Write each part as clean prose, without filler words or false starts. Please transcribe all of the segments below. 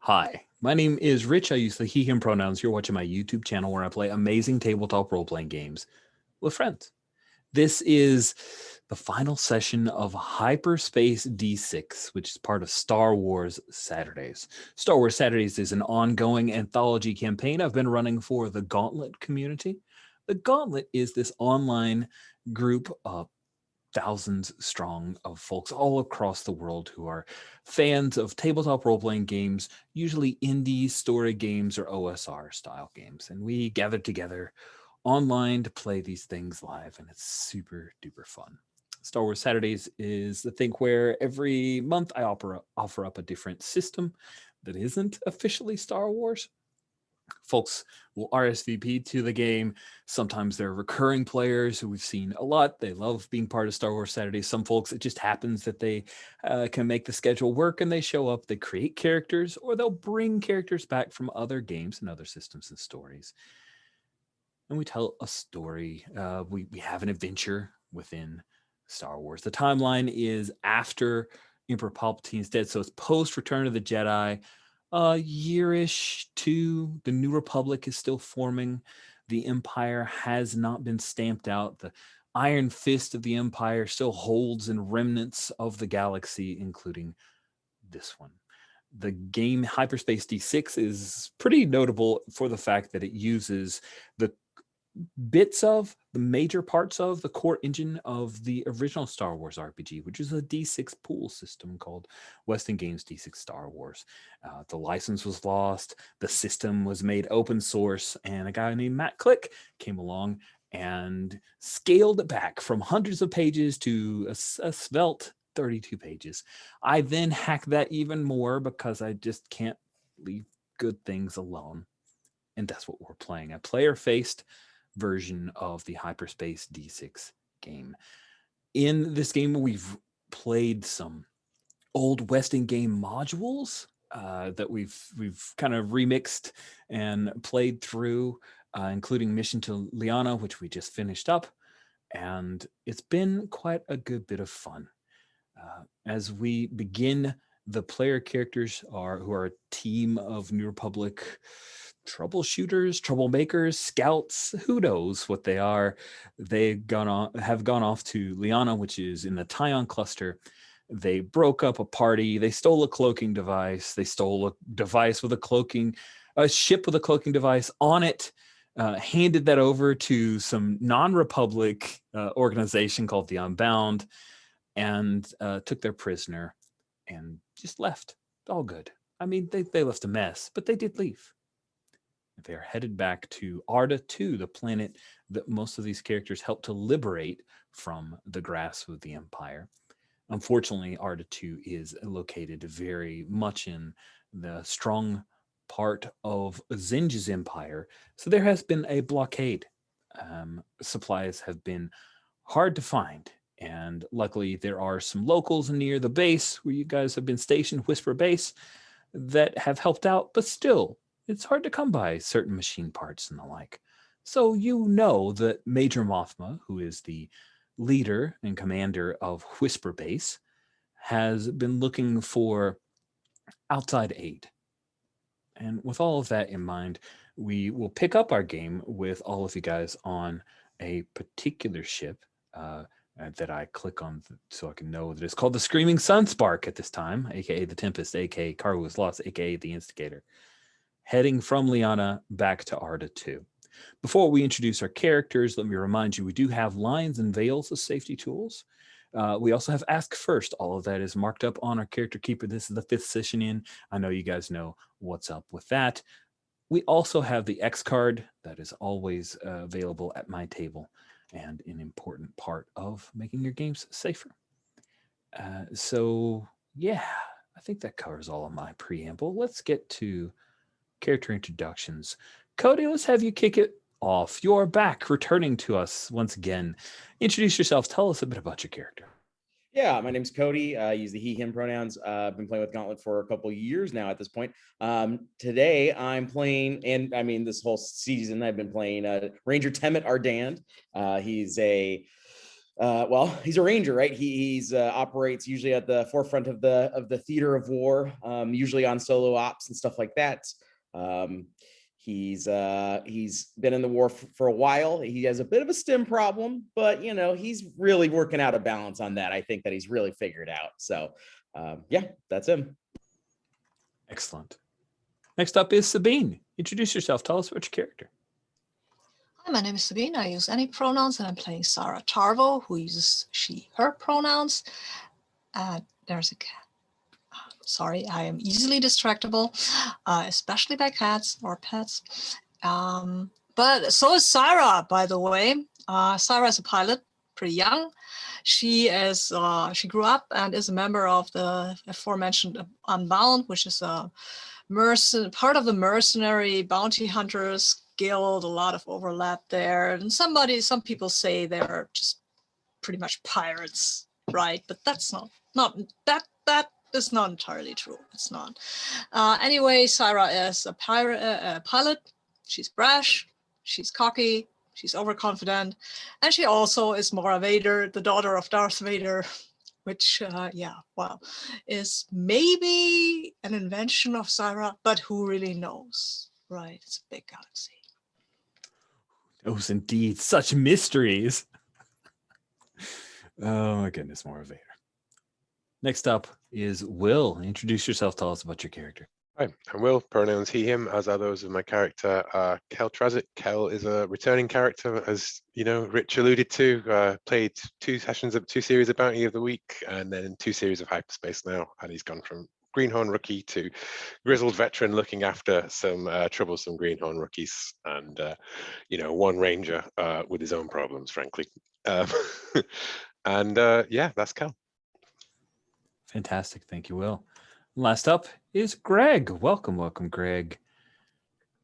Hi, my name is Rich. I use the he, him pronouns. You're watching my YouTube channel where I play amazing tabletop role-playing games with friends. This is the final session of Hyperspace D6, which is part of Star Wars Saturdays. Star Wars Saturdays is an ongoing anthology campaign I've been running for the Gauntlet community. The Gauntlet is this online group of thousands strong of folks all across the world who are fans of tabletop role-playing games, usually indie story games or OSR style games. And we gather together online to play these things live, and it's super duper fun. Star Wars Saturdays is the thing where every month I offer up a different system that isn't officially Star Wars. Folks will RSVP to the game. Sometimes they're recurring players who we've seen a lot. They love being part of Star Wars Saturdays. Some folks, it just happens that they can make the schedule work and they show up. They create characters, or they'll bring characters back from other games and other systems and stories. And we tell a story. We have an adventure within Star Wars. The timeline is after Emperor Palpatine's dead, so it's post Return of the Jedi. A yearish to the New Republic is still forming. The Empire has not been stamped out. The iron fist of the Empire still holds in remnants of the galaxy, including this one. The game Hyperspace D6 is pretty notable for the fact that it uses the bits of the major parts of the core engine of the original Star Wars RPG, which is a D6 pool system called Weston Games D6 Star Wars. The license was lost, the system was made open source, and a guy named Matt Click came along and scaled it back from hundreds of pages to a svelte 32 pages. I then hacked that even more because I just can't leave good things alone. And that's what we're playing, a player-faced version of the Hyperspace D6 game. In this game, we've played some old Weston game modules that we've kind of remixed and played through, including Mission to Liana, which we just finished up, and it's been quite a good bit of fun. As we begin, the player characters who are a team of New Republic troubleshooters, troublemakers, scouts, who knows what they are. Have gone off to Liana, which is in the Tyon cluster. They broke up a party. They stole a cloaking device. They stole a device with a ship with a cloaking device on it. Handed that over to some non-Republic organization called the Unbound, and took their prisoner and just left. All good. I mean, they left a mess, but they did leave. They're headed back to Arda II, the planet that most of these characters help to liberate from the grasp of the Empire. Unfortunately, Arda II is located very much in the strong part of Zsinj's empire, so there has been a blockade. Supplies have been hard to find, and luckily there are some locals near the base where you guys have been stationed, Whisper Base, that have helped out, but still, it's hard to come by certain machine parts and the like. So you know that Major Mothma, who is the leader and commander of Whisper Base, has been looking for outside aid. And with all of that in mind, we will pick up our game with all of you guys on a particular ship that I click on so I can know that it's called the Screaming Sunspark at this time, aka the Tempest, aka Cargo is Lost, aka the Instigator, heading from Liana back to Arda II. Before we introduce our characters, let me remind you, we do have lines and veils as safety tools. We also have Ask First. All of that is marked up on our character keeper. This is the 5th session in. I know you guys know what's up with that. We also have the X card that is always available at my table and an important part of making your games safer. So yeah, I think that covers all of my preamble. Let's get to character introductions. Cody, let's have you kick it off. You're back, returning to us once again. Introduce yourself. Tell us a bit about your character. Yeah, my name's Cody. I use the he, him pronouns. I've been playing with Gauntlet for a couple years now at this point. Today I'm playing, and I mean, this whole season I've been playing Ranger Temet Ardand. He's a well, he's a ranger, right? He's operates usually at the forefront of the theater of war, usually on solo ops and stuff like that. He's been in the war for a while. He has a bit of a stim problem, but you know, he's really working out a balance on that. I think that he's really figured out. So yeah, that's him. Excellent. Next up is Sabine. Introduce yourself. Tell us about your character. Hi, my name is Sabine. I use any pronouns, and I'm playing Sarah Tarvo, who uses she, her pronouns. There's a cat. Sorry, I am easily distractible, especially by cats or pets. But so is Sarah, by the way. Sarah is a pilot, pretty young. She grew up and is a member of the aforementioned Unbound, which is a part of the mercenary bounty hunters guild. A lot of overlap there, and some people say they're just pretty much pirates, right? But that's not that is not entirely true. It's not. Anyway, Sarah is a pilot. She's brash. She's cocky. She's overconfident, and she also is Mara Vader, the daughter of Darth Vader, which, is maybe an invention of Sarah, but who really knows, right? It's a big galaxy. Those indeed, such mysteries. Oh my goodness, Mara Vader. Next up is Will. Introduce yourself. Tell us about your character. Hi, I'm Will, pronouns he, him, as are those of my character, Kel Trazic. Kel is a returning character, as you know, Rich alluded to, played 2 series of Bounty of the Week, and then 2 series of Hyperspace now, and he's gone from Greenhorn rookie to grizzled veteran looking after some troublesome Greenhorn rookies, and, you know, one ranger with his own problems, frankly. And yeah, that's Kel. Fantastic. Thank you, Will. Last up is Greg. Welcome, Greg.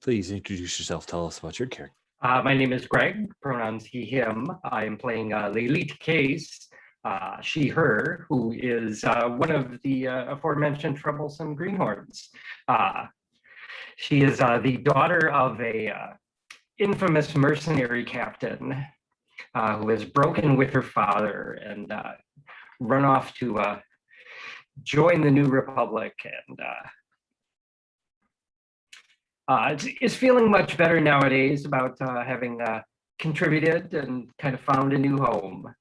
Please introduce yourself. Tell us about your character. My name is Greg, pronouns he, him. I am playing Lady Case, she, her, who is one of the aforementioned troublesome greenhorns. She is the daughter of a infamous mercenary captain who has broken with her father and run off to join the New Republic, and is feeling much better nowadays about having contributed and kind of found a new home.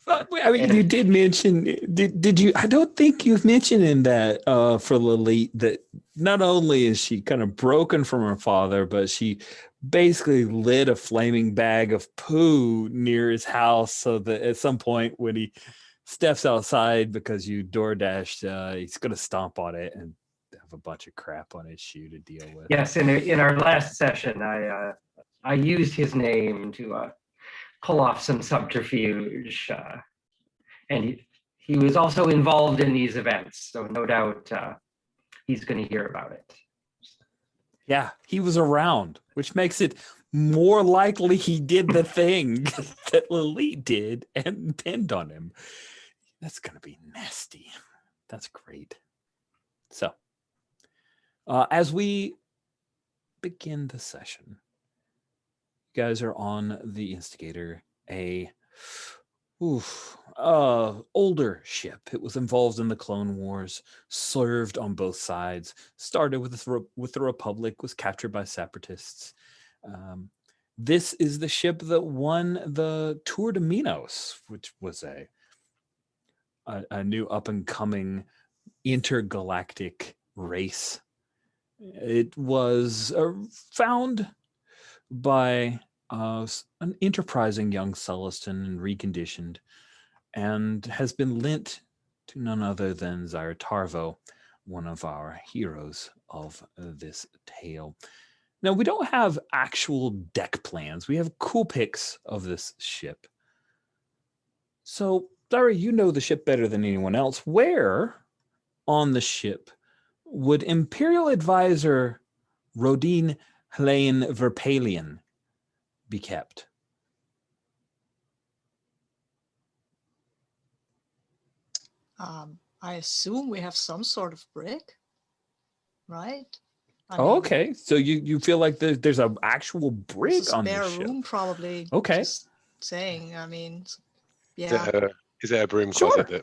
I mean, you did mention, did you? I don't think you've mentioned in that for Lilith that not only is she kind of broken from her father, but she basically lit a flaming bag of poo near his house so that at some point when he steps outside because you door dashed, he's going to stomp on it and have a bunch of crap on his shoe to deal with. Yes, in our last session, I used his name to pull off some subterfuge, and he was also involved in these events, so no doubt he's going to hear about it. Yeah, he was around, which makes it more likely he did the thing that Lilith did and pinned on him. That's going to be nasty. That's great. So, as we begin the session, you guys are on the Instigator, older ship. It was involved in the Clone Wars, served on both sides, started with the Republic, was captured by separatists. This is the ship that won the Tour de Minos, which was a new up-and-coming intergalactic race. It was found by an enterprising young Celestin and reconditioned, and has been lent to none other than Zyra Tarvo, one of our heroes of this tale. Now, we don't have actual deck plans. We have cool pics of this ship. So, Zyra, you know the ship better than anyone else. Where on the ship would Imperial Advisor Rodin Helene Verpalian be kept? I assume we have some sort of brick, right? I Oh, mean, okay. So you feel like there's an actual there's a brig on spare this ship. room, probably. Okay. Just saying. I mean, Is yeah. it a broom Sure. closet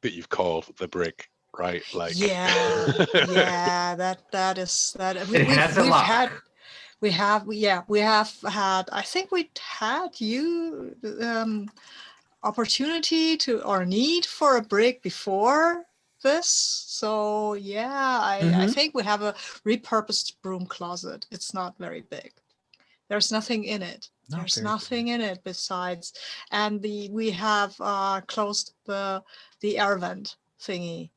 that you've called the brig, right? Like Yeah, yeah, that is that. It has a lock. We have had. I think we had opportunity to or need for a brig before this. So yeah, I think we have a repurposed broom closet. It's not very big. There's nothing in it. Not There's very nothing in it besides, and we have closed the air vent thingy.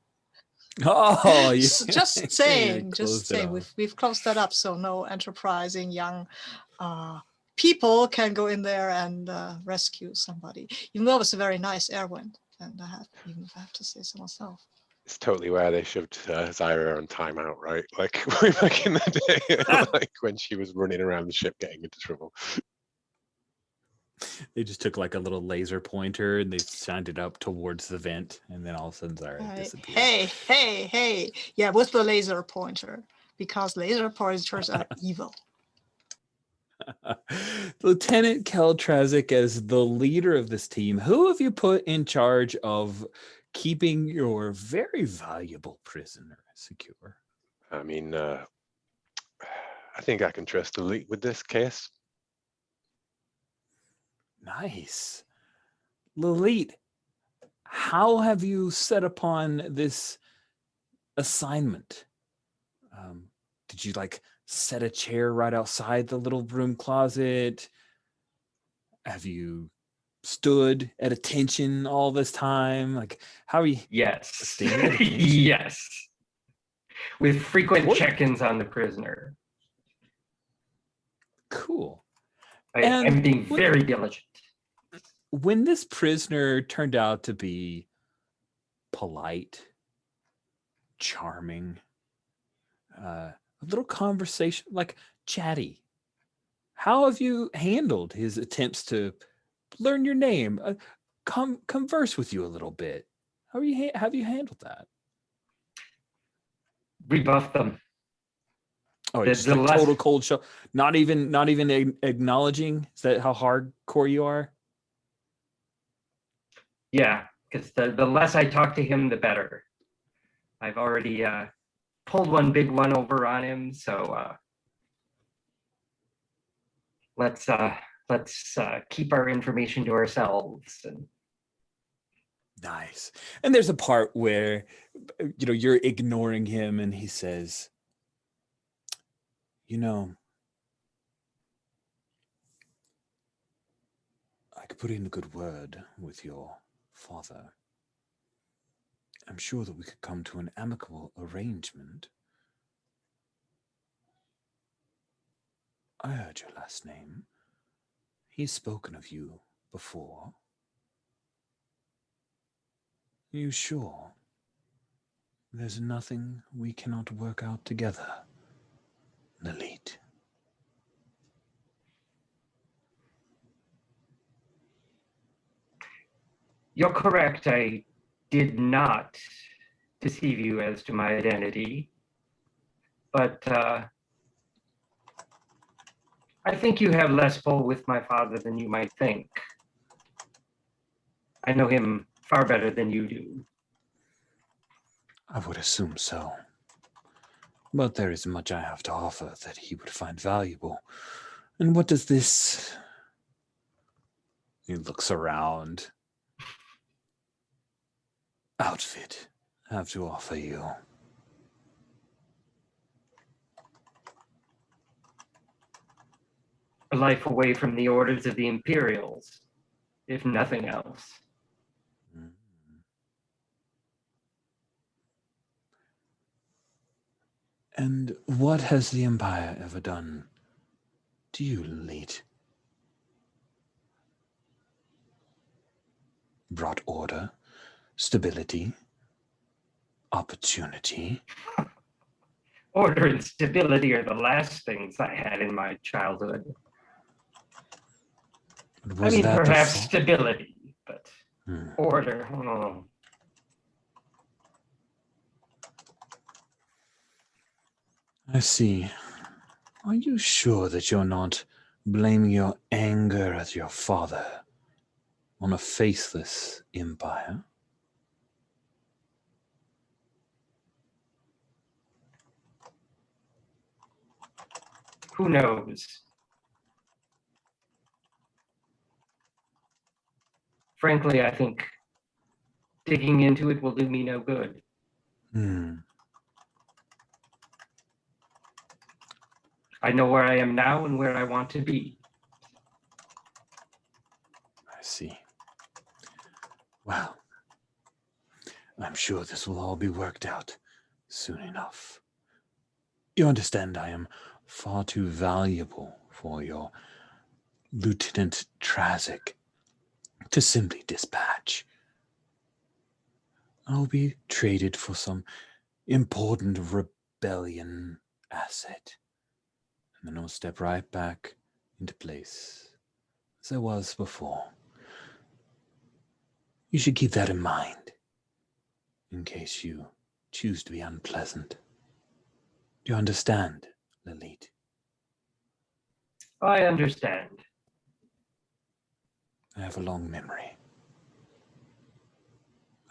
Oh, yeah. Just saying, Closed it off. we've closed that up, so no enterprising young people can go in there and rescue somebody. Even though it's a very nice air vent, and I have to say so myself. it's totally where they shoved Zyra on timeout, right? Like way back in the day, like when she was running around the ship getting into trouble. They just took like a little laser pointer and they shined it up towards the vent, and then all of a sudden Zyra disappeared. Hey! Yeah, with the laser pointer, because laser pointers are evil. Lieutenant Keltrazik, as the leader of this team, who have you put in charge of keeping your very valuable prisoner secure? I mean, I think I can trust the lead with this case. Nice. Lalit, how have you set upon this assignment? Did you like set a chair right outside the little room closet? Have you stood at attention all this time? Like, how are you? Yes. Staying at attention? Yes. With frequent What? check-ins on the prisoner. Cool. I'm being very diligent. When this prisoner turned out to be polite, charming, a little conversation, like chatty, how have you handled his attempts to learn your name, converse with you a little bit? How have you handled that? Rebuff them. Oh, it's just like total cold show. Not even acknowledging. Is that how hardcore you are? Yeah, because the less I talk to him, the better. I've already pulled one big one over on him, so let's keep our information to ourselves. And nice. And there's a part where you're ignoring him, and he says, I could put in a good word with your father. I'm sure that we could come to an amicable arrangement. I heard your last name. He's spoken of you before. Are you sure? There's nothing we cannot work out together, Lalit. you're correct. I did not deceive you as to my identity, but I think you have less pull with my father than you might think. I know him far better than you do. I would assume so. But there is much I have to offer that he would find valuable. And what does this... He looks around. Outfit have to offer you? A life away from the orders of the Imperials, if nothing else. And what has the Empire ever done to you, Lalit? Brought order, stability, opportunity. Order and stability are the last things I had in my childhood. I mean, perhaps stability, but order. Oh. I see. Are you sure that you're not blaming your anger at your father on a faithless empire? Who knows? Frankly, I think digging into it will do me no good. I know where I am now and where I want to be. I see. Well, I'm sure this will all be worked out soon enough. You understand I am far too valuable for your Lieutenant Trazic to simply dispatch. I'll be traded for some important rebellion asset, and then I'll step right back into place as I was before. You should keep that in mind in case you choose to be unpleasant. Do you understand, Lilith? I understand. I have a long memory.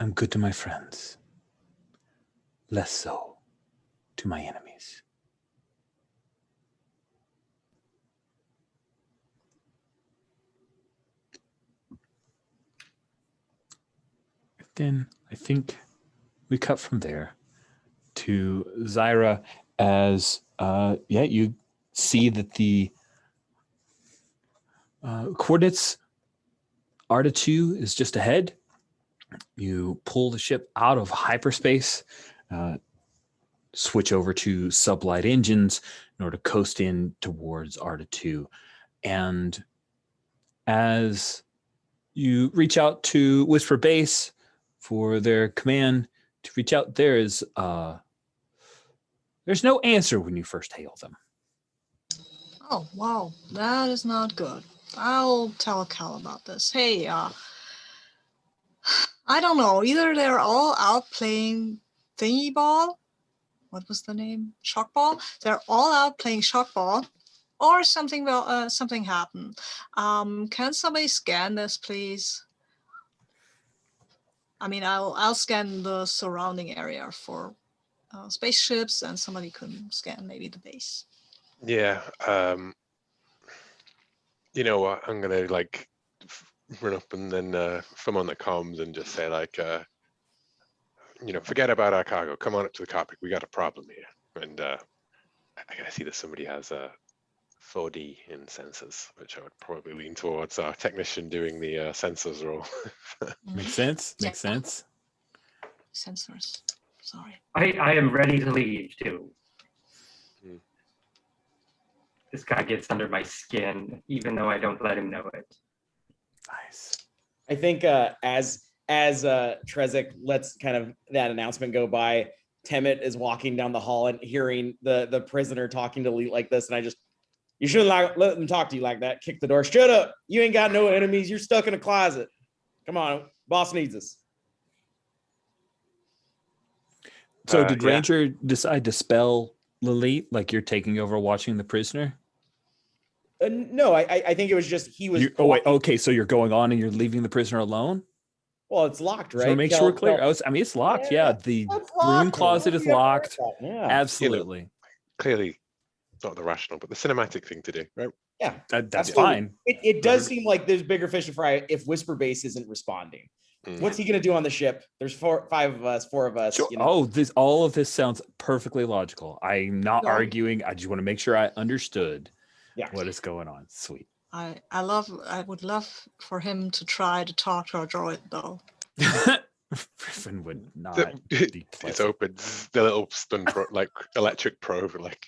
I'm good to my friends, less so to my enemies. Then I think we cut from there to Zyra as, you see that the coordinates Arda II is just ahead. You pull the ship out of hyperspace, switch over to sublight engines in order to coast in towards Arda II. And as you reach out to Whisper Base for their command to reach out, there's no answer when you first hail them. Oh, wow. That is not good. I'll tell Cal about this. Hey, I don't know. Either they're all out playing thingy ball. What was the name? Shockball? They're all out playing shockball. Or something happened. Can somebody scan this, please? I mean, I'll scan the surrounding area for spaceships, and somebody can scan maybe the base. Yeah. You know what? I'm gonna like run up and then from on the comms and just say like, forget about our cargo. Come on up to the cockpit. We got a problem here. And I gotta see that somebody has a 4D in sensors, which I would probably lean towards our technician doing the sensors role. Makes sense. Makes Yeah. sense. Sensors. Sorry. I am ready to leave too. This guy gets under my skin, even though I don't let him know it. Nice. I think as Trezic lets kind of that announcement go by, Temet is walking down the hall and hearing the prisoner talking to Lee like this, and you shouldn't let them talk to you like that. Kick the door. Shut up. You ain't got no enemies. You're stuck in a closet. Come on. Boss needs us. So did Ranger decide to spell Lilith like you're taking over watching the prisoner? No, I think it was just he was. Okay. So you're going on and you're leaving the prisoner alone? Well, it's locked, right? So make sure we're clear. It's locked. Yeah, the room closet is locked. Yeah, absolutely. Clearly, not the rational, but the cinematic thing to do, right? Yeah, that's fine. It does seem like there's bigger fish to fry if Whisper Base isn't responding. What's he gonna do on the ship? There's four of us. Sure. All of this sounds perfectly logical. I'm not arguing. I just want to make sure I understood what is going on. Sweet. I would love for him to try to talk to our droid though. Griffin would not. It's open. The little stun like electric probe, like.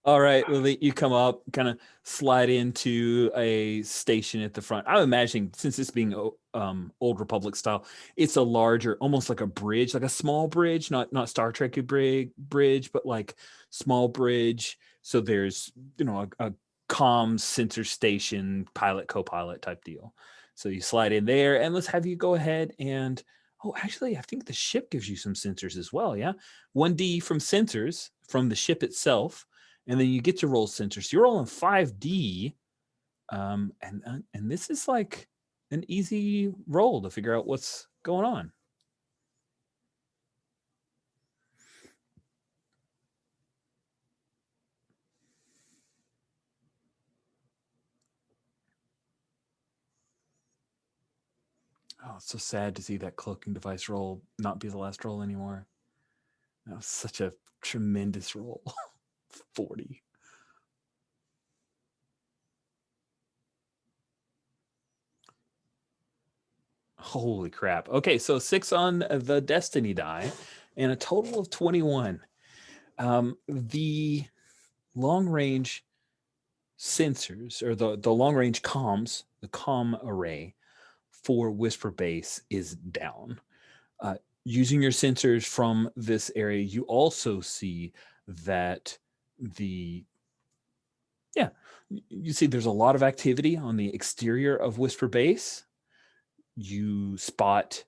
All right, Lily, you come up, kind of slide into a station at the front. I'm imagining, since it's being Old Republic style, it's a larger, almost like a bridge, like a small bridge, not Star Trek bridge, but like small bridge. So there's, a comms sensor station, pilot, co-pilot type deal. So you slide in there, and let's have you go ahead and Oh, actually, I think the ship gives you some sensors as well. Yeah. 1D from sensors from the ship itself. And then you get to roll sensors. You're rolling 5D. And this is like an easy roll to figure out what's going on. Oh, it's so sad to see that cloaking device roll not be the last roll anymore. That was such a tremendous roll. 40. Holy crap. Okay, so 6 on the Destiny die and a total of 21. The long range sensors, or the long range comms, the comm array for Whisper Base is down. Using your sensors from this area, you also see that you see there's a lot of activity on the exterior of Whisper Base. You spot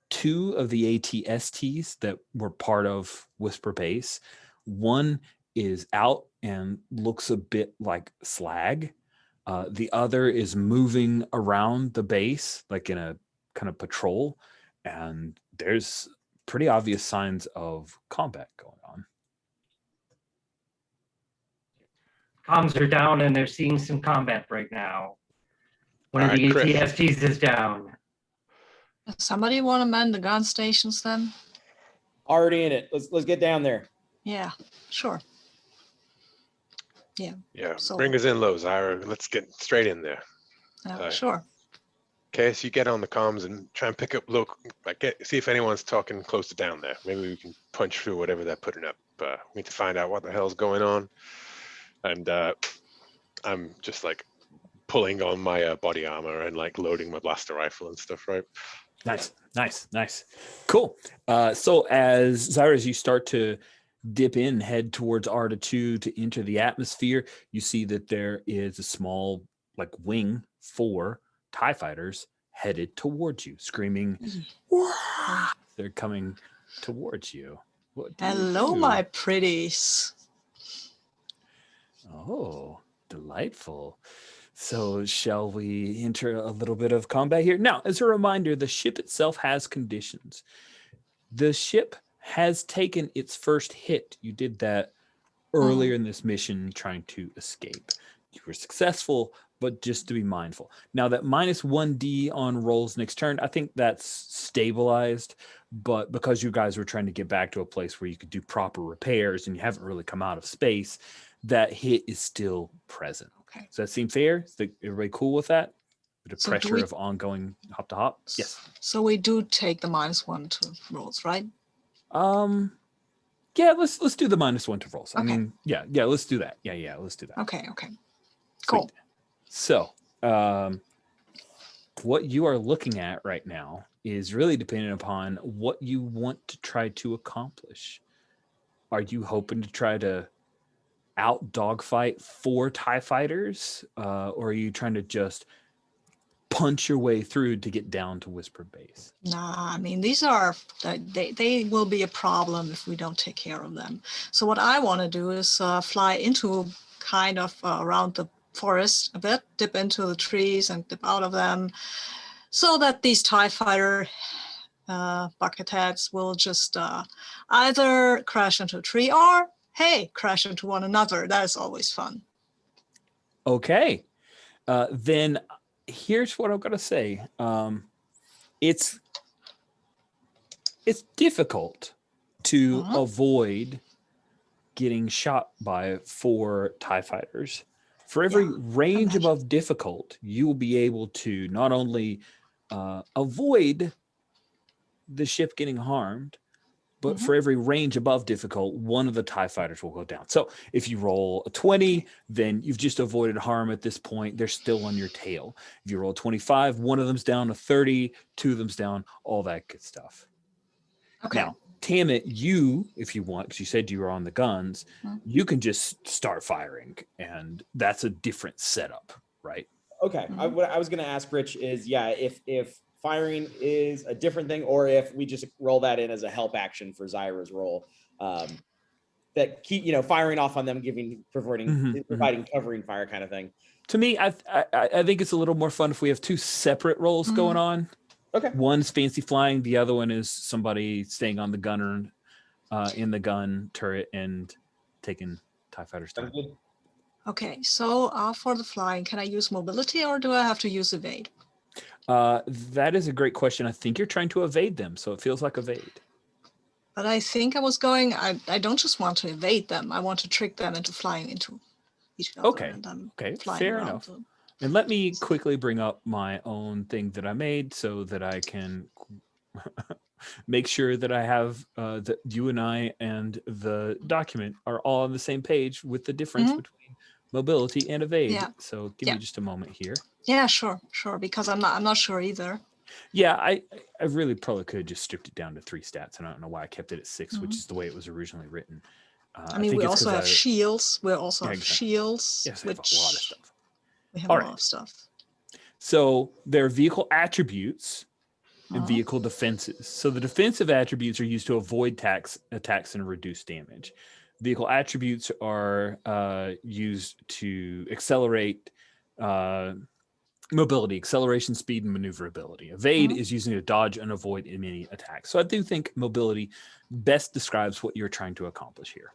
2 of the ATSTs that were part of Whisper Base. One is out and looks a bit like slag. The other is moving around the base, like in a kind of patrol. And there's pretty obvious signs of combat going on. Comms are down and they're seeing some combat right now. One of Alright, the Chris. ATSTs is down. Does somebody want to man the gun stations then? Already in it. Let's get down there. Yeah, sure. Yeah, So- bring us in low, Zyra. Let's get straight in there. Sure. Okay, so you get on the comms and try and pick up see if anyone's talking close to down there. Maybe we can punch through whatever they're putting up. We need to find out what the hell's going on. And I'm just like pulling on my body armor and like loading my blaster rifle and stuff, right? Nice. Cool. So as Zyra, as you start to dip in, head towards Arda II to enter the atmosphere, you see that there is a small like wing for TIE fighters headed towards you, screaming, "Wah!" They're coming towards you. What do you Hello, do? my pretties. Oh, delightful. So shall we enter a little bit of combat here? Now, as a reminder, the ship itself has conditions. The ship has taken its first hit. You did that earlier in this mission trying to escape. You were successful, but just to be mindful. Now that -1D on rolls next turn, I think that's stabilized, but because you guys were trying to get back to a place where you could do proper repairs and you haven't really come out of space, that hit is still present. Okay. Does that seem fair? Is everybody cool with that? The So do pressure we- of ongoing hop to hop? Yes. So we do take the -1 to rolls, right? Yeah, let's do the -1 to rolls. I Okay. mean, yeah, let's do that. Yeah, let's do that. Okay. Cool. Sweet. So, what you are looking at right now is really dependent upon what you want to try to accomplish. Are you hoping to try to out dogfight 4 TIE fighters, or are you trying to just punch your way through to get down to Whisper Base? Nah, I mean, they will be a problem if we don't take care of them. So what I want to do is fly into kind of around the forest a bit, dip into the trees and dip out of them, so that these TIE fighter bucket heads will just either crash into a tree or, hey, crash into one another. That is always fun. Okay. Then here's what I'm going to say. It's difficult to avoid getting shot by 4 TIE fighters. For every range above difficult, you will be able to not only avoid the ship getting harmed, but for every range above difficult, one of the TIE fighters will go down. So if you roll a 20, then you've just avoided harm at this point. They're still on your tail. If you roll a 25, one of them's down, a 30, 2 of them's down, all that good stuff. Okay. Now, Tamit, you, if you want, because you said you were on the guns, you can just start firing, and that's a different setup, right? Okay. What I was going to ask Rich is, if firing is a different thing, or if we just roll that in as a help action for Zyra's roll. That keep, firing off on them, providing covering fire kind of thing. To me, I think it's a little more fun if we have two separate rolls going on. Okay. One's fancy flying, the other one is somebody staying on the gunner in the gun turret and taking TIE fighters down. Okay, so for the flying, can I use mobility or do I have to use evade? That is a great question. I think you're trying to evade them, so it feels like evade. But I think I was going, I don't just want to evade them. I want to trick them into flying into each other. Okay, and fair enough. them. And let me quickly bring up my own thing that I made so that I can make sure that I have that you and I and the document are all on the same page with the difference between mobility and evade. Yeah. So give me just a moment here. Yeah, sure, because I'm not sure either. Yeah, I really probably could have just stripped it down to 3 stats. And I don't know why I kept it at 6, which is the way it was originally written. I mean, we also have shields. We also have exactly. shields. Yes, we have a lot of stuff. We have a lot of stuff. So there are vehicle attributes and vehicle defenses. So the defensive attributes are used to avoid attacks and reduce damage. Vehicle attributes are used to accelerate mobility, acceleration, speed, and maneuverability. Evade is using to dodge and avoid enemy attacks. So I do think mobility best describes what you're trying to accomplish here.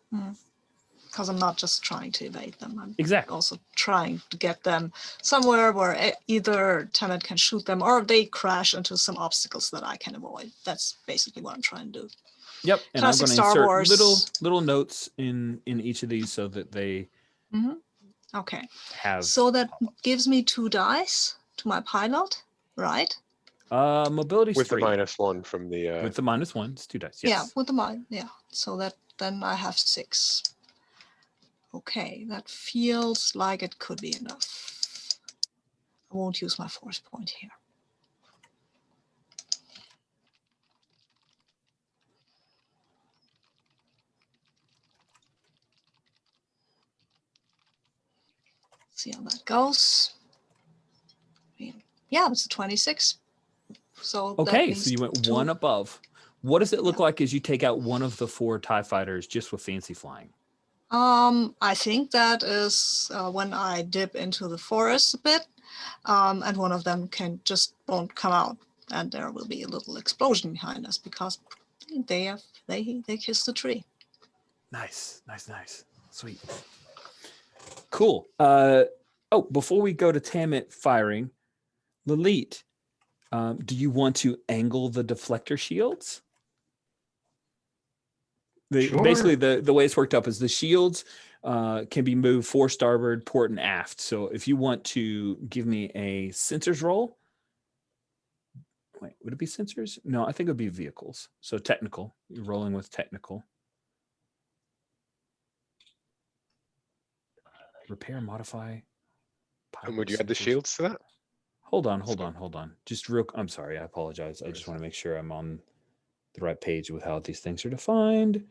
Because I'm not just trying to evade them. I'm also trying to get them somewhere where either Temet can shoot them or they crash into some obstacles that I can avoid. That's basically what I'm trying to do. Yep, and Classic I'm going to Star insert Wars. little notes in each of these so that they Okay. have. So that gives me 2 dice to my pilot, right? Mobility with 3. the -1 from the. With the -1, it's 2 dice. Yes. Yeah, with the -. Yeah. So that then I have 6. Okay, that feels like it could be enough. I won't use my force point here. See how that goes. Yeah, it's a 26. So okay, so you went 1 above. What does it look like as you take out one of the 4 TIE fighters just with fancy flying? I think that is when I dip into the forest a bit, and one of them won't come out, and there will be a little explosion behind us because they kiss the tree. Nice, sweet, cool. Before we go to Temet firing, Lalit, do you want to angle the deflector shields? Sure. Basically, the way it's worked up is the shields can be moved 4 starboard, port, and aft. So if you want to give me a sensors roll, wait, would it be sensors? No, I think it would be vehicles. So technical, you're rolling with technical. Repair, modify. And would you add the shields to that? Hold on. Just I'm sorry, I apologize. I just want to make sure I'm on the right page with how these things are defined.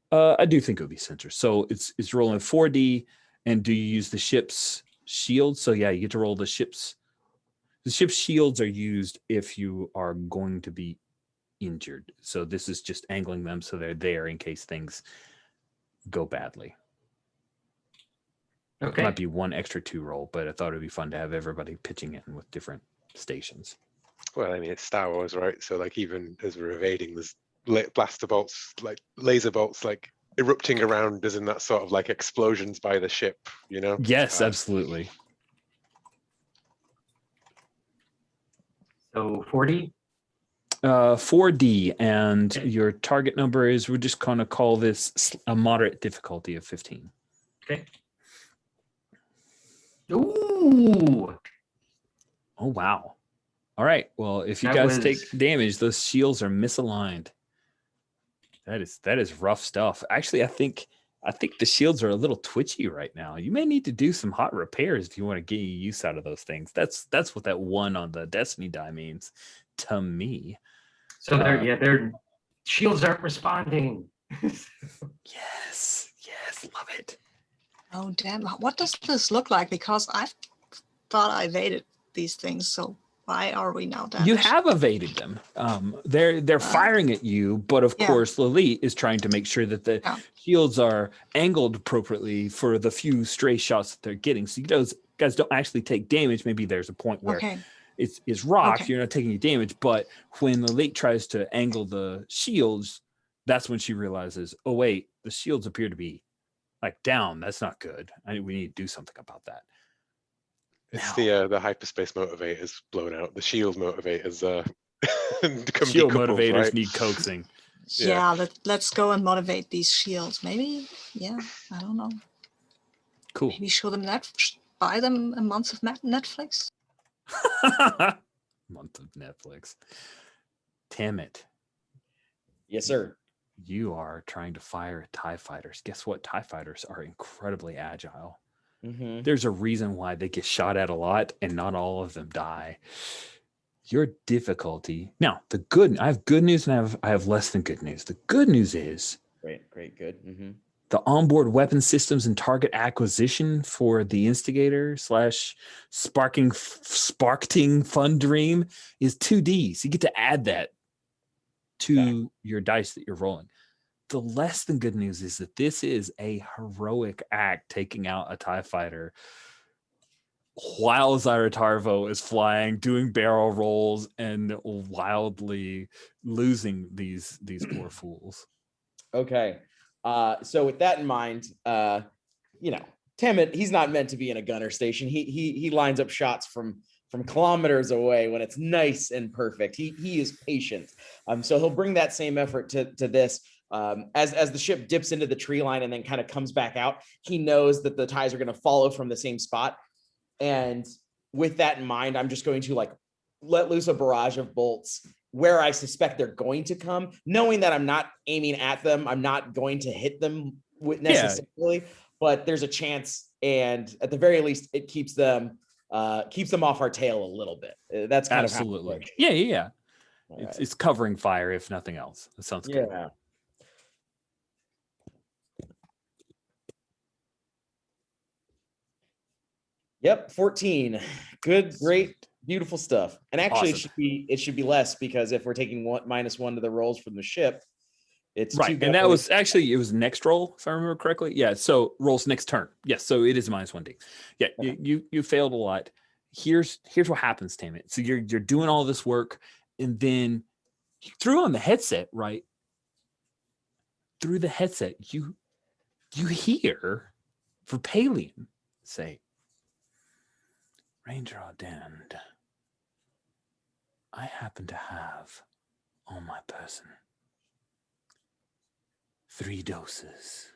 I do think it would be sensors. So it's rolling 4D, and do you use the ship's shields? So yeah, you get to roll the ship's. The ship's shields are used if you are going to be injured. So this is just angling them so they're there in case things go badly. Okay. Might be 1 extra 2 roll, but I thought it'd be fun to have everybody pitching in with different stations. Well, I mean, it's Star Wars, right? So like even as we're evading, there's blaster bolts, like laser bolts, like erupting around us in that sort of like explosions by the ship, you know? Yes, absolutely. So 40? 4D, and your target number is, we're just going to call this a moderate difficulty of 15. Okay. Ooh. Oh, wow. All right. Well, if you guys take damage, those shields are misaligned. That is rough stuff. Actually, I think the shields are a little twitchy right now. You may need to do some hot repairs if you want to get use out of those things. That's what that 1 on the Destiny die means to me. So their shields aren't responding. Yes, love it. Oh damn! What does this look like? Because I thought I evaded these things, so Why are we now damaged? You have evaded them. They're firing at you, but of course, Lilith is trying to make sure that the shields are angled appropriately for the few stray shots that they're getting. So you guys don't actually take damage. Maybe there's a point where it's rocked, you're not taking any damage. But when Lilith tries to angle the shields, that's when she realizes, oh wait, the shields appear to be like down. That's not good. We need to do something about that. It's the hyperspace motivators blown out. The shield motivators become shield decoupled, motivators right? need coaxing. Yeah, let's go and motivate these shields. Maybe, I don't know. Cool. Maybe show them buy them a month of Netflix. Month of Netflix. Tammet. Yes, sir. You are trying to fire at TIE fighters. Guess what? TIE fighters are incredibly agile. Mm-hmm. There's a reason why they get shot at a lot and not all of them die. Your difficulty. Now, I have good news and I have less than good news. The good news is great, good. Mm-hmm. The onboard weapon systems and target acquisition for the instigator / sparking fun dream is 2D. So you get to add that to your dice that you're rolling. The less than good news is that this is a heroic act, taking out a TIE fighter while Zyra Tarvo is flying, doing barrel rolls, and wildly losing these poor fools. Okay. So with that in mind, Tammet, he's not meant to be in a gunner station. He lines up shots from kilometers away when it's nice and perfect. He is patient. So he'll bring that same effort to this. As the ship dips into the tree line and then kind of comes back out, he knows that the ties are going to follow from the same spot. And with that in mind, I'm just going to let loose a barrage of bolts where I suspect they're going to come, knowing that I'm not aiming at them. I'm not going to hit them necessarily, but there's a chance. And at the very least, it keeps them off our tail a little bit. That's kind absolutely of how yeah. It's covering fire, if nothing else. That sounds good. Yeah. Yep, 14. Good, great, beautiful stuff. And actually, awesome. it should be less, because if we're taking -1 to the rolls from the ship, it's right. And that was actually, it was next roll, if I remember correctly. Yeah. So rolls next turn. Yes. So it is -1D. Yeah. Okay. You failed a lot. Here's what happens, Tammet. So you're doing all this work, and then you threw on the headset, right? Through the headset, you hear Verpalion say, Ranger Ardand, I happen to have on my person 3 doses.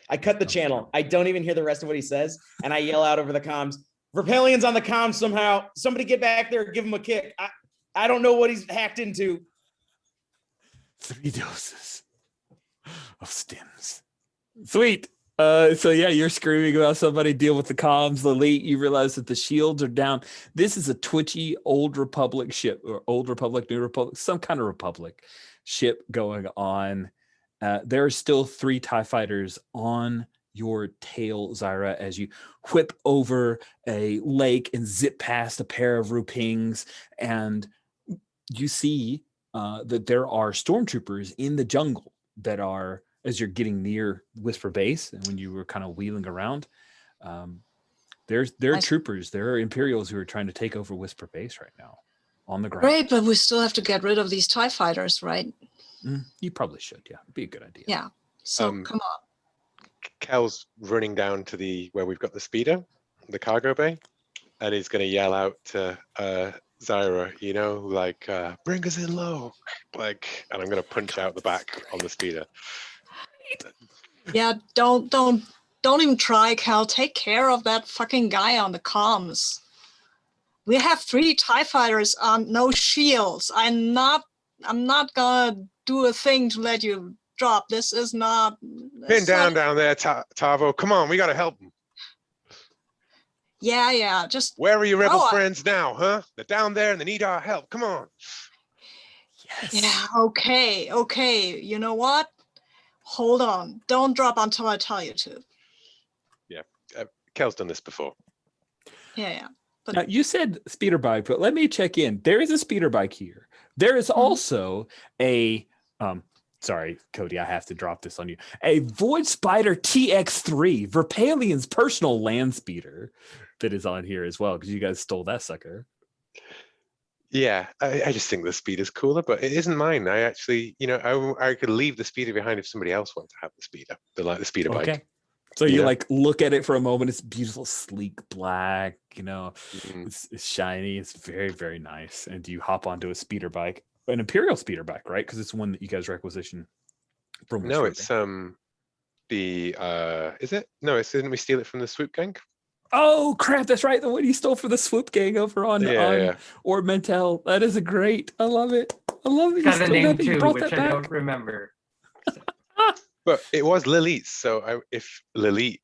I cut the channel. I don't even hear the rest of what he says, and I yell out over the comms, Verpalion's on the comms somehow. Somebody get back there and give him a kick. I don't know what he's hacked into. 3 doses of stims. Sweet. So yeah, you're screaming about somebody deal with the comms. Lilith, you realize that the shields are down. This is a twitchy Old Republic ship, or Old Republic, New Republic, some kind of Republic ship going on. There are still 3 TIE fighters on your tail, Zyra, as you whip over a lake and zip past a pair of Rupings, and you see that there are stormtroopers in the jungle that are, as you're getting near Whisper Base, and when you were kind of wheeling around, there are troopers, there are Imperials who are trying to take over Whisper Base right now on the ground. Great, but we still have to get rid of these TIE fighters, right? You probably should, yeah. It'd be a good idea. Yeah. So come on. Kel's running down to where we've got the speeder, the cargo bay, and he's going to yell out to Zyra, bring us in low, and I'm going to punch out the back on the speeder. Yeah, don't even try, Cal. Take care of that fucking guy on the comms. We have 3 TIE fighters on no shields. I'm not gonna do a thing to let you drop. This is not. Pin down there, Tarvo. Come on, we gotta help him. Yeah. Just. Where are your rebel friends now, huh? They're down there and they need our help. Come on. Yes. Yeah. Okay. You know what? Hold on. Don't drop until I tell you to. Yeah. Kel's done this before. Yeah. But Now, you said speeder bike, but let me check in. There is a speeder bike here. There is also a sorry, Cody, I have to drop this on you. A Void Spider TX3, Verpalian's personal land speeder, that is on here as well, because you guys stole that sucker. Yeah, I just think the speeder's cooler, but it isn't mine. I actually, I could leave the speeder behind if somebody else wanted to have the speeder, the speeder bike. So you Yeah. like look at it for a moment. It's beautiful, sleek black. Mhm. It's shiny. It's very, very nice. And you hop onto a speeder bike, an Imperial speeder bike, right? Because it's one that you guys requisition from. No, it's is it? No, didn't we steal it from the Swoop Gang? Oh crap! That's right. The one you stole for the Swoop Gang over on Orb Mentel. That is a great. I love it. I love it. Got a name too, brought which that I back. don't remember. But it was Lilith's, so if Lilith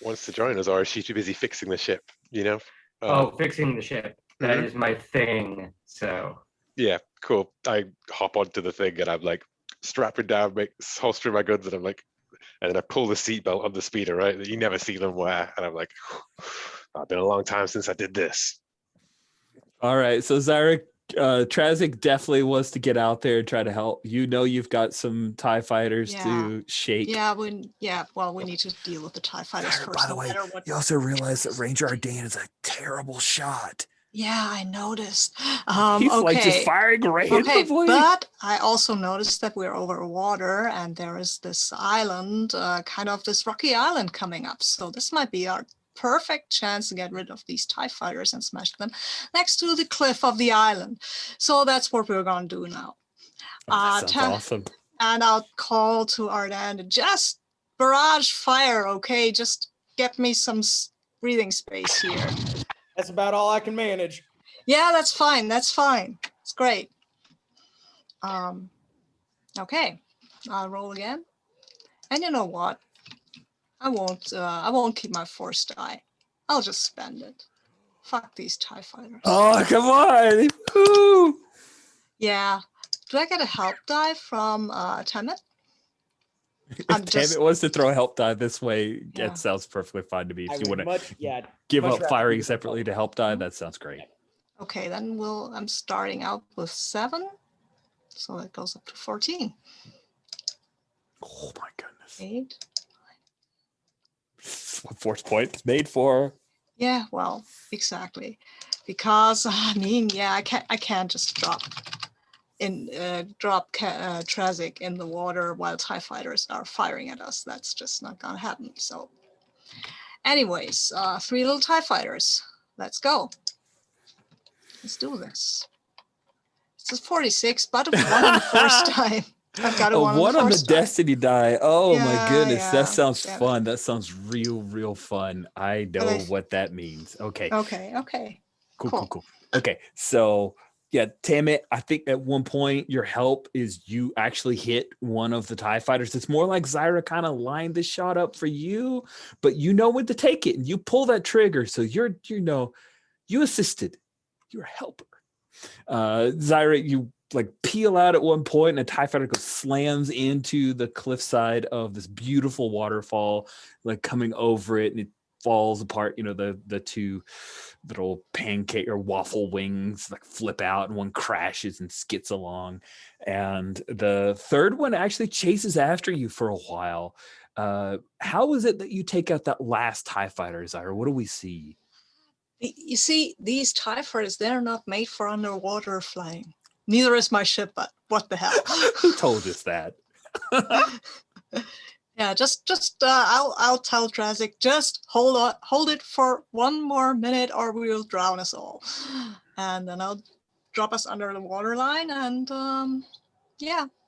wants to join us, or is she too busy fixing the ship? Fixing the ship. That is my thing. So yeah, cool. I hop onto the thing and I'm like strapping down, holstering my guns, and I'm like, and then I pull the seatbelt on the speeder, right? That you never see them wear, and I'm like, it's been a long time since I did this. All right, so Zyra, Trazic definitely wants to get out there and try to help. You've got some TIE fighters to shake. Yeah, we need to deal with the TIE fighters first. By the way, you also realize that Ranger Ardan is a terrible shot. Yeah, I noticed. He's like just firing randomly. But I also noticed that we're over water and there is this island, kind of this rocky island coming up. So this might be our perfect chance to get rid of these TIE fighters and smash them next to the cliff of the island. So that's what we're going to do now. That sounds awesome. And I'll call to Ardan to just barrage fire, okay? Just get me some breathing space here. That's about all I can manage. Yeah, that's fine. That's fine. It's great. Okay, I'll roll again. And you know what? I won't keep my force die. I'll just spend it. Fuck these TIE fighters. Oh, come on. Woo! Yeah. Do I get a help die from Temet? If Temet wants to throw a help die this way, that sounds perfectly fine to me. If you want to give up firing separately to help die, that sounds great. Okay, then I'm starting out with 7. So that goes up to 14. Oh my goodness. 8. What force point made for? Yeah, well, exactly. Because I can't just drop Trazic in the water while TIE fighters are firing at us. That's just not gonna happen. So anyways, 3 little TIE fighters. Let's go. Let's do this. It's a 46, but a 1 on the first time. I've got a 1 on the Destiny die. Oh my goodness, that sounds Damn fun. That sounds real fun. I know what that means. Okay. Cool. Okay, so yeah, Temet, I think at one point your help is you actually hit one of the TIE fighters. It's more like Zyra kind of lined the shot up for you, but you know when to take it and you pull that trigger. So you assisted. You're a helper. Zyra, you like peel out at one point and a TIE fighter slams into the cliffside of this beautiful waterfall, like coming over it, and it falls apart. The 2 little pancake or waffle wings like flip out and one crashes and skits along, and the 3rd one actually chases after you for a while. How is it that you take out that last TIE fighter, Zyra? What do we see? You see, these TIE fighters, they're not made for underwater flying. Neither is my ship, but what the hell? Who told us that? Yeah, I'll tell Trazic, just hold it for 1 more minute or we'll drown us all. And then I'll drop us under the waterline and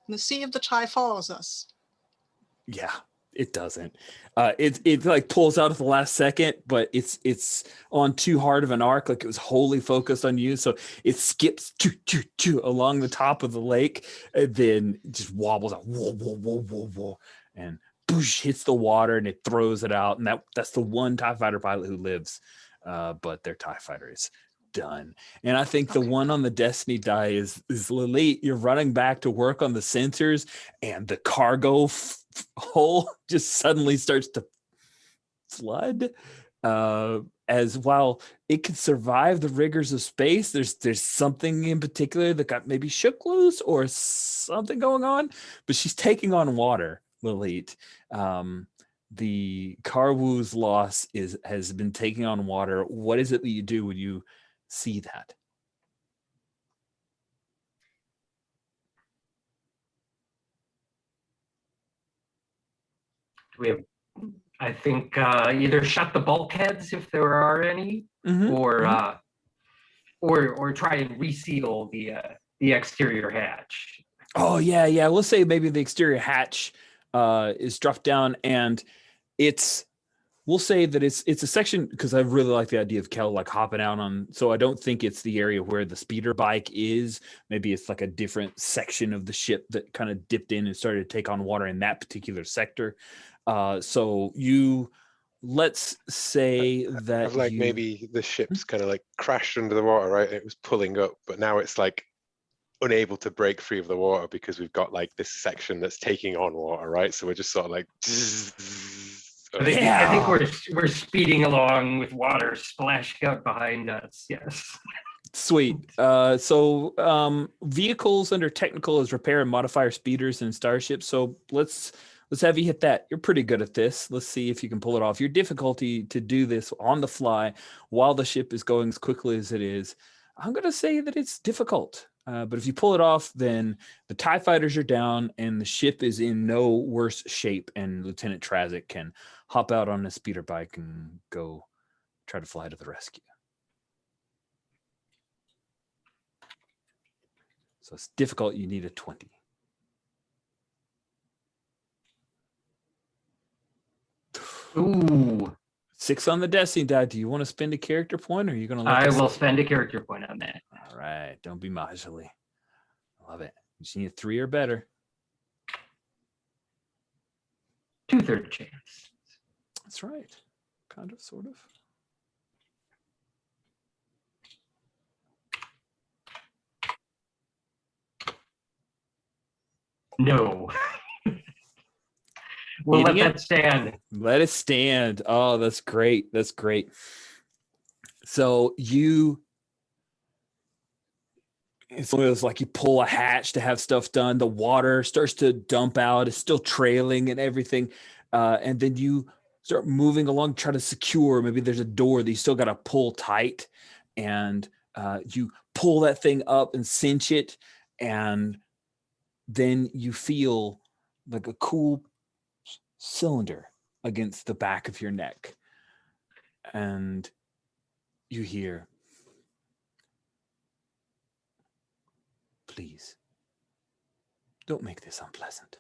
let's see if the TIE follows us. Yeah, it doesn't. It like pulls out at the last second, but it's on too hard of an arc. Like it was wholly focused on you, so it skips along the top of the lake, and then just wobbles out, whoa, and boosh, hits the water, and it throws it out. And that's the one TIE fighter pilot who lives, but their TIE fighter is done. And I think the one on the Destiny die is Lilith. You're running back to work on the sensors, and the cargo hole just suddenly starts to flood. as while it can survive the rigors of space, there's something in particular that got maybe shook loose or something going on, but she's taking on water, Lilith. The Karwoo's loss has been taking on water. What is it that you do when you see that? We have, I think, either shut the bulkheads if there are any, or try and reseal the exterior hatch. Oh yeah, yeah. Let's say maybe the exterior hatch is dropped down, and we'll say that it's a section, because I really like the idea of Kel like hopping out on. So I don't think it's the area where the speeder bike is. Maybe it's like a different section of the ship that kind of dipped in and started to take on water in that particular sector. So let's say that like maybe the ship's kind of like crashed under the water, right? It was pulling up, but now it's like unable to break free of the water because we've got like this section that's taking on water, right? So we're just sort of like I think we're speeding along with water splashing out behind us. Yes. Sweet. So vehicles under technical is repair and modifier speeders and starships. So let's have you hit that. You're pretty good at this. Let's see if you can pull it off. Your difficulty to do this on the fly while the ship is going as quickly as it is, I'm going to say that it's difficult. But if you pull it off, then the TIE fighters are down and the ship is in no worse shape, and Lieutenant Trazik can hop out on a speeder bike and go try to fly to the rescue. So it's difficult. You need a 20. Ooh. 6 on the Destiny die. Do you want to spend a character point, or are you going to? I will spend a character point on that. All right. Don't be modulary. Love it. You just need a 3 or better. 2/3 chance. That's right. Kind of, sort of. No. We'll let that stand. Let it stand. Oh, that's great. That's great. So it's almost like you pull a hatch to have stuff done. The water starts to dump out. It's still trailing and everything. And then you start moving along, try to secure. Maybe there's a door that you still got to pull tight. And you pull that thing up and cinch it. And then you feel like a cool cylinder against the back of your neck. And you hear, "Please, don't make this unpleasant."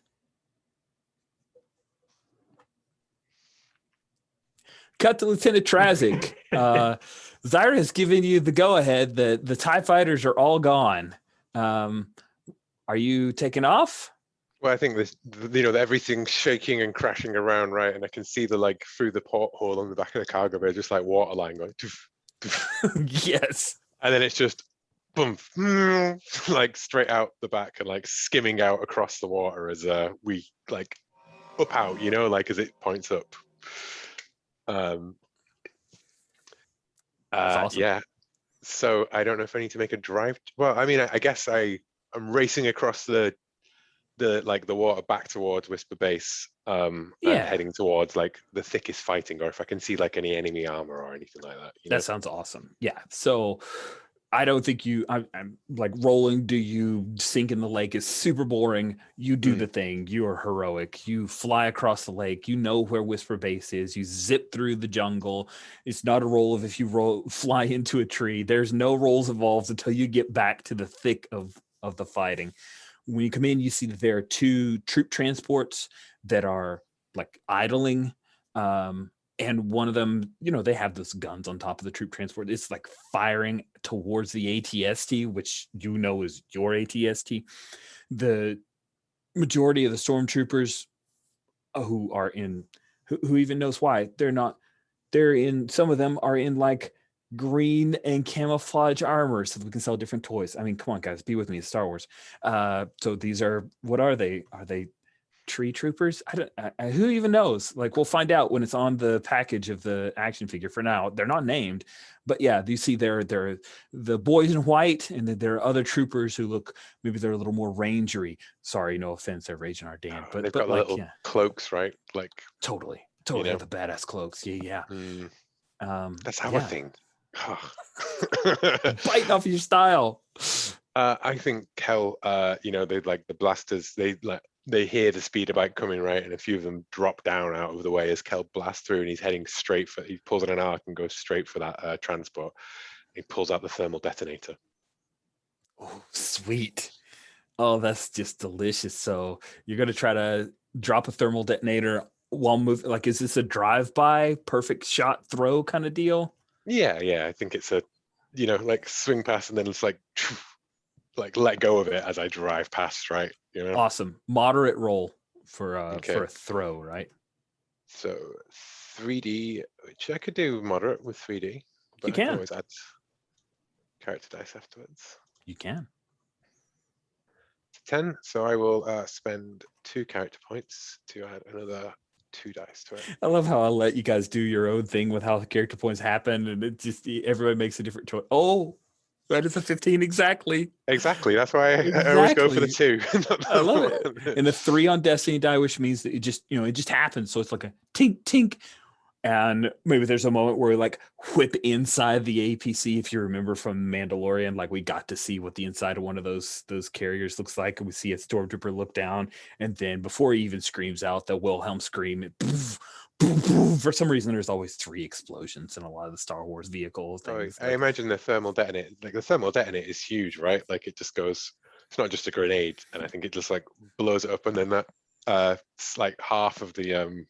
Cut to Lieutenant Trazik. Zyra has given you the go-ahead that the TIE fighters are all gone. Are you taking off? Well, I think this, everything's shaking and crashing around, right? And I can see through the porthole on the back of the cargo bay, just like water line going. Doof, doof. Yes. And then it's just boom, like straight out the back and like skimming out across the water as we like up out, as it points up. That's awesome. Yeah. So I don't know if I need to make a drive. Well, I mean, I guess I'm racing across the water back towards Whisper Base, and heading towards like the thickest fighting, or if I can see like any enemy armor or anything like that. That sounds awesome. Yeah. So I don't think I'm like rolling. Do you sink in the lake is super boring. You do the thing. You are heroic. You fly across the lake. You know where Whisper Base is. You zip through the jungle. It's not a roll of if you fly into a tree. There's no rolls involved until you get back to the thick of the fighting. When you come in, you see that there are 2 troop transports that are like idling. And one of them, they have those guns on top of the troop transport. It's like firing towards the ATST, which is your ATST. The majority of the stormtroopers who even knows why, some of them are in like green and camouflage armor so we can sell different toys. I mean, come on, guys, be with me. It's Star Wars. So these are, what are they? Are they tree troopers. Who even knows? Like, we'll find out when it's on the package of the action figure. For now, they're not named, but yeah, you see they're the boys in white, and then there are other troopers who look, maybe they're a little more rangery. Sorry, no offense, they're Raging Ardan, but they've got the like, little cloaks, right? Like totally you know. the badass cloaks. Yeah. That's our yeah. thing. Biting off your style. I think Kel, they like the blasters, they hear the speeder bike coming, right? And a few of them drop down out of the way as Kel blasts through, and he's heading straight for, he pulls on an arc and goes straight for that transport. He pulls out the thermal detonator. Oh, sweet. Oh, that's just delicious. So you're going to try to drop a thermal detonator while moving. Like, is this a drive-by, perfect shot throw kind of deal? Yeah. I think it's a, like swing past and then it's like let go of it as I drive past, right? Awesome. Moderate roll for a throw, right? So 3D, which I could do moderate with 3D, but you I can always add character dice afterwards. You can. 10, so I will spend 2 character points to add another 2 dice to it. I love how I'll let you guys do your own thing with how the character points happen, and it just, everyone makes a different choice. Oh, that is a 15 exactly. Exactly. That's why I always go for the 2. I love it. And the 3 on Destiny die, which means that it just happens. So it's like a tink tink. And maybe there's a moment where we like whip inside the APC. If you remember from Mandalorian, like we got to see what the inside of one of those carriers looks like, and we see a stormtrooper look down, and then before he even screams out the Wilhelm scream, it, poof, poof, poof. For some reason there's always 3 explosions in a lot of the Star Wars vehicles. I imagine the thermal detonator, like the thermal detonator is huge, right? Like it just goes, it's not just a grenade, and I think it just like blows it up, and then that it's like half of the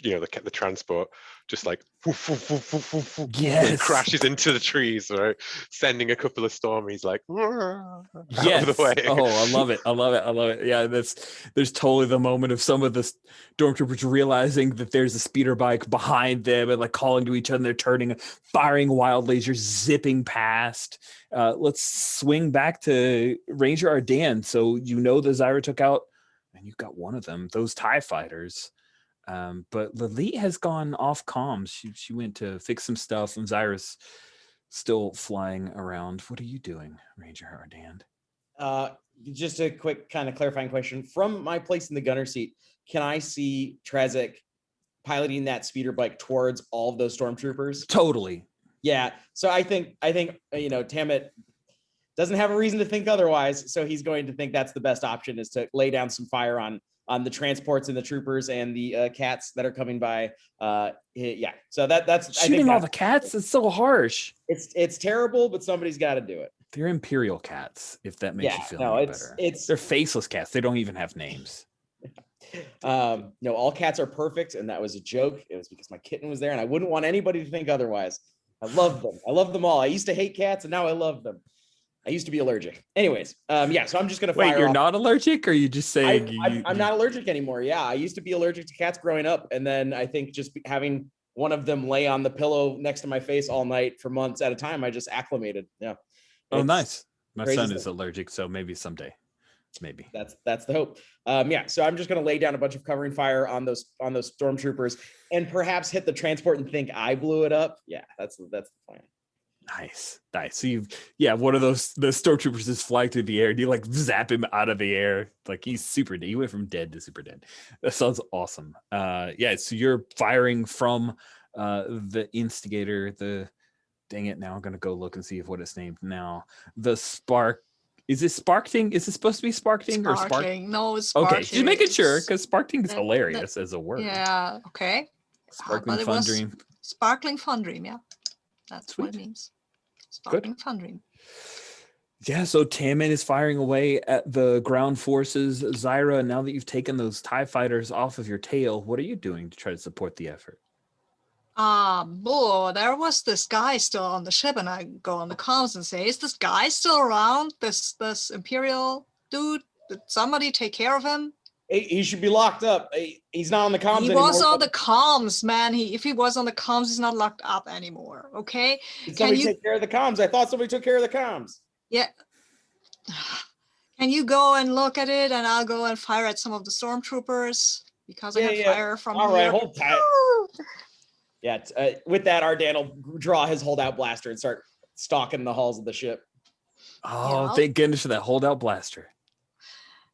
the transport just like woof, woof, woof, woof, woof, woof, yes, and crashes into the trees, right? Sending a couple of stormies like out yes. of the way. Oh, I love it. Yeah, there's totally the moment of some of the stormtroopers realizing that there's a speeder bike behind them and like calling to each other. They're turning, firing wild lasers, zipping past. Let's swing back to Ranger Ardan. So the Zyra took out, and you've got one of them, those TIE fighters. But Lily has gone off comms. She went to fix some stuff, and Zyra's still flying around. What are you doing, Ranger Ardan? Just a quick kind of clarifying question. From my place in the gunner seat, can I see Trezek piloting that speeder bike towards all of those stormtroopers? Totally. Yeah. So I think Tammet doesn't have a reason to think otherwise. So he's going to think that's the best option, is to lay down some fire on the transports and the troopers and the cats that are coming by. Yeah. So that's shooting all the cats. It's so harsh. It's terrible, but somebody's got to do it. They're Imperial cats, if that makes you feel better. They're faceless cats. They don't even have names. No, all cats are perfect, and that was a joke. It was because my kitten was there, and I wouldn't want anybody to think otherwise. I love them. I love them all. I used to hate cats, and now I love them. I used to be allergic. Anyways, yeah. So I'm just gonna fire. Wait, you're not allergic, or you just saying I'm not allergic anymore? Yeah, I used to be allergic to cats growing up, and then I think just having one of them lay on the pillow next to my face all night for months at a time, I just acclimated. Yeah. Oh, nice. My son is allergic, so maybe someday. Maybe that's the hope. Yeah. So I'm just gonna lay down a bunch of covering fire on those stormtroopers, and perhaps hit the transport and think I blew it up. Yeah, that's the plan. Nice. So one of the stormtroopers is flying through the air, and you like zap him out of the air. Like he's super dead. He went from dead to super dead. That sounds awesome. Yeah. So you're firing from the instigator. Dang it! Now I'm gonna go look and see if what it's named now. The spark. Is it Sparkting? Is it supposed to be Sparkting or Spark? No, it's Sparking. Okay, just making sure, because Sparkting is hilarious as a word. Yeah. Okay. Sparkling Fun Dream. Sparkling Fun Dream. Yeah, that's Sweet. What it means. Sparkling Fun Dream. Yeah, so Tammin is firing away at the ground forces. Zyra, now that you've taken those TIE fighters off of your tail, what are you doing to try to support the effort? There was this guy still on the ship, and I go on the comms and say, is this guy still around? This Imperial dude? Did somebody take care of him? He should be locked up. He's not on the comms anymore. He was on the comms, man. If he was on the comms, he's not locked up anymore. Okay? Did somebody take care of the comms? I thought somebody took care of the comms. Yeah. Can you go and look at it, and I'll go and fire at some of the stormtroopers because I can fire from All here. right, hold tight. Yeah, with that, Ardan will draw his holdout blaster and start stalking the halls of the ship. Oh, Yeah. thank goodness for that holdout blaster.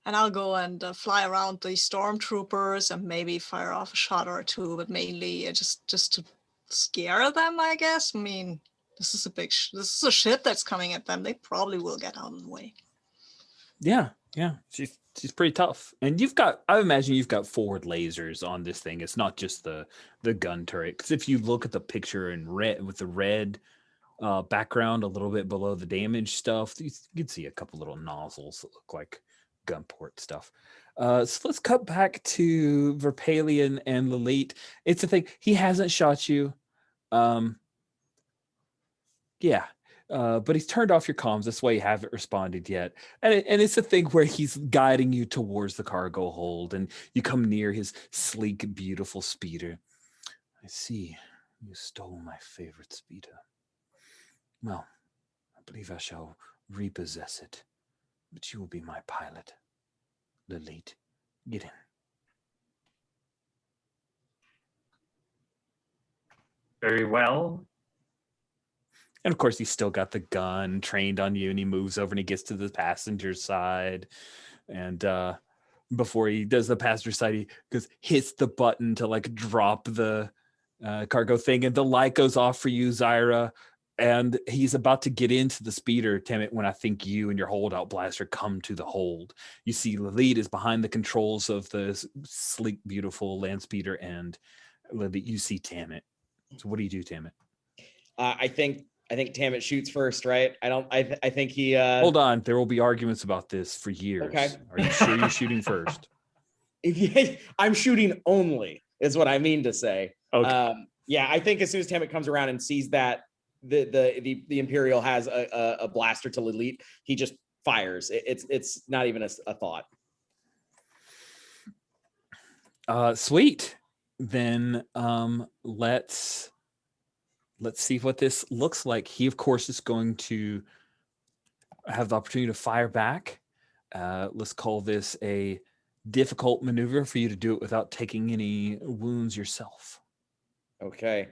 And I'll go and fly around the stormtroopers and maybe fire off a shot or two, but mainly just to scare them, I guess. I mean, this is a ship that's coming at them. They probably will get out of the way. Yeah, she's pretty tough. And I imagine you've got forward lasers on this thing. It's not just the gun turret. Because if you look at the picture in red with the red background a little bit below the damage stuff, you can see a couple little nozzles that look like gun port stuff. So let's cut back to Verpalion and Lilith. It's the thing, he hasn't shot you. Yeah. But he's turned off your comms. That's why you haven't responded yet. And it's a thing where he's guiding you towards the cargo hold, and you come near his sleek, beautiful speeder. I see you stole my favorite speeder. Well, I believe I shall repossess it, but you will be my pilot. Lilith, get in. Very well. And of course, he's still got the gun trained on you, and he moves over and he gets to the passenger side. And before he does the passenger side, he hits the button to like drop the cargo thing, and the light goes off for you, Zyra. And he's about to get into the speeder, Timit, when I think you and your holdout blaster come to the hold. You see Lilith is behind the controls of the sleek, beautiful land speeder, and Lilith, you see Tamit. So what do you do, Tamit? I think Tamit shoots first, right? I think he Hold on, there will be arguments about this for years. Okay. Are you sure you're shooting first? I'm shooting only, is what I mean to say. Okay. Yeah, I think as soon as Tamit comes around and sees that the Imperial has a blaster to Lilith, he just fires. It's not even a thought. Sweet. Then let's see what this looks like. He, of course, is going to have the opportunity to fire back. Let's call this a difficult maneuver for you to do it without taking any wounds yourself. Okay.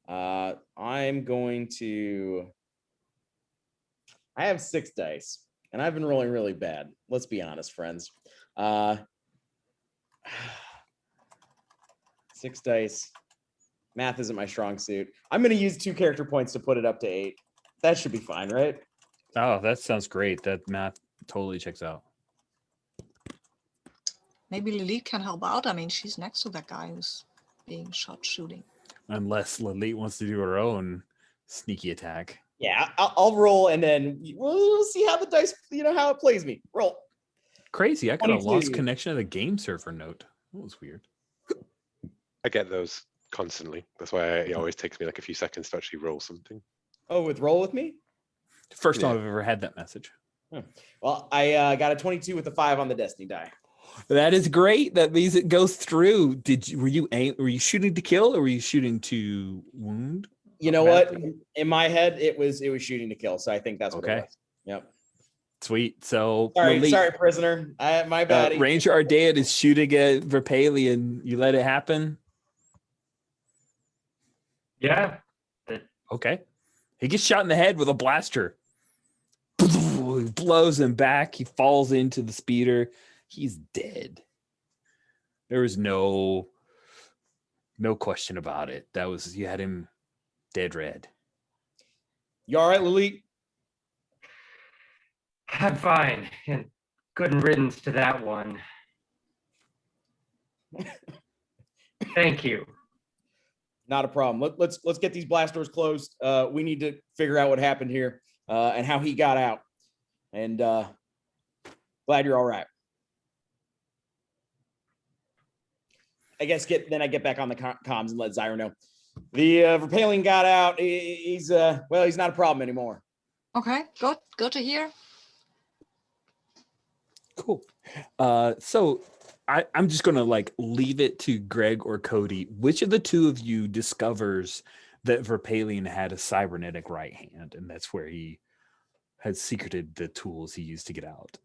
I'm going to... I have 6 dice, and I've been rolling really bad. Let's be honest, friends. 6 dice. Math isn't my strong suit. I'm going to use 2 character points to put it up to 8. That should be fine, right? Oh, that sounds great. That math totally checks out. Maybe Lilith can help out. I mean, she's next to that guy who's being shooting. Unless Lilith wants to do her own sneaky attack. Yeah, I'll roll, and then we'll see how the dice, how it plays me. Roll. Crazy. I kind of 22. lost connection to the game server note. That was weird. I get those constantly. That's why it always takes me like a few seconds to actually roll something. Oh, with roll with me? First time Yeah. I've ever had that message. Well, I got a 22 with a 5 on the Destiny die. That is great. That means it goes through. Were you shooting to kill, or were you shooting to wound? You know what? In my head, it was shooting to kill. So I think that's what it was. Yep. Sweet. So Sorry, prisoner. My bad. Ranger Ardean is shooting at Verpalion. You let it happen. Yeah. Okay. He gets shot in the head with a blaster. He blows him back. He falls into the speeder. He's dead. There was no question about it. You had him dead red. You all right, Lilith? I'm fine. And good riddance to that one. Thank you. Not a problem. Let's get these blast doors closed. We need to figure out what happened here and how he got out. And glad you're all right. I guess I get back on the comms and let Zyra know. The Verpalion got out. He's not a problem anymore. Okay, good to hear. Cool. So I'm just gonna leave it to Greg or Cody. Which of the two of you discovers that Verpalion had a cybernetic right hand, and that's where he had secreted the tools he used to get out?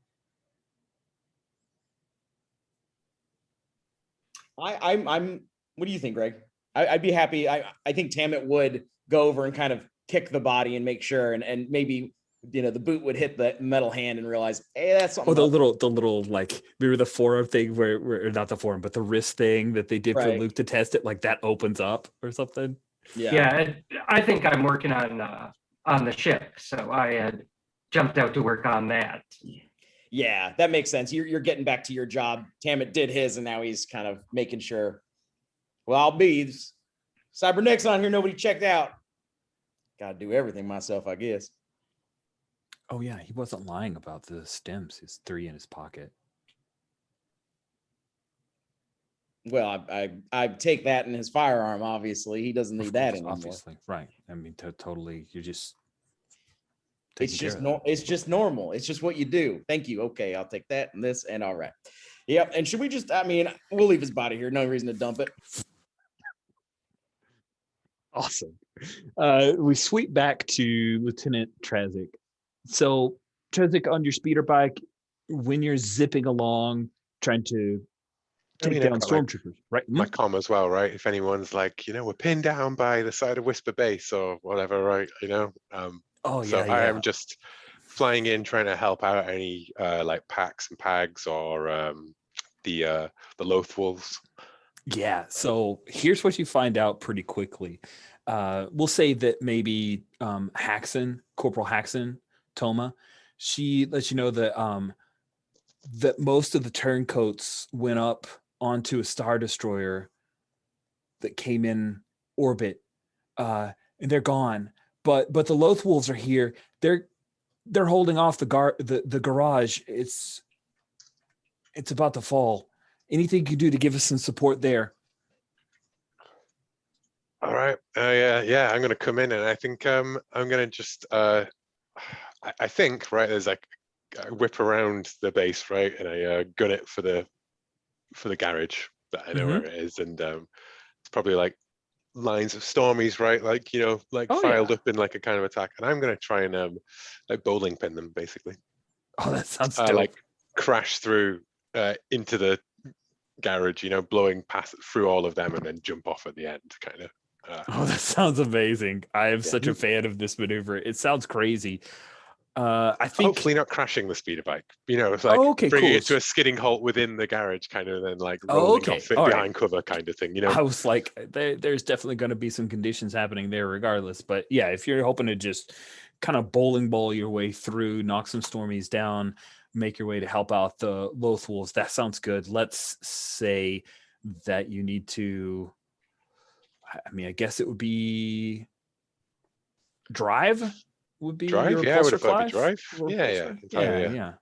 I'm. What do you think, Greg? I'd be happy. I think Tammet would go over and kind of kick the body and make sure, and maybe the boot would hit the metal hand and realize, hey, that's something. Oh, the little like, remember the forearm thing where not the forearm, but the wrist thing that they did for Right. Luke to test it, like that opens up or something. Yeah, I think I'm working on the ship, so I had jumped out to work on that. Yeah, that makes sense. You're getting back to your job. Tammet did his, and now he's kind of making sure. Well, I'll be Cybernex on here. Nobody checked out. Got to do everything myself, I guess. Oh yeah, he wasn't lying about the stems. His 3 in his pocket. Well, I take that in his firearm. Obviously, he doesn't need that anymore. Obviously, right? I mean, totally. You're just. It's just It's just normal. It's just what you do. Thank you. Okay, I'll take that and this and all right. Yep. And should we just? I mean, we'll leave his body here. No reason to dump it. Awesome. We sweep back to Lieutenant Trazik. So, Trazik, on your speeder bike, when you're zipping along, trying to take down stormtroopers, right? My comm as well, right? If anyone's like, we're pinned down by the side of Whisper Base or whatever, right? So I am just flying in, trying to help out any like packs and pags or the Loth Wolves. Yeah, so here's what you find out pretty quickly. We'll say that maybe Corporal Haxon, Toma, she lets you know that that most of the turncoats went up onto a Star Destroyer that came in orbit, and they're gone. But the Loth Wolves are here. They're holding off the garage. It's about to fall. Anything you can do to give us some support there? All right. Yeah, I'm going to come in, and I think I'm going to just. I think right. There's like I whip around the base, right, and I gun it for the garage that I know where it is, and it's probably like lines of Stormies, right, like filed up in like a kind of attack, and I'm going to try and like bowling pin them basically. Oh, that sounds dope. Like crash through into the garage, blowing past through all of them and then jump off at the end, kind of. Oh, that sounds amazing. I am such a fan of this maneuver. It sounds crazy. I think hopefully not crashing the speeder bike. It's like bringing it to a skidding halt within the garage, kind of, then like rolling off it behind cover, kind of thing. I was like, there's definitely going to be some conditions happening there, regardless. But yeah, if you're hoping to just kind of bowling ball your way through, knock some Stormies down, make your way to help out the Loth Wolves, that sounds good. Let's say that you need to. I mean, I guess it would be drive. Would be drive, your yeah, would fly? drive, yeah.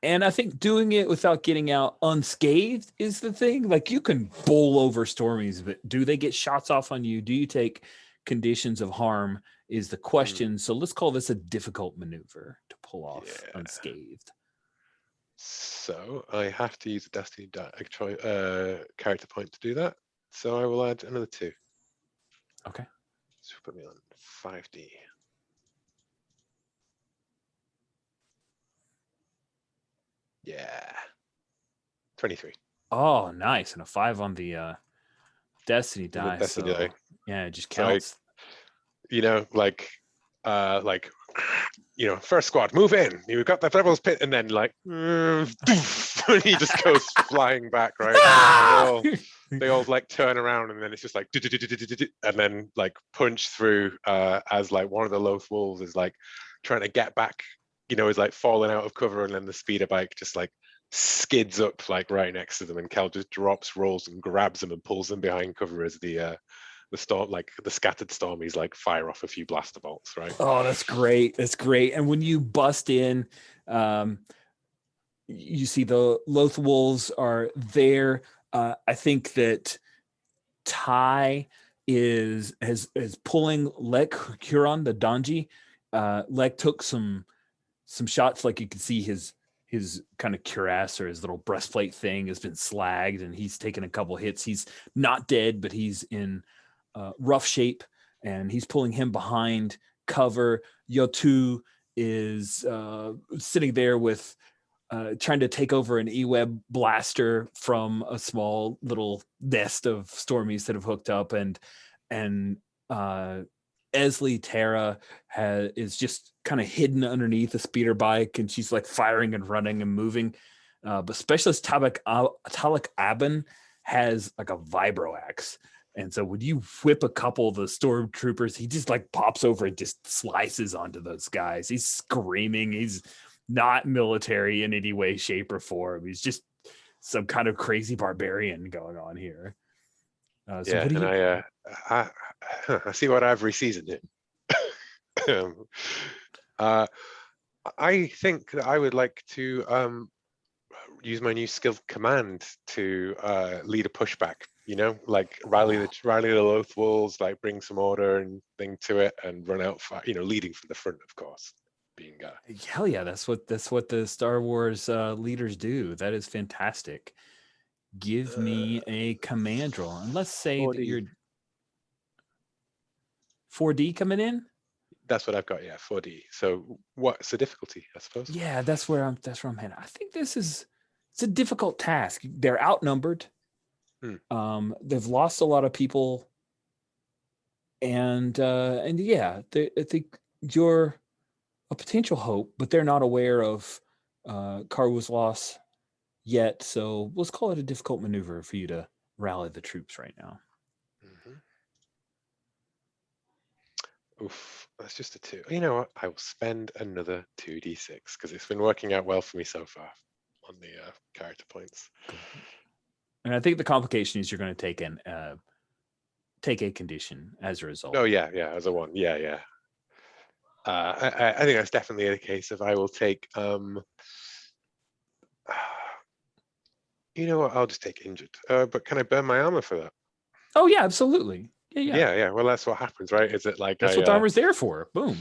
And I think doing it without getting out unscathed is the thing. Like, you can bowl over Stormies, but do they get shots off on you? Do you take conditions of harm is the question. So let's call this a difficult maneuver to pull off unscathed. So I have to use a Destiny character point to do that. So I will add another 2. Okay. So put me on 5D. Yeah. 23. Oh, nice. And a 5 on the Destiny die. Destiny die. Yeah, it just counts. So first squad, move in. You've got the Devil's Pit, and then he just goes flying back, right? They all like turn around, and then it's just like, and then like punch through as like one of the Loth Wolves is like trying to get back, is like falling out of cover, and then the speeder bike just like skids up like right next to them, and Kel just drops, rolls, and grabs them and pulls them behind cover as the storm, like the scattered Stormies, like fire off a few blaster bolts, right? Oh, that's great. That's great. And when you bust in, you see the Loth Wolves are there. I think that Ty is pulling Lek Huron, the Donji. Lek took some shots, like you can see his kind of cuirass or his little breastplate thing has been slagged, and he's taken a couple hits. He's not dead, but he's in rough shape, and he's pulling him behind cover. Yotu is sitting there with trying to take over an E-web blaster from a small little nest of stormies that have hooked up, and Esley Terra is just kind of hidden underneath a speeder bike, and she's like firing and running and moving. But Specialist Talik Aben has like a vibro axe. And so when you whip a couple of the stormtroopers, he just like pops over and just slices onto those guys. He's screaming. He's not military in any way, shape, or form. He's just some kind of crazy barbarian going on here. So yeah, what do you? And I see what I've reseasoned it. I think that I would like to use my new skill command to lead a pushback. You know, like rally the Loth Wolves, like bring some order and thing to it, and run out. You know, leading from the front, of course. Being hell yeah, that's what the Star Wars leaders do. That is fantastic. Give me a command roll, and let's say 4D. that you're 4D coming in. That's what I've got. Yeah, 4D. So what's the difficulty? I suppose. Yeah, that's where I'm heading. I think it's a difficult task. They're outnumbered. They've lost a lot of people, and yeah, I think you're a potential hope, but they're not aware of Karwu's loss yet. So let's call it a difficult maneuver for you to rally the troops right now. Oof, that's just a 2. You know what? I will spend another 2d6 because it's been working out well for me so far on the character points. And I think the complication is you're going to take a condition as a result. Oh yeah, as a 1. Yeah. I think that's definitely the case. If I will take, you know what? I'll just take injured. But can I burn my armor for that? Oh yeah, absolutely. Yeah. Well, that's what happens, right? Is it like that's what the armor's there for? Boom.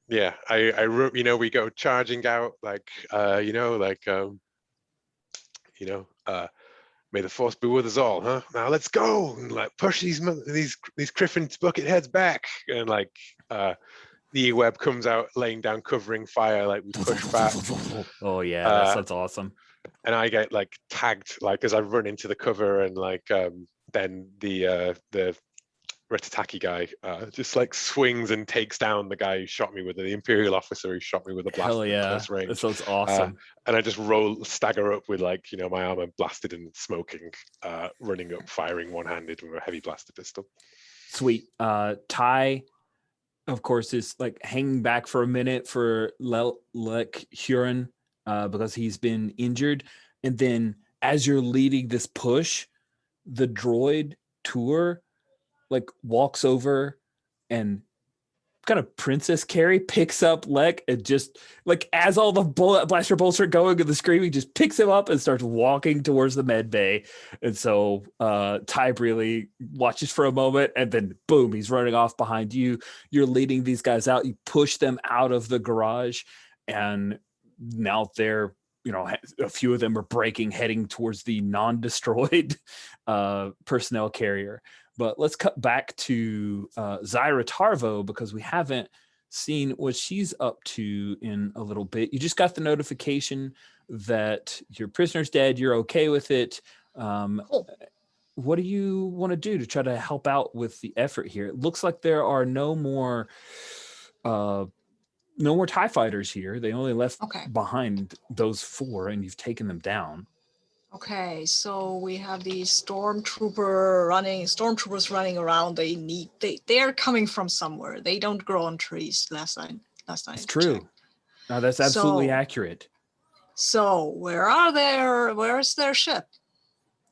Yeah, you know, we go charging out like you know, like may the force be with us all, huh? Now let's go and like push these Griffin bucket heads back, and like the web comes out laying down covering fire, like we push back. Oh yeah, that sounds awesome. And I get like tagged like as I run into the cover, and like then the Ratataki guy just like swings and takes down the guy who shot me with the Imperial officer who shot me with a blaster at close range. That sounds awesome. And I just stagger up with like, you know, my armor blasted and smoking, running up, firing one-handed with a heavy blaster pistol. Sweet. Ty, of course, is like hanging back for a minute for Lek Huron because he's been injured. And then as you're leading this push, the droid tour like walks over and kind of Princess Carrie picks up Lek and just like as all the blaster bolts are going and the screaming, just picks him up and starts walking towards the med bay. And so Ty really watches for a moment, and then boom, he's running off behind you. You're leading these guys out. You push them out of the garage, and now they're, you know, a few of them are braking, heading towards the non-destroyed personnel carrier. But let's cut back to Zyra Tarvo, because we haven't seen what she's up to in a little bit. You just got the notification that your prisoner's dead. You're okay with it. Cool. What do you want to do to try to help out with the effort here? It looks like there are no more TIE fighters here. They only left behind those 4, and you've taken them down. Okay, so we have these stormtroopers running around. They are coming from somewhere. They don't grow on trees. Last night. That's true. No, that's absolutely accurate. So where's their ship?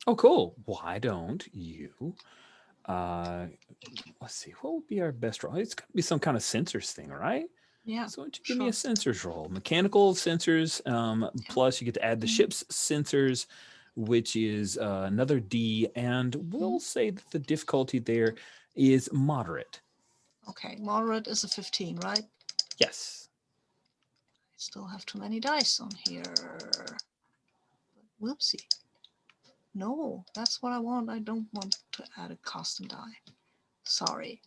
Oh, cool. Why don't you? Let's see. What would be our best roll? It's got to be some kind of sensors thing, right? Yeah. So why don't you give me a sensors roll? Mechanical sensors, plus you get to add the ship's sensors, which is another D, and we'll say that the difficulty there is moderate. Okay, moderate is a 15, right? Yes. I still have too many dice on here. Whoopsie. No, that's what I want. I don't want to add a custom die. Sorry.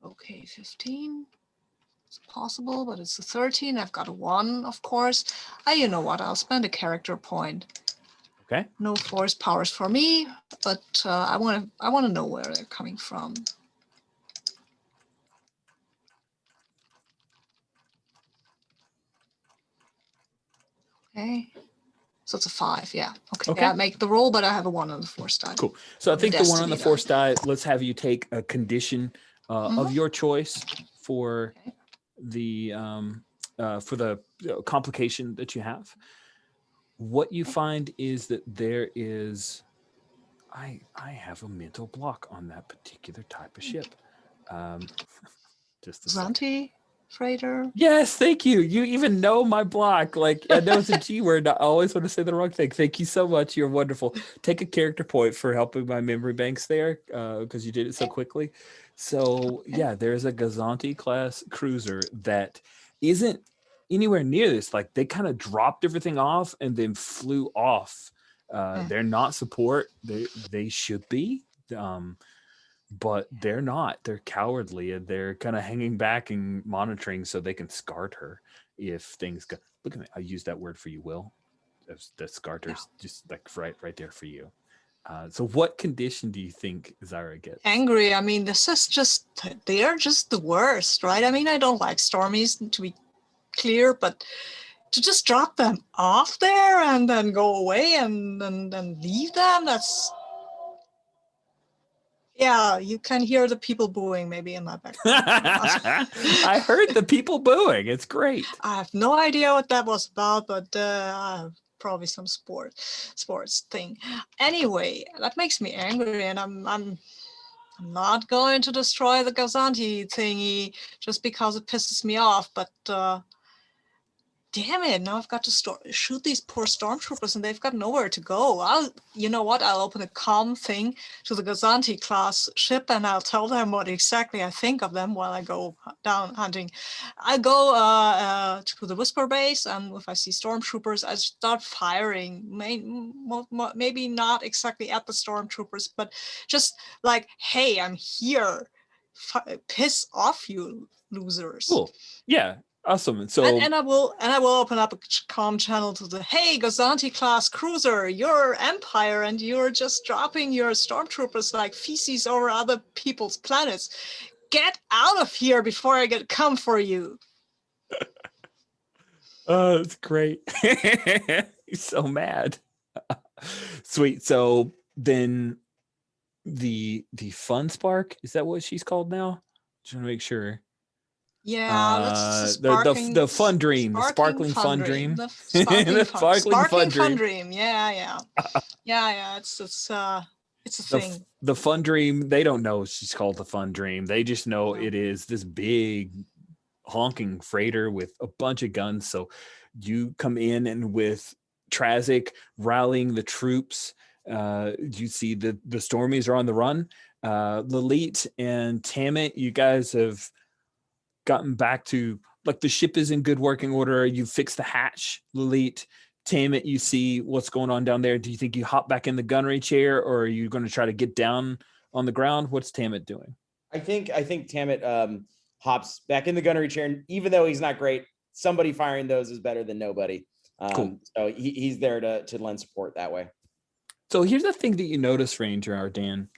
Okay, 15. It's possible, but it's a 13. I've got a 1, of course. You know what? I'll spend a character point. Okay. No force powers for me, but I want to know where they're coming from. Okay. So it's a 5, yeah. Okay. I make the roll, but I have a 1 on the force die. Cool. So I think the 1 on the Destiny force die, let's have you take a condition of your choice for the complication that you have. What you find is that there is, I have a mental block on that particular type of ship. Just a Zanti freighter. Yes, thank you. You even know my block. Like, I know it's a G word. I always want to say the wrong thing. Thank you so much. You're wonderful. Take a character point for helping my memory banks there, because you did it so quickly. So yeah, there's a Gazanti class cruiser that isn't anywhere near this. Like, they kind of dropped everything off and then flew off. They're not support. They should be. But they're not. They're cowardly, and they're kind of hanging back and monitoring so they can SCART her if things go. Look at me. I used that word for you, Will. The SCARTers, just like right there for you. So what condition do you think Zyra gets? Angry. I mean, this is just, they're just the worst, right? I mean, I don't like Stormies, to be clear, but to just drop them off there and then go away and then leave them, that's... Yeah, you can hear the people booing maybe in my background. I heard the people booing. It's great. I have no idea what that was about, but probably some sports thing. Anyway, that makes me angry, and I'm not going to destroy the Gazanti thingy just because it pisses me off, but damn it, now I've got to shoot these poor stormtroopers and they've got nowhere to go. You know what, I'll open a comm thing to the Gazanti class ship and I'll tell them what exactly I think of them while I go down hunting. I go to the Whisper base, and if I see stormtroopers, I start firing. Maybe not exactly at the stormtroopers, but just like, hey, I'm here. Piss off, you losers. Cool. Yeah. Awesome. So and I will open up a comm channel to the, hey, Gazanti class cruiser, you're Empire and you're just dropping your stormtroopers like feces over other people's planets. Get out of here before I come for you. Oh, it's great. He's so mad. Sweet. So then the fun spark, is that what she's called now? Just want to make sure. Yeah, the fun dream, the sparkling fun dream, the sparkling fun dream. Yeah. It's a thing. The fun dream. They don't know she's called the fun dream. They just know it is this big honking freighter with a bunch of guns. So you come in, and with Trazic rallying the troops, you see the Stormies are on the run. Lilit and Tamit, you guys have gotten back to, like, the ship is in good working order. You fixed the hatch. Lilit, Tamit, you see what's going on down there. Do you think you hop back in the gunnery chair, or are you going to try to get down on the ground? What's Tamit doing? I think Tamit hops back in the gunnery chair, and even though he's not great, somebody firing those is better than nobody. Cool. So he's there to lend support that way. So here's the thing that you notice, Ranger Ardan.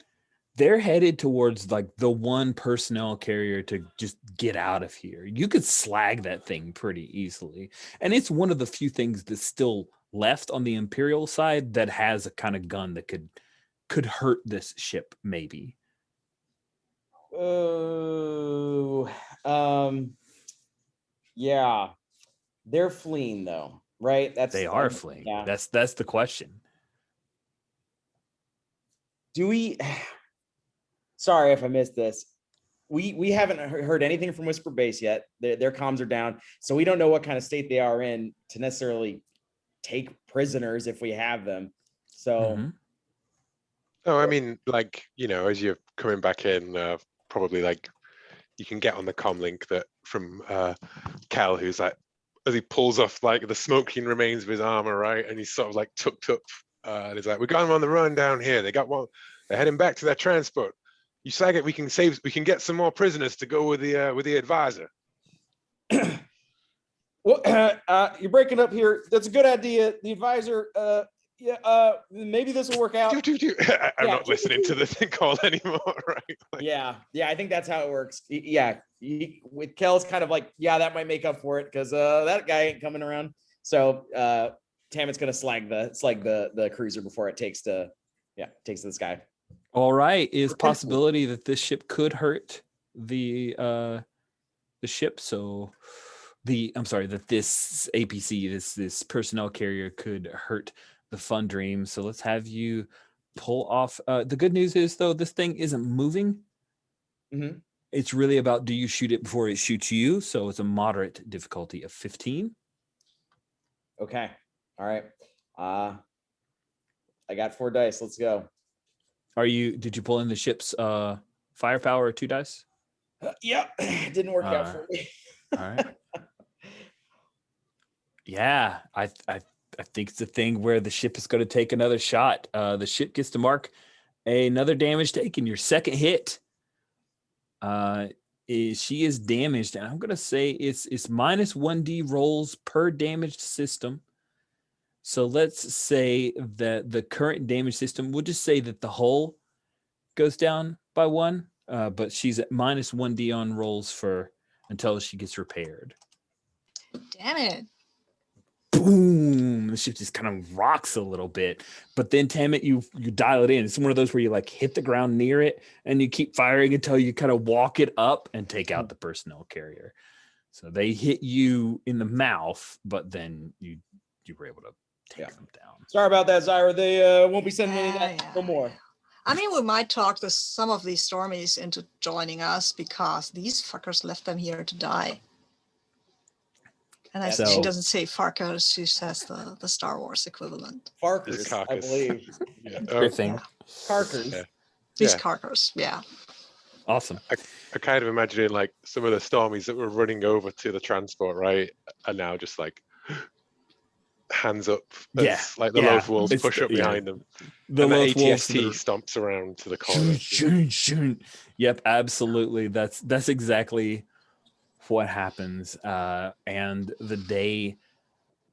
They're headed towards, like, the one personnel carrier to just get out of here. You could slag that thing pretty easily. And it's one of the few things that's still left on the Imperial side that has a kind of gun that could hurt this ship, maybe. Oh, yeah. They're fleeing though, right? They are fleeing. Yeah. That's the question. Do we... Sorry if I missed this. We haven't heard anything from Whisper Base yet. Their comms are down, so we don't know what kind of state they are in to necessarily take prisoners if we have them. So, I mean, like, as you're coming back in, probably, like, you can get on the comm link that from Cal, who's like, as he pulls off, like, the smoking remains of his armor, right, and he's sort of like tucked up, and he's like, we got him on the run down here. They got one. They're heading back to their transport. You sag it. We can get some more prisoners to go with the advisor. Well, you're breaking up here. That's a good idea. The advisor, maybe this will work out. I'm not listening to the thing call anymore, right? Like, Yeah, I think that's how it works. With Kel's kind of like, yeah, that might make up for it because that guy ain't coming around. So Tamit's gonna slag the cruiser before it takes to this guy. All right, is possibility that this ship could hurt the ship. So that this APC, this personnel carrier, could hurt the Fun Dream. So let's have you pull off. The good news is though, this thing isn't moving. Mm-hmm. It's really about, do you shoot it before it shoots you? So it's a moderate difficulty of 15. Okay. All right. I got 4 dice. Let's go. Did you pull in the ship's firepower or 2 dice? Yep. It didn't work out for me. All right. Yeah, I think it's a thing where the ship is going to take another shot. The ship gets to mark another damage taken. Your second hit. She is damaged, and I'm going to say it's minus 1d rolls per damaged system. So let's say that the current damage system, we'll just say that the hull goes down by 1, but she's at minus 1d on rolls until she gets repaired. Damn it. Boom! The ship just kind of rocks a little bit, but then Tamit, you dial it in. It's one of those where you like hit the ground near it and you keep firing until you kind of walk it up and take out the personnel carrier. So they hit you in the mouth, but then you were able to take them down. Sorry about that, Zyra. They won't be sending any of that no more. I mean, we might talk some of these Stormies into joining us because these fuckers left them here to die. And she doesn't say Farkers, she says the Star Wars equivalent. Farkers, I believe. Everything. Carkers. Yeah. These Carkers, yeah. Awesome. I kind of imagining like some of the Stormies that were running over to the transport, right, are now just like hands up as like the Loath Wolves push up behind them. The Loath Wolves stomps around to the corner. Yep, absolutely. That's exactly what happens. And the day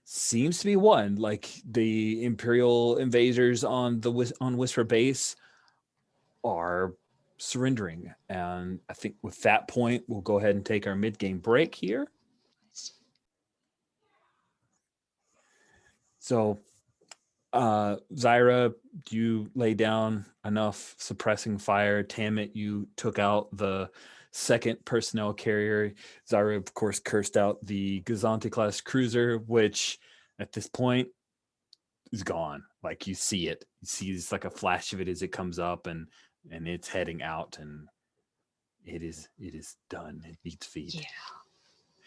seems to be won. Like the Imperial invaders on Whisper Base are surrendering. And I think with that point, we'll go ahead and take our mid-game break here. So, Zyra, you lay down enough suppressing fire. Tamit, you took out the second personnel carrier. Zyra, of course, cursed out the Gazanti class cruiser, which at this point is gone. Like you see it. You see it's like a flash of it as it comes up and it's heading out, and it is done. It beats feet.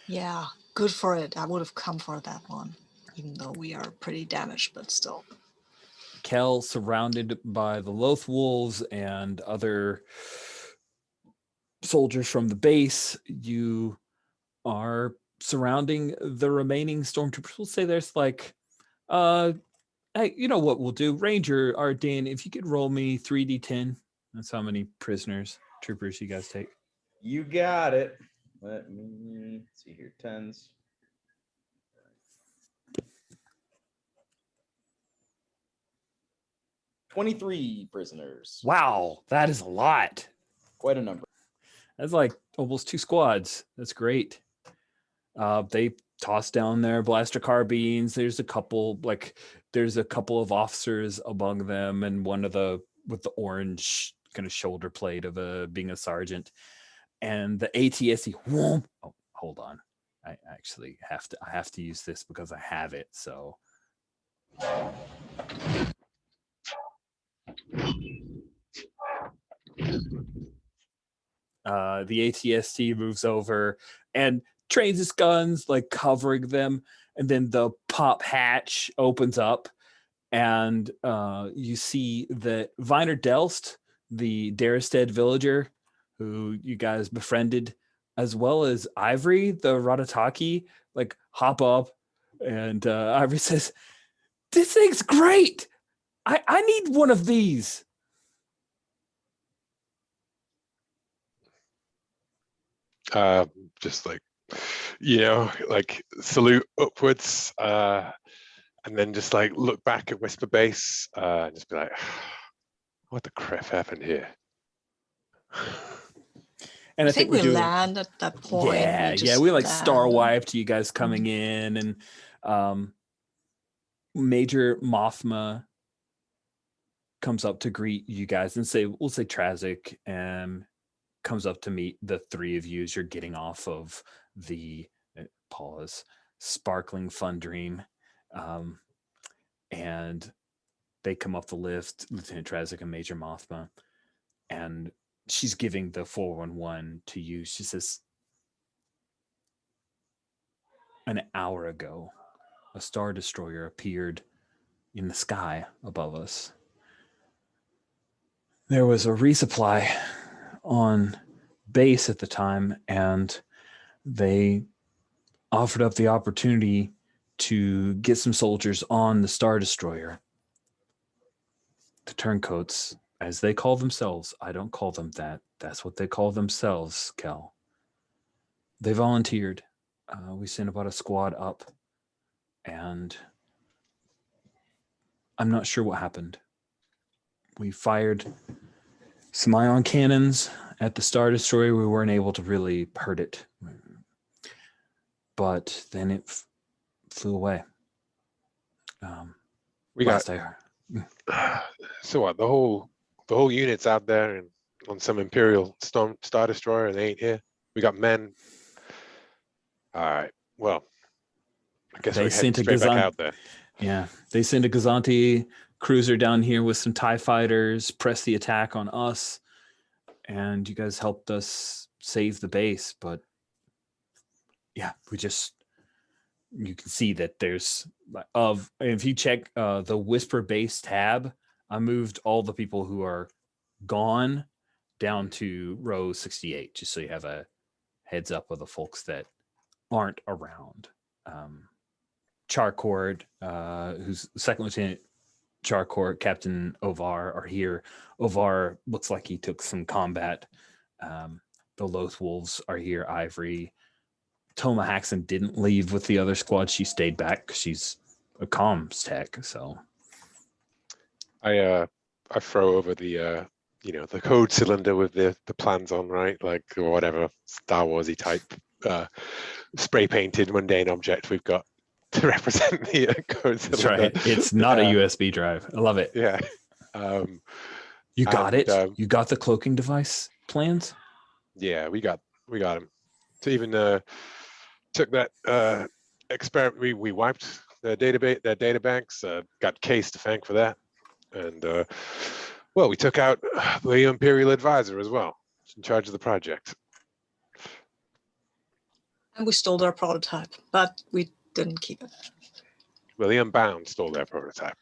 Yeah, good for it. I would have come for that one, even though we are pretty damaged, but still. Kel, surrounded by the Loath Wolves and other soldiers from the base, you are surrounding the remaining stormtroopers. We'll say there's like, hey, you know what we'll do? Ranger Arden, if you could roll me 3d10. That's how many troopers you guys take. You got it. Let me see here. 10s. 23 prisoners. Wow, that is a lot. Quite a number. That's like almost 2 squads. That's great. They toss down their blaster carbines. There's a couple of officers among them, and one of with the orange kind of shoulder plate of being a sergeant. And the ATSC. Whoomp. Oh, hold on. I actually have to use this because I have it. So. The ATST moves over and trains its guns, like covering them, and then the pop hatch opens up, and you see that Viner Delst, the Darristead villager, who you guys befriended, as well as Ivory, the Ratataki, like hop up, and Ivory says, "This thing's great. I need one of these." Just like, like salute upwards, and then just like look back at Whisper Base, and just be like, what the crap happened here? And I think we do land at that point. Yeah, we like star land. wiped you guys coming in, and Major Mothma comes up to greet you guys and we'll say Trazic, and comes up to meet the three of you as you're getting off of the pause sparkling fun dream, and they come up the lift, Lieutenant Trazic and Major Mothma, and she's giving the 411 to you. She says, an hour ago, a Star Destroyer appeared in the sky above us. There was a resupply on base at the time, and they offered up the opportunity to get some soldiers on the Star Destroyer. The turncoats, as they call themselves, I don't call them that. That's what they call themselves, Kel. They volunteered. We sent about a squad up, and I'm not sure what happened. We fired some ion cannons at the Star Destroyer. We weren't able to really hurt it, but then it flew away. We got so what? The whole unit's out there and on some Imperial Star Destroyer, and they ain't here. We got men. All right. Well, I guess we're heading straight back out there. Yeah, they sent a Gazanti cruiser down here with some TIE fighters, press the attack on us, and you guys helped us save the base. But yeah, you can see that there's if you check the Whisper Base tab, I moved all the people who are gone down to row 68, just so you have a heads up of the folks that aren't around. Charcourt, who's Second Lieutenant Charcourt, Captain Ovar are here. Ovar looks like he took some combat. The Loth Wolves are here. Ivory. Toma Haxon didn't leave with the other squad. She stayed back because she's a comms tech. So I throw over the the code cylinder with the plans on, right? Like, or whatever Star Warsy type spray painted mundane object we've got to represent the code cylinder. That's right. It's not a USB drive. I love it. Yeah. You got it. You got the cloaking device plans. Yeah, we got them. So even took that experiment. We wiped their data banks. Got Case to thank for that, and well, we took out the Imperial advisor as well, in charge of the project. And we stole their prototype, but we didn't keep it. Well, the Unbound stole their prototype.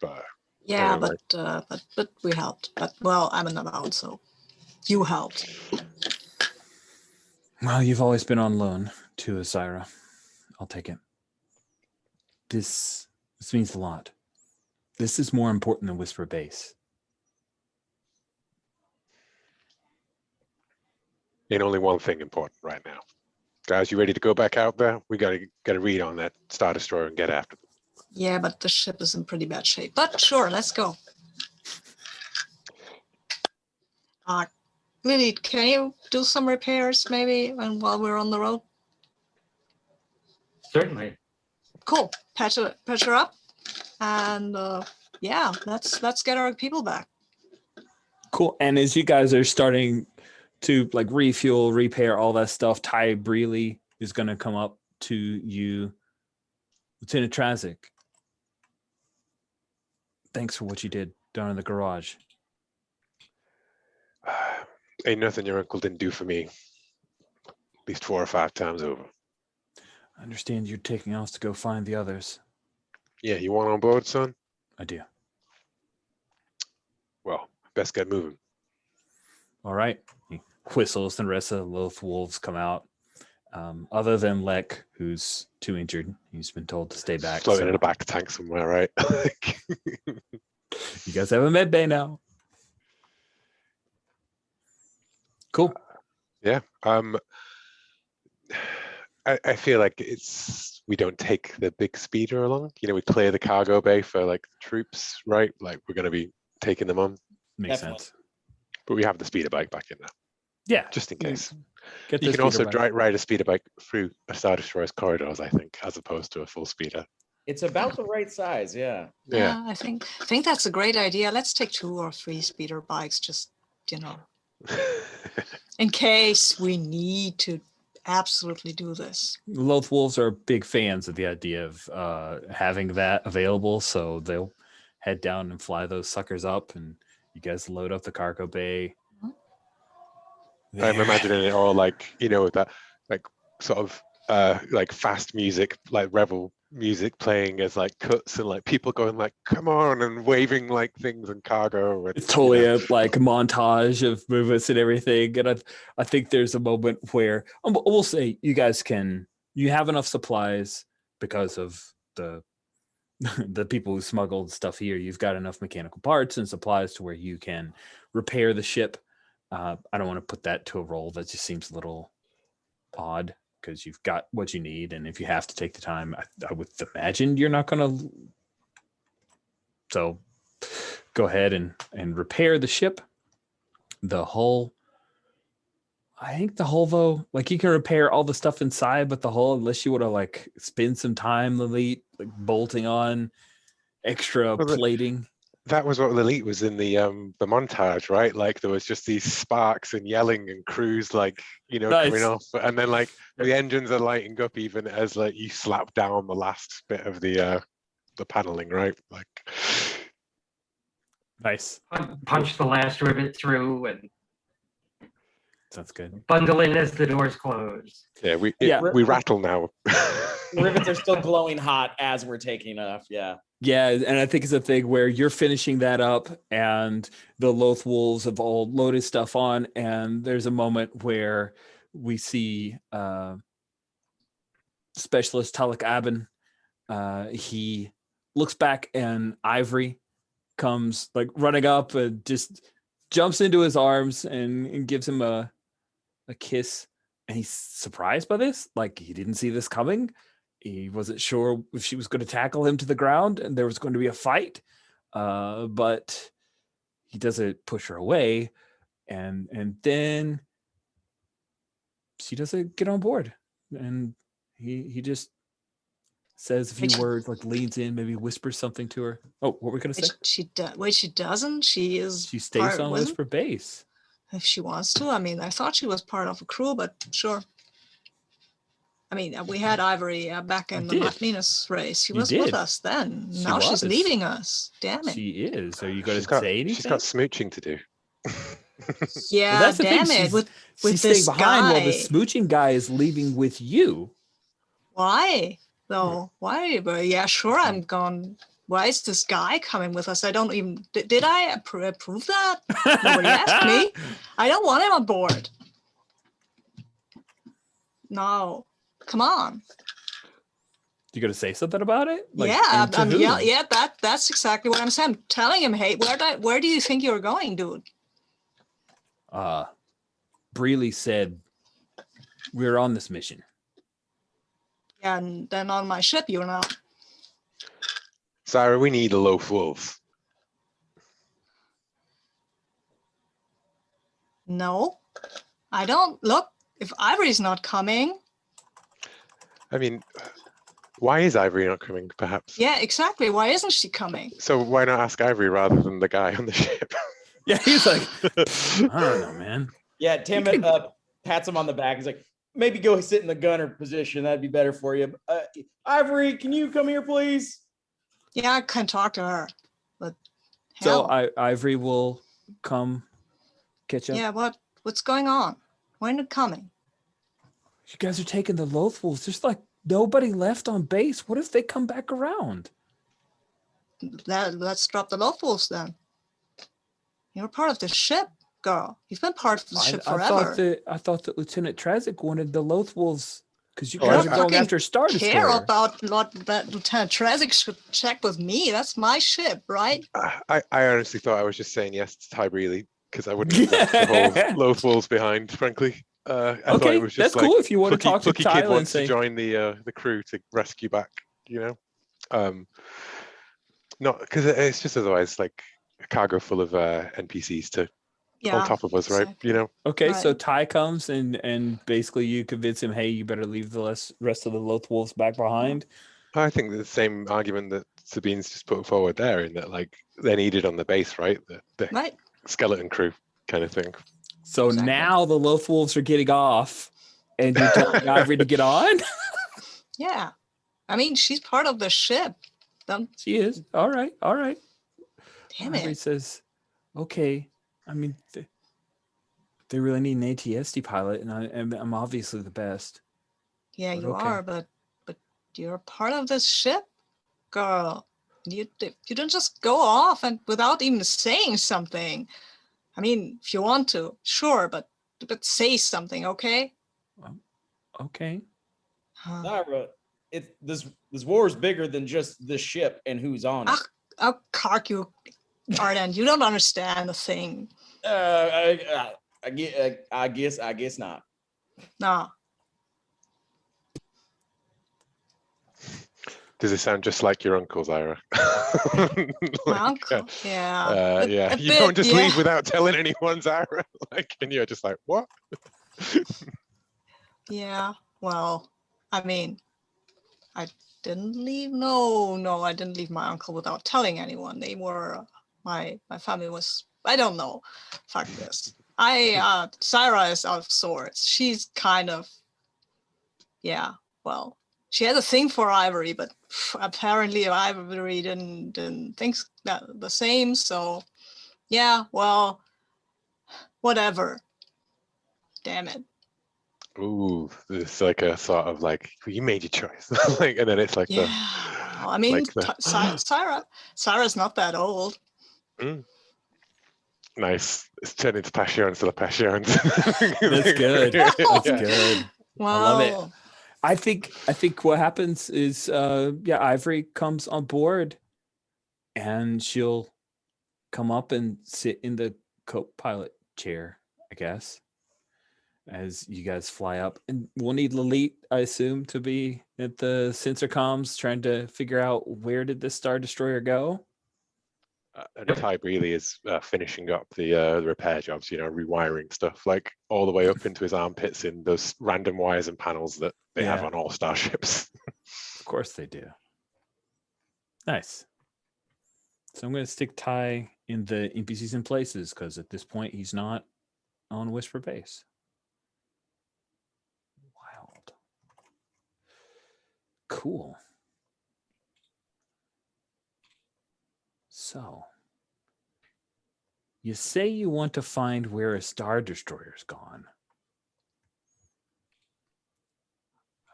Yeah, anyway. but we helped. But well, I'm an Unbound, so you helped. Well, you've always been on loan to Asira. I'll take it. This means a lot. This is more important than Whisper Base. Ain't only one thing important right now. Guys, you ready to go back out there? We gotta get a read on that Star Destroyer and get after them. Yeah, but the ship is in pretty bad shape. But sure, let's go. Lily, can you do some repairs maybe while we're on the road? Certainly. Cool. Patch her up, and yeah, let's get our people back. Cool. And as you guys are starting to like refuel, repair, all that stuff, Ty Breely is going to come up to you. Lieutenant Trazic, thanks for what you did down in the garage. Ain't nothing your uncle didn't do for me. At least 4 or 5 times over. I understand you're taking us to go find the others. Yeah, you want on board, son? I do. Well, best get moving. All right. He whistles, and the rest of the Loth Wolves come out. Other than Lek, who's too injured. He's been told to stay back. Floating in a back tank somewhere, right? You guys have a med bay now. Cool. Yeah. I feel like we don't take the big speeder along. You know, we clear the cargo bay for like troops, right? Like we're going to be taking them on, Makes Definitely. sense. but we have the speeder bike back in now, Yeah. just in case. Get You the can also speeder bike. ride a speeder bike through a Star Destroyer's corridors, I think, as opposed to a full speeder. It's about the right size. Yeah. Yeah. I think that's a great idea. Let's take 2 or 3 speeder bikes, just, you know, in case we need to absolutely do this. Loth Wolves are big fans of the idea of having that available, so they'll head down and fly those suckers up, and you guys load up the cargo bay. Mhm. I'm imagining it all like, you know, that like sort of like fast music, like revel music playing as like cuts and like people going like, come on, and waving like things and cargo. And, It's totally you know. a like montage of movements and everything. And I think there's a moment where we'll say you guys you have enough supplies because of the the people who smuggled stuff here. You've got enough mechanical parts and supplies to where you can repair the ship. I don't want to put that to a roll. That just seems a little odd because you've got what you need. And if you have to take the time, I would imagine you're not going to. So go ahead and repair the ship. The hull, I think the hull though, like you can repair all the stuff inside, but the hull, unless you want to like spend some time, Lilith, like bolting on extra Well, plating. That was what Lilith was in the montage, right? Like there was just these sparks and yelling and crews like, you know, Nice. coming off, and then like the engines are lighting up even as like you slap down the last bit of the paneling, right? Like Nice. Punch the last rivet through and Sounds good. bundle in as the doors close. yeah, Yeah. we rattle now. Rivets are still glowing hot as we're taking off. Yeah. Yeah, and I think it's a thing where you're finishing that up and the Loth Wolves have all loaded stuff on, and there's a moment where we see Specialist Talik Aben. He looks back and Ivory comes like running up and just jumps into his arms and gives him a kiss. And he's surprised by this. Like he didn't see this coming. He wasn't sure if she was going to tackle him to the ground and there was going to be a fight. But he doesn't push her away. And then she doesn't get on board. And he just says a few words, like leans in, maybe whispers something to her. Oh, what were we going to say? She doesn't. She stays part on with Whisper Base. if she wants to. I mean, I thought she was part of a crew, but sure. I mean, we had Ivory back in the Venus race. She was with us then. Now she's leaving us. Damn it. She is. Are you going She's to say anything? She's got smooching to do. Yeah, that's the damn thing. it. With she's this staying behind guy. while the smooching guy is leaving with you. Why? Though? Why? But yeah, sure, I'm gone. Why is this guy coming with us? I don't even... Did I approve that? Nobody asked me. I don't want him on board. No. Come on. You going to say something about it? Like, yeah, who? yeah. That's exactly what I'm saying. I'm telling him, hey, where do you think you're going, dude? Breely said we're on this mission. Yeah, and then on my ship, you're not. Sarah, we need a Loth Wolf. No, I don't. Look, if Ivory's not coming. I mean, why is Ivory not coming, perhaps? Yeah, exactly. Why isn't she coming? So why not ask Ivory rather than the guy on the ship? Yeah, he's like, I don't know, man. Yeah, Tim pats him on the back. He's like, maybe go sit in the gunner position. That'd be better for you. Ivory, can you come here, please? Yeah, I can talk to her. But so hell. Ivory will come catch up. Yeah, what's going on? When are you coming? You guys are taking the Loth Wolves. There's like nobody left on base. What if they come back around? Let's drop the Loth Wolves then. You're part of the ship, girl. You've been part of the ship forever. I thought that Lieutenant Trazic wanted the Loth Wolves because you guys are going after Star Destroyer. Care about that Lieutenant Trazic should check with me. That's my ship, right? I honestly thought I was just saying yes to Ty Breely because I wouldn't have left the whole Loth Wolves behind, frankly. I thought Okay, it was just that's cool if you want to Plucky, talk to Plucky Kid Tyler and wants say, to join the crew to rescue back, not because it's just otherwise like a cargo full of NPCs to on top of us, right? exactly. okay, so Right. Ty comes and basically you convince him, hey, you better leave the rest of the Loth Wolves back behind. I think the same argument that Sabine's just put forward there, in that like they're needed on the base, right? The Right. skeleton crew kind of thing. So Exactly. now the Loth Wolves are getting off, and you're telling Ivory to get on? Yeah. I mean, she's part of the ship. She is. All right. All right. Damn Ivory it. says, okay. I mean, they really need an ATSD pilot, and I'm obviously the best. Yeah, But you okay. are, but you're part of this ship, girl. You don't just go off and without even saying something. I mean, if you want to, sure, but say something, okay? Okay. Zyra, this war is bigger than just the ship and who's on it. Oh, Kark, you, Arden, you don't understand the thing. I guess not. No. Does it sound just like your uncle, Zyra? My uncle, yeah. Yeah. A You bit, don't just yeah. leave without telling anyone, Zyra. Like, and you're just like, what? Yeah, well, I mean, I didn't leave. No, I didn't leave my uncle without telling anyone. They were, my family was, I don't know. Fuck this. Syra is out of sorts. She's kind of, yeah, well, she had a thing for Ivory, but apparently Ivory didn't think that the same. So, yeah, well, whatever. Damn it. Ooh, it's like a sort of like, well, you made your choice. Like, and then it's like Yeah, well, I mean, like Syra's not that old. nice. It's turned into passion instead of passions. That's good. That's Yeah. good. Wow. I love it. I think what happens is Ivory comes on board and she'll come up and sit in the co-pilot chair, I guess, as you guys fly up. And we'll need Lalit, I assume, to be at the sensor comms trying to figure out where did this Star Destroyer go. And Ty really is finishing up the repair jobs, rewiring stuff, like all the way up into his armpits in those random wires and panels that they have on all starships. Of course they do. Nice. So I'm going to stick Ty in the NPCs in places, because at this point he's not on Whisper Base. Wild. Cool. So, you say you want to find where a Star Destroyer's gone.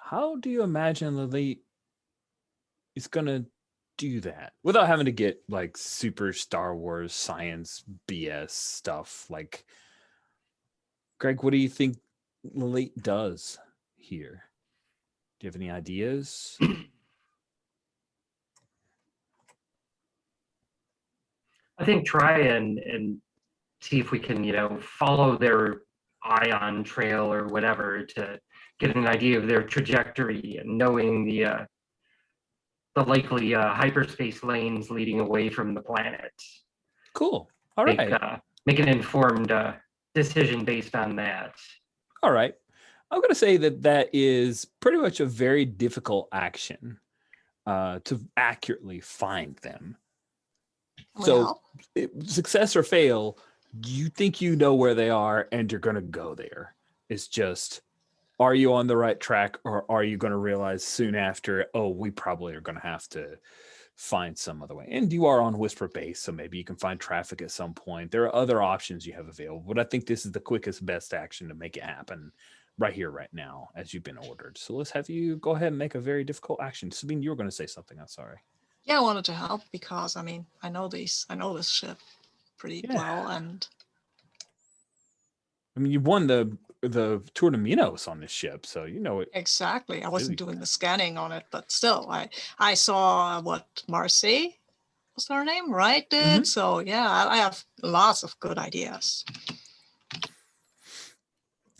How do you imagine Lily is going to do that without having to get like super Star Wars science BS stuff? Like, Greg, what do you think Lily does here? Do you have any ideas? I think try and see if we can, follow their ion trail or whatever to get an idea of their trajectory, and knowing the likely hyperspace lanes leading away from the planet. Cool. All right. Make an informed decision based on that. All right. I'm going to say that is pretty much a very difficult action to accurately find them. So, success or fail, you think you know where they are and you're going to go there. It's just, are you on the right track, or are you going to realize soon after, oh, we probably are going to have to find some other way? And you are on Whisper Base, so maybe you can find traffic at some point. There are other options you have available, but I think this is the quickest, best action to make it happen right here, right now, as you've been ordered. So let's have you go ahead and make a very difficult action. Sabine, you were going to say something. I'm sorry. Yeah, I wanted to help because I know this ship pretty well, and I mean, you won the Tour de Minos on this ship, so you know it. Exactly. I wasn't doing the scanning on it, but still, I saw what Marseille was her name, right? Did so? Yeah, I have lots of good ideas.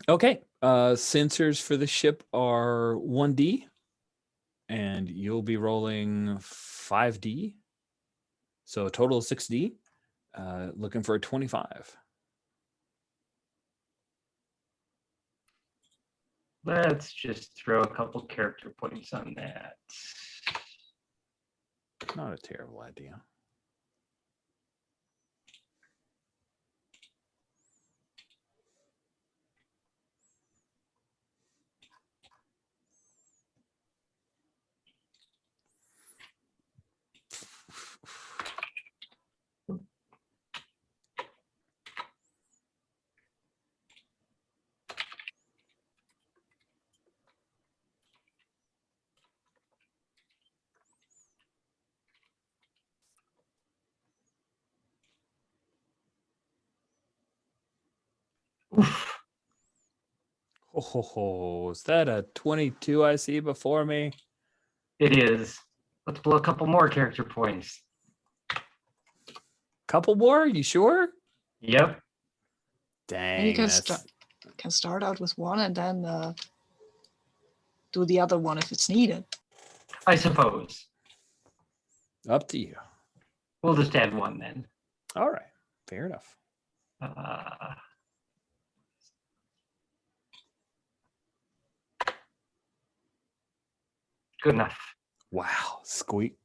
Okay. Sensors for the ship are 1D, and you'll be rolling 5D. So a total of 6D. Looking for a 25. Let's just throw a couple character points on that. Not a terrible idea. Oof. Oh, is that a 22 I see before me? It is. Let's blow a couple more character points. Couple more? You sure? Yep. And you Dang, can that's start out with one and then do the other one if it's needed. I suppose. up to you. We'll just add one then. All right, fair enough. Good enough. Wow, squeak.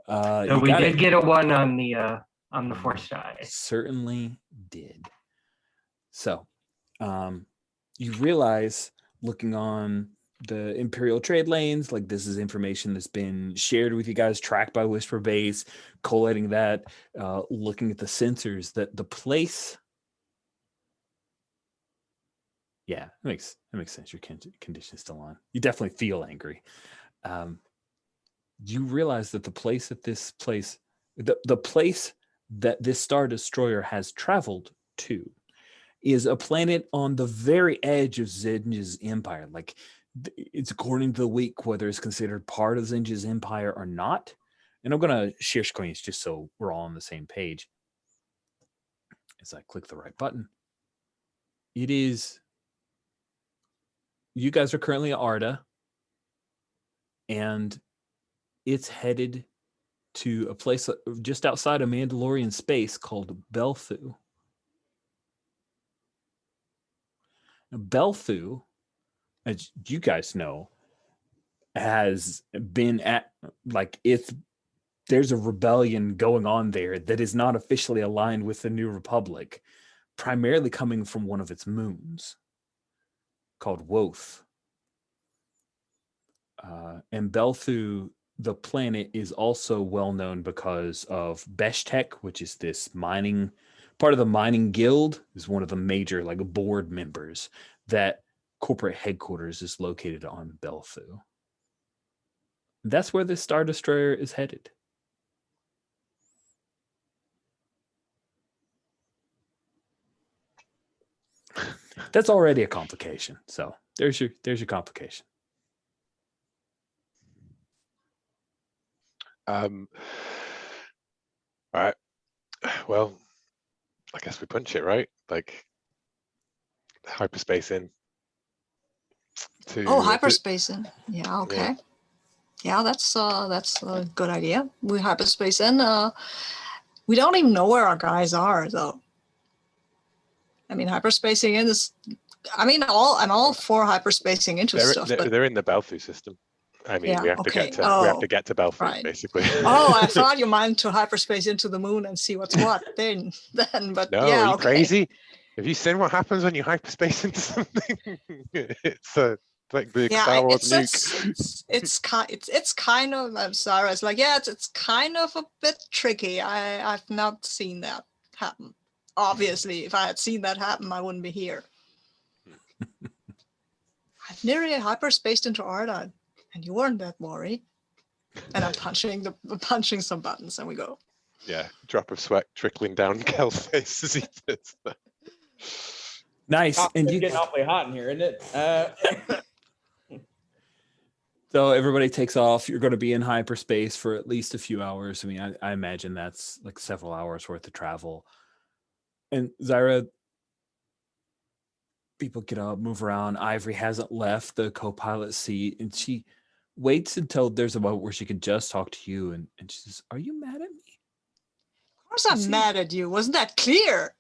So You we got did it. get a one on the force die. Certainly did. So, you realize looking on the Imperial trade lanes, like this is information that's been shared with you guys, tracked by Whisper Base, collating that, looking at the sensors, that the place. Yeah, that makes sense. Your condition is still on. You definitely feel angry. You realize that the place that this place, the place that this Star Destroyer has traveled to, is a planet on the very edge of Zsinj's empire. Like, it's according to the week whether it's considered part of Zsinj's empire or not. And I'm going to share screens just so we're all on the same page. As I click the right button, it is. You guys are currently at Arda, and it's headed to a place just outside of Mandalorian space called Belthu. Now, Belthu, as you guys know, has been at, like, there's a rebellion going on there that is not officially aligned with the New Republic, primarily coming from one of its moons called Woth. And Belthu, the planet, is also well known because of Beshtek, which is this mining part of the mining guild, is one of the major like board members. That corporate headquarters is located on Belthu. That's where the Star Destroyer is headed. That's already a complication. So there's your complication. All right. Well, I guess we punch it, right? Like hyperspace in. Hyperspace in. Yeah, okay. Yeah, that's a good idea. We hyperspace in. We don't even know where our guys are, though. I mean, hyperspacing in is. I'm all for hyperspacing into stuff. But They're in the Belthu system. I mean, Yeah, we have okay. to get to Belthu, Right. basically. I thought you meant to hyperspace into the moon and see what's what. Then, but No, yeah, are you okay. crazy? Have you seen what happens when you hyperspace into something? It's like the Star Wars nuke. It's kind of. I'm sorry. It's like, yeah, it's kind of a bit tricky. I've not seen that happen. Obviously, if I had seen that happen, I wouldn't be here. I've nearly hyperspaced into Arda, and you weren't that worried. And I'm punching some buttons, and we go. Yeah, drop of sweat trickling down Kel's face as he does that. Nice. And it's getting awfully hot in here, isn't it? So everybody takes off. You're going to be in hyperspace for at least a few hours. I mean, I imagine that's like several hours worth of travel. And Zyra, people get up, move around. Ivory hasn't left the co-pilot seat, and she waits until there's a moment where she can just talk to you, and she says, "Are you mad at me?" Of course I'm mad at you. Wasn't that clear?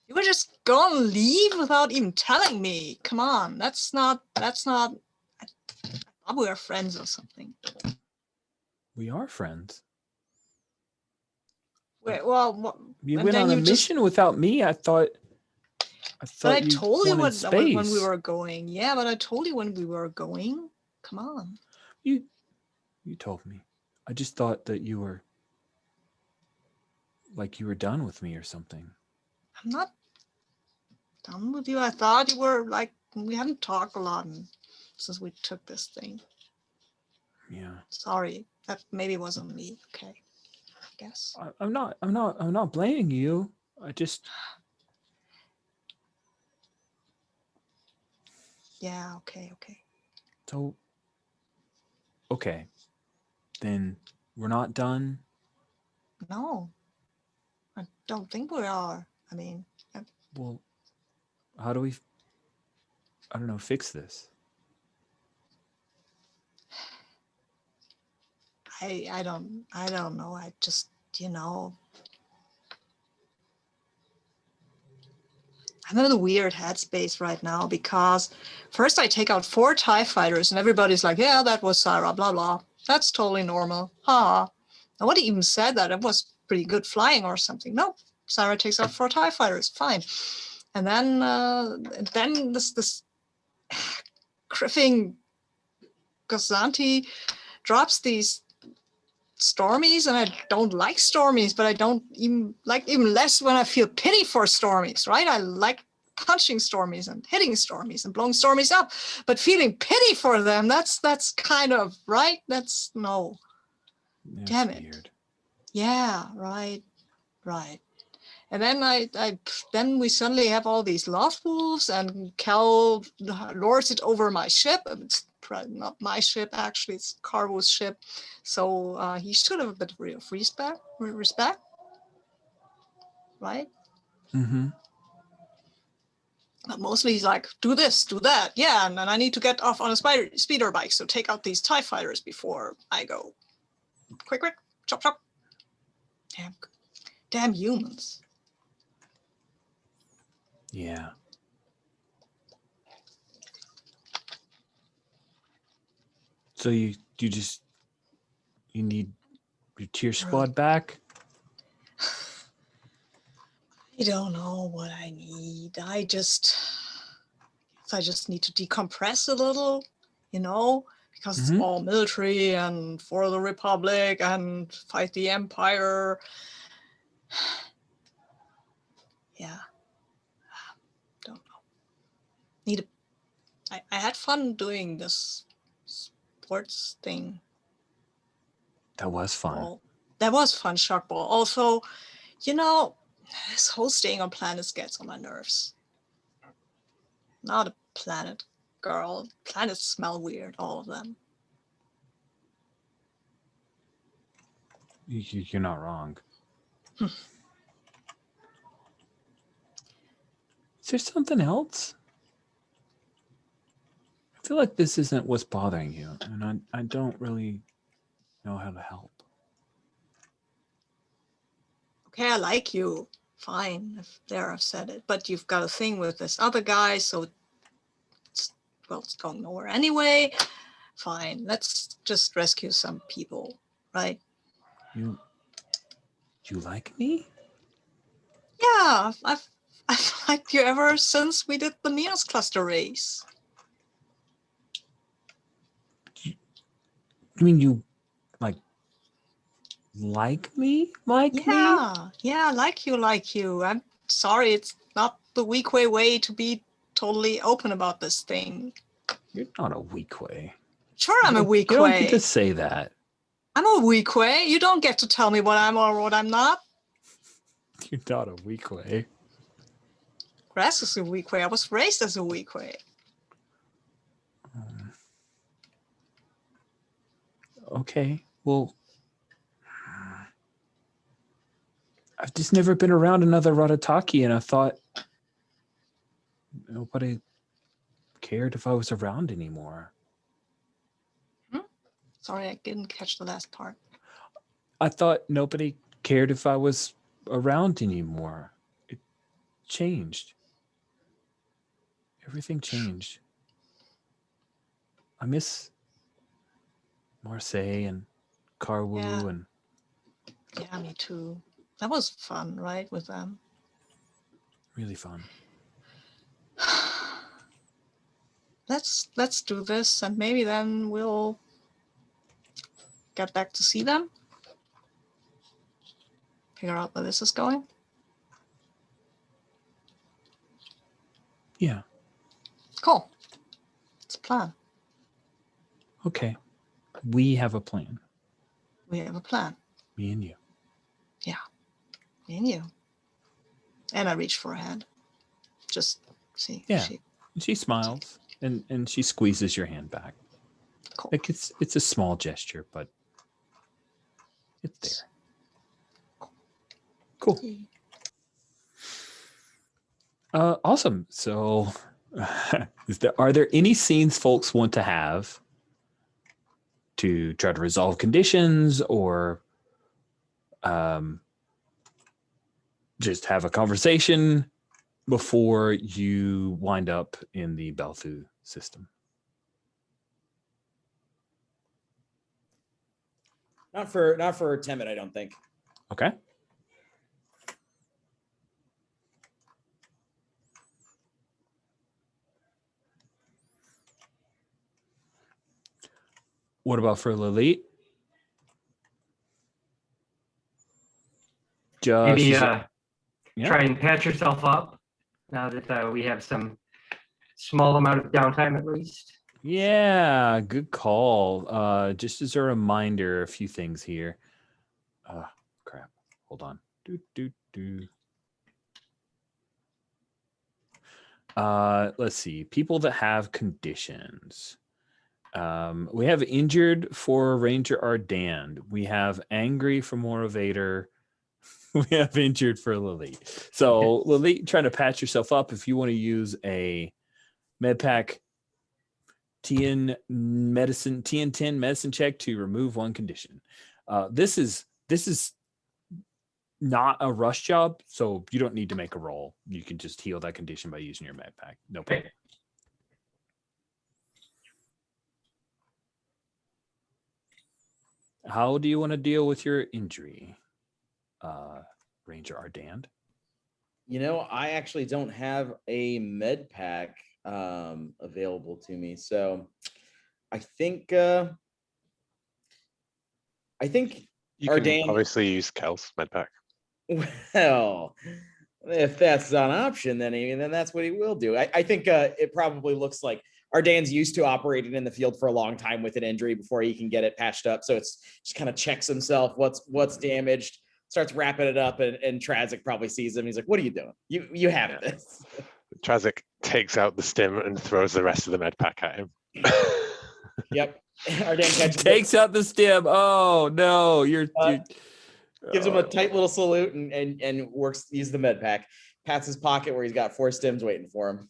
You were just gonna leave without even telling me. Come on, that's not. I thought we were friends or something. We are friends. Wait, well, You and went then on a you just- mission without me. I thought But I you told you wanted when we space. were going. Yeah, but I told you when we were going. Come on. You told me. I just thought that you were like you were done with me or something. I'm not done with you. I thought you were like, we haven't talked a lot since we took this thing. Yeah. Sorry, that maybe wasn't me. Okay, I guess. I'm not blaming you. I just Yeah. Okay. so okay. Then we're not done. No, I don't think we are. I mean, Well, how do we I don't know, fix this? I don't know. I just, I'm in a weird headspace right now because first I take out 4 TIE fighters and everybody's like, yeah, that was Sarah, blah, blah. That's totally normal. Ha. Nobody even said that. It was pretty good flying or something. No, Sarah takes out 4 TIE fighters. Fine. And then this Griffing Gazanti drops these Stormies, and I don't like Stormies, but I don't even less when I feel pity for Stormies, right? I like punching Stormies and hitting Stormies and blowing Stormies up, but feeling pity for them, that's kind of, right? That's no. That's Damn it. weird. Yeah, right. And then then we suddenly have all these lost wolves, and Cal lords it over my ship. It's not my ship, actually, it's Carvo's ship. So he should have a bit of respect, right? Mm-hmm. But mostly he's like, do this, do that. Yeah, and then I need to get off on a speeder bike, so take out these TIE fighters before I go. Quick, chop, chop. Damn humans. Yeah. So you need your tier squad back? I don't know what I need. I just need to decompress a little, because it's all military and for the Republic and fight the Empire. Yeah. Don't know. I had fun doing this sports thing. That was fun. That was fun, Shockball. Also, this whole staying on planets gets on my nerves. Not a planet girl. Planets smell weird, all of them. You're not wrong. Is there something else? I feel like this isn't what's bothering you, and I don't really know how to help. Okay, I like you. Fine, I've said it. But you've got a thing with this other guy, so it's going nowhere anyway. Fine, let's just rescue some people, right? You like me? Yeah, I've liked you ever since we did the Minos cluster race. You mean you like me? Yeah, like you. I'm sorry, it's not the weak way to be totally open about this thing. You're not a weak way. Sure, I'm a weak way. You don't get to say that. I'm a weak way. You don't get to tell me what I'm or what I'm not. You're not a weak way. Grass is a weak way. I was raised as a weak way. Okay, well, I've just never been around another Ratataki, and I thought nobody cared if I was around anymore. Sorry, I didn't catch the last part. I thought nobody cared if I was around anymore. It changed. Everything changed. I miss Marseille and Karwu Yeah. and Yeah, me too. That was fun, right, with them. really fun. Let's do this, and maybe then we'll get back to see them. Figure out where this is going. Yeah. Cool. It's a plan. Okay. We have a plan. We have a plan. Me and you. Me and you. And I reach for a hand. Just see. Yeah. She smiles and she squeezes your hand back. Cool. Like it's a small gesture, but it's there. Cool. Awesome. So are there any scenes folks want to have to try to resolve conditions or just have a conversation before you wind up in the Belthu system? Not for Timid, I don't think. Okay. What about for Lilith? Maybe Yeah. try and patch yourself up now that we have some small amount of downtime at least. Yeah, good call. Just as a reminder, a few things here. Crap. Hold on. Let's see. People that have conditions. We have injured for Ranger Ardand. We have angry for Motivator. We have injured for Lilith. So Lilith, trying to patch yourself up. If you want to use a medpack TN10 medicine check to remove one condition. This is not a rush job, so you don't need to make a roll. You can just heal that condition by using your medpack. No problem. How do you want to deal with your injury, Ranger Ardand? I actually don't have a med pack available to me, so I think You Ardand can obviously use Kel's medpack. Well, if that's an option, then that's what he will do. I think it probably looks like Ardand's used to operating in the field for a long time with an injury before he can get it patched up. So it's just kind of checks himself what's damaged, starts wrapping it up, and Trazic probably sees him. He's like, "What are you doing? You have this." Trazic takes out the stim and throws the rest of the medpack at him. Yep. Ardand takes out the stim. Oh no, you're gives him a tight little salute and uses the med pack, pats his pocket where he's got 4 stims waiting for him.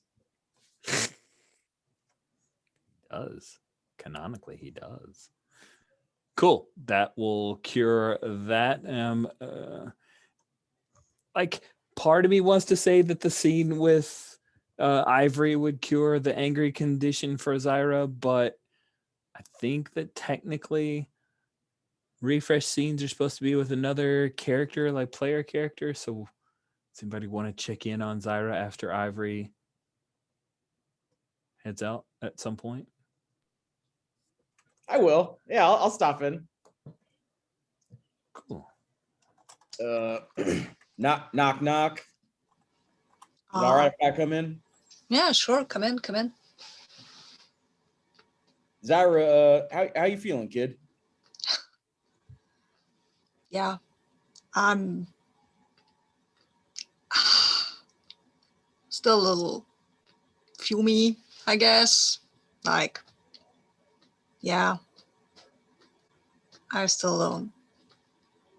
Does. Canonically, he does. Cool. That will cure that. Like part of me wants to say that the scene with Ivory would cure the angry condition for Zyra, but I think that technically refresh scenes are supposed to be with another character, like player character. So does anybody want to check in on Zyra after Ivory heads out at some point? I will. Yeah, I'll stop in. Cool. Knock, knock, knock. Is it all right if I come in? Yeah, sure. Come in. Zyra, how you feeling, kid? Yeah, I'm still a little fumey, I guess. Like, yeah, I still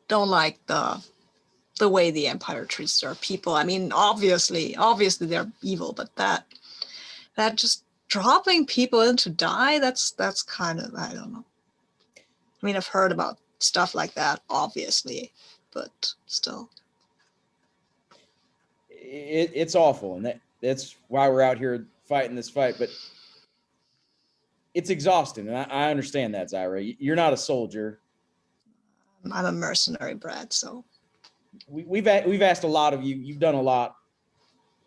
don't like the the way the Empire treats their people. I mean, obviously they're evil, but that just dropping people in to die, that's kind of, I don't know. I mean, I've heard about stuff like that, obviously, but still. It's awful, and that's why we're out here fighting this fight. But it's exhausting, and I understand that, Zyra. You're not a soldier. I'm a mercenary, Brad. So we've asked a lot of you. You've done a lot.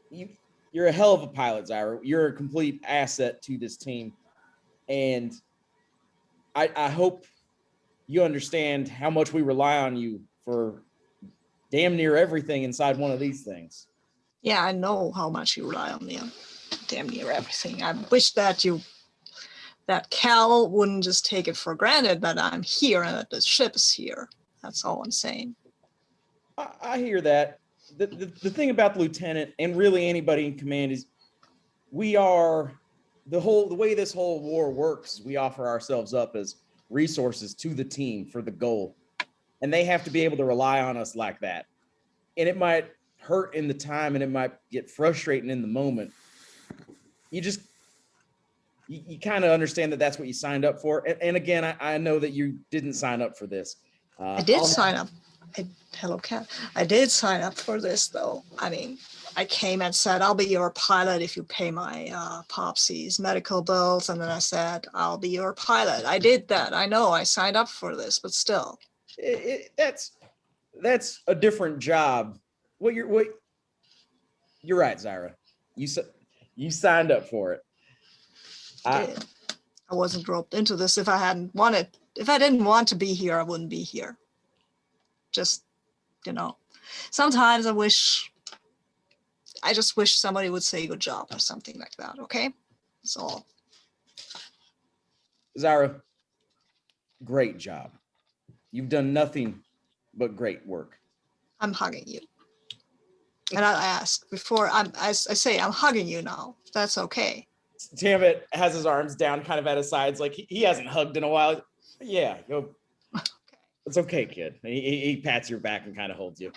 You're a hell of a pilot, Zyra. You're a complete asset to this team, and I hope you understand how much we rely on you for damn near everything inside one of these things. Yeah, I know how much you rely on me on damn near everything. I wish that Cal wouldn't just take it for granted that I'm here and that the ship is here. That's all I'm saying. I hear that. The thing about the lieutenant and really anybody in command is we are the way this whole war works. We offer ourselves up as resources to the team for the goal, and they have to be able to rely on us like that. And it might hurt in the time, and it might get frustrating in the moment. You kind of understand that that's what you signed up for. And again, I know that you didn't sign up for this. I did sign up. Hello, Cat. I did sign up for this, though. I mean, I came and said, I'll be your pilot if you pay my Popsy's medical bills. And then I said, I'll be your pilot. I did that. I know I signed up for this, but still. That's a different job. You're right, Zyra. You signed up for it. I wasn't roped into this if I didn't want to be here, I wouldn't be here. Just, sometimes I just wish somebody would say good job or something like that, okay? That's all. Zyra, great job. You've done nothing but great work. I'm hugging you. And I ask before, I say, I'm hugging you now. That's okay. Tammet has his arms down kind of at his sides, like he hasn't hugged in a while. Yeah, go. It's okay, kid. He pats your back and kind of holds you.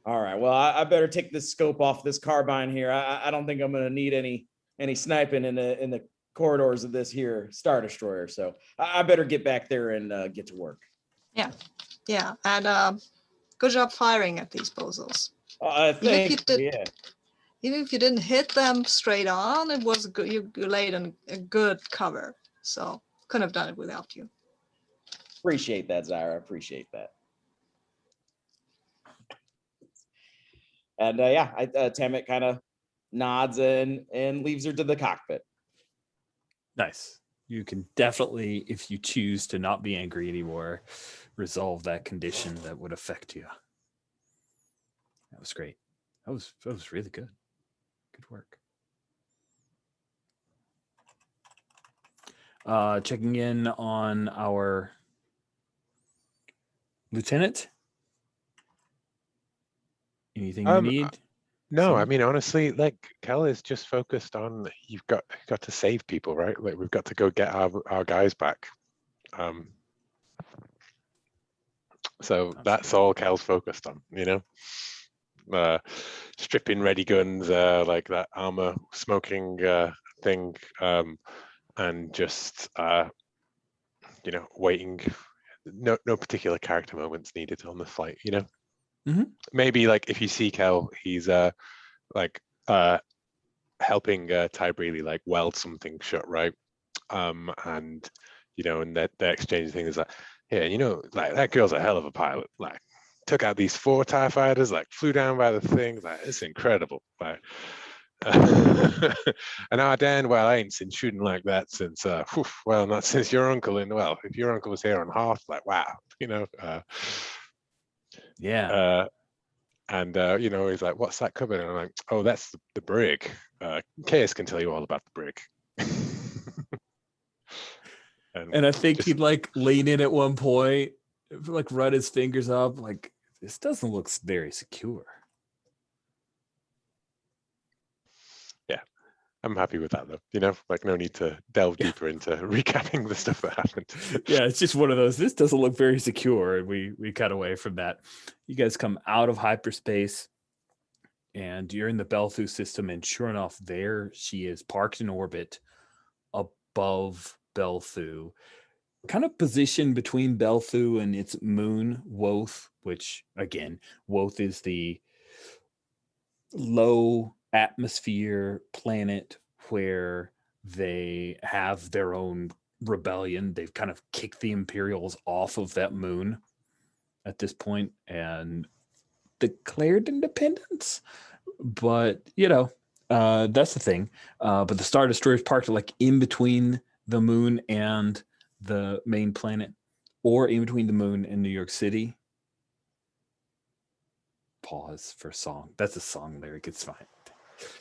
All right. Well, I better take this scope off this carbine here. I don't think I'm going to need any sniping in the corridors of this here Star Destroyer. So I better get back there and get to work. Yeah. And good job firing at these bozos. Even if you didn't hit them straight on, it was good. You laid in a good cover. So couldn't have done it without you. Appreciate that, Zyra. Appreciate that. And Tammet kind of nods and leaves her to the cockpit. Nice. You can definitely, if you choose to not be angry anymore, resolve that condition that would affect you. That was great. That was really good. Good work. Checking in on our lieutenant. Anything you need? No, I mean, honestly, like Kel is just focused on you've got to save people, right? Like we've got to go get our guys back. So that's all Kel's focused on, stripping ready guns, like that armor smoking thing, and just waiting. No particular character moments needed on the flight, Mm-hmm. Maybe like if you see Kel, he's helping Ty Breely like weld something shut, right? And and they're exchanging things like, yeah, like that girl's a hell of a pilot. Like took out these 4 TIE fighters, like flew down by the thing. Like it's incredible. Like and Arden, well, I ain't been shooting like that since well, not since your uncle. And well, if your uncle was here on Hoth, like wow, yeah. And he's like, what's that cupboard? And I'm like, oh, that's the brig. Case can tell you all about the brig. And I think he'd like lean in at one point, like run his fingers up, like this doesn't look very secure. Yeah. I'm happy with that though. You know, like no need to delve deeper into recapping the stuff that happened. Yeah, it's just one of those. This doesn't look very secure, and we cut away from that. You guys come out of hyperspace, and you're in the Belthu system, and sure enough, there she is, parked in orbit above Belthu, kind of positioned between Belthu and its moon, Woth, which again, Woth is the low atmosphere planet where they have their own rebellion. They've kind of kicked the Imperials off of that moon at this point and declared independence. But, you know, that's the thing. But the Star Destroyer is parked like in between the moon and the main planet, or in between the moon and New York City. Pause for song. That's a song lyric. It's fine.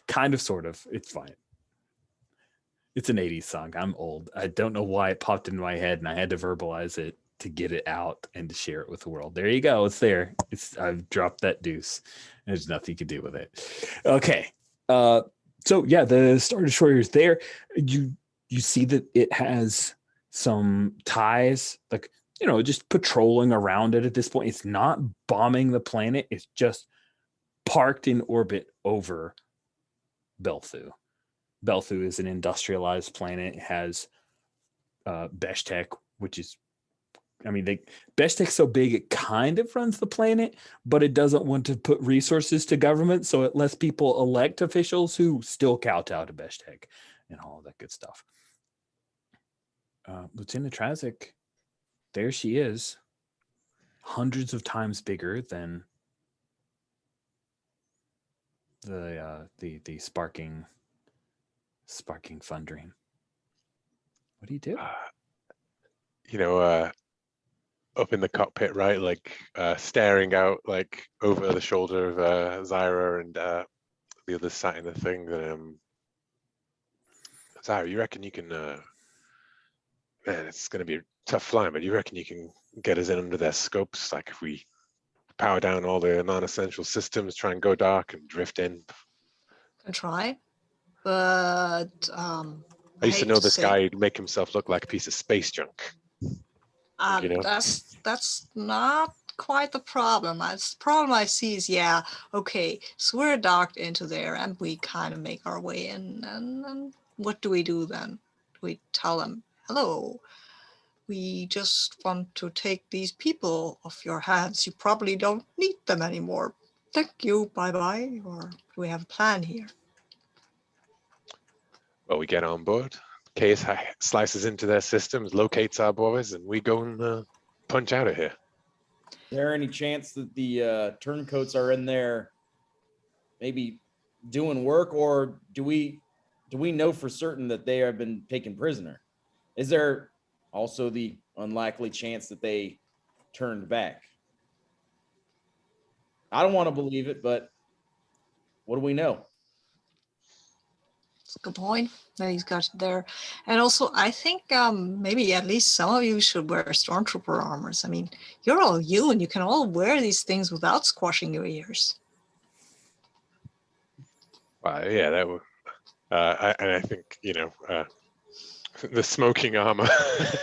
Kind of, sort of. It's fine. It's an 80s song. I'm old. I don't know why it popped into my head, and I had to verbalize it to get it out and to share it with the world. There you go. It's there. I've dropped that deuce. There's nothing you can do with it. Okay. So yeah, the Star Destroyer is there. You see that it has some ties, like, you know, just patrolling around it at this point. It's not bombing the planet. It's just parked in orbit over Belthu. Belthu is an industrialized planet. It has Beshtek, which is, I mean, Beshtek's so big it kind of runs the planet, but it doesn't want to put resources to government, so it lets people elect officials who still kowtow to Beshtek and all that good stuff. Lieutenant Trazic, there she is, hundreds of times bigger than the sparking fun dream. What do you do? You know, up in the cockpit, right, like staring out like over the shoulder of Zyra and the other sat in the thing. Zyra, you reckon you can? Man, it's going to be a tough flying, but you reckon you can get us in under their scopes? Like if we power down all the non-essential systems, try and go dark and drift in. I try, but I used to know this guy make himself look like a piece of space junk. You know? That's not quite the problem. The problem I see is, yeah, okay, so we're docked into there and we kind of make our way in, and what do we do then? We tell them, hello, we just want to take these people off your hands. You probably don't need them anymore. Thank you, bye-bye. Or do we have a plan here? Well, we get on board. Case slices into their systems, locates our boys, and we go and punch out of here. Is there any chance that the turncoats are in there maybe doing work, or do we know for certain that they have been taken prisoner? Is there also the unlikely chance that they turned back? I don't want to believe it, but what do we know? That's a good point that he's got there. And also, I think maybe at least some of you should wear stormtrooper armors. I mean, you're all you, and you can all wear these things without squashing your ears. Yeah, that would. And I think, you know, the smoking armor,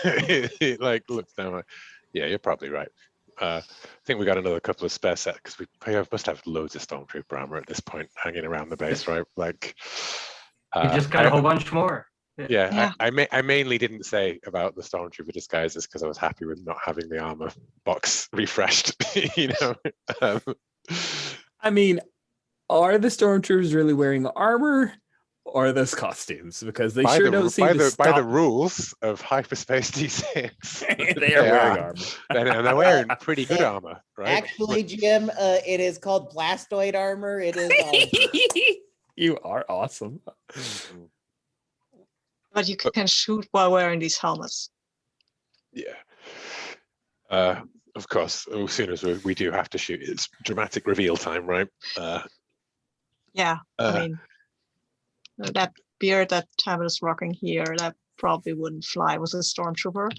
it like looks down like, yeah, you're probably right. I think we got another couple of spare sets because we must have loads of stormtrooper armor at this point hanging around the base, right? Like, you just got a whole bunch more. Yeah. I mainly didn't say about the stormtrooper disguises because I was happy with not having the armor box refreshed. You know. I mean, are the stormtroopers really wearing armor, or are those costumes? Because they don't seem to stop. By the rules of HyperspaceD6, they are wearing armor. And they're wearing pretty good armor, right? Actually, Jim, it is called blastoid armor. It is armor. You are awesome. But you can shoot while wearing these helmets. Yeah. Of course, as soon as we do have to shoot, it's dramatic reveal time, right? Yeah, I mean, that beard that Tam is rocking here, that probably wouldn't fly with a stormtrooper.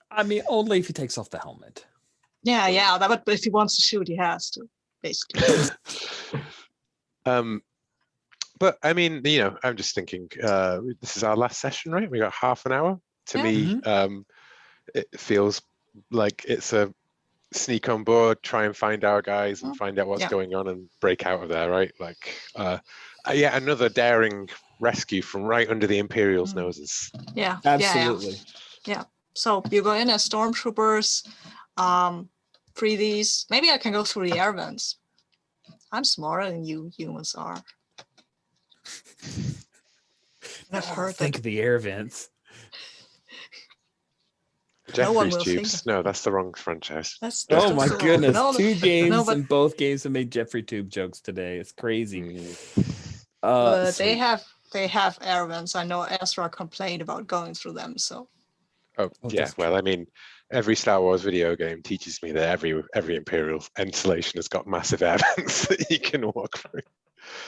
I mean, only if he takes off the helmet. Yeah, but if he wants to shoot, he has to, basically. But I mean, you know, I'm just thinking, this is our last session, right? We got half an hour. To Yeah. me, it feels like it's a sneak on board, try and find our guys and find out what's Yeah. going on and break out of there, right? Like, yeah, another daring rescue from right under the Imperials' noses. Yeah. Absolutely. Yeah. So you go in as stormtroopers, free these. Maybe I can go through the air vents. I'm smarter than you humans are. I've heard Think that of the air vents. no one Jeffrey's will think tubes. of- No, that's the wrong franchise. that's Oh my the- goodness. no, Two games but- and both games have made Jeffrey Tube jokes today. It's crazy. But Sweet. they have air vents. I know Ezra complained about going through them. So Oh, Oh, yeah. that's Well, I mean, every Star Wars video game teaches me that every Imperial installation has got massive air vents that you can walk through.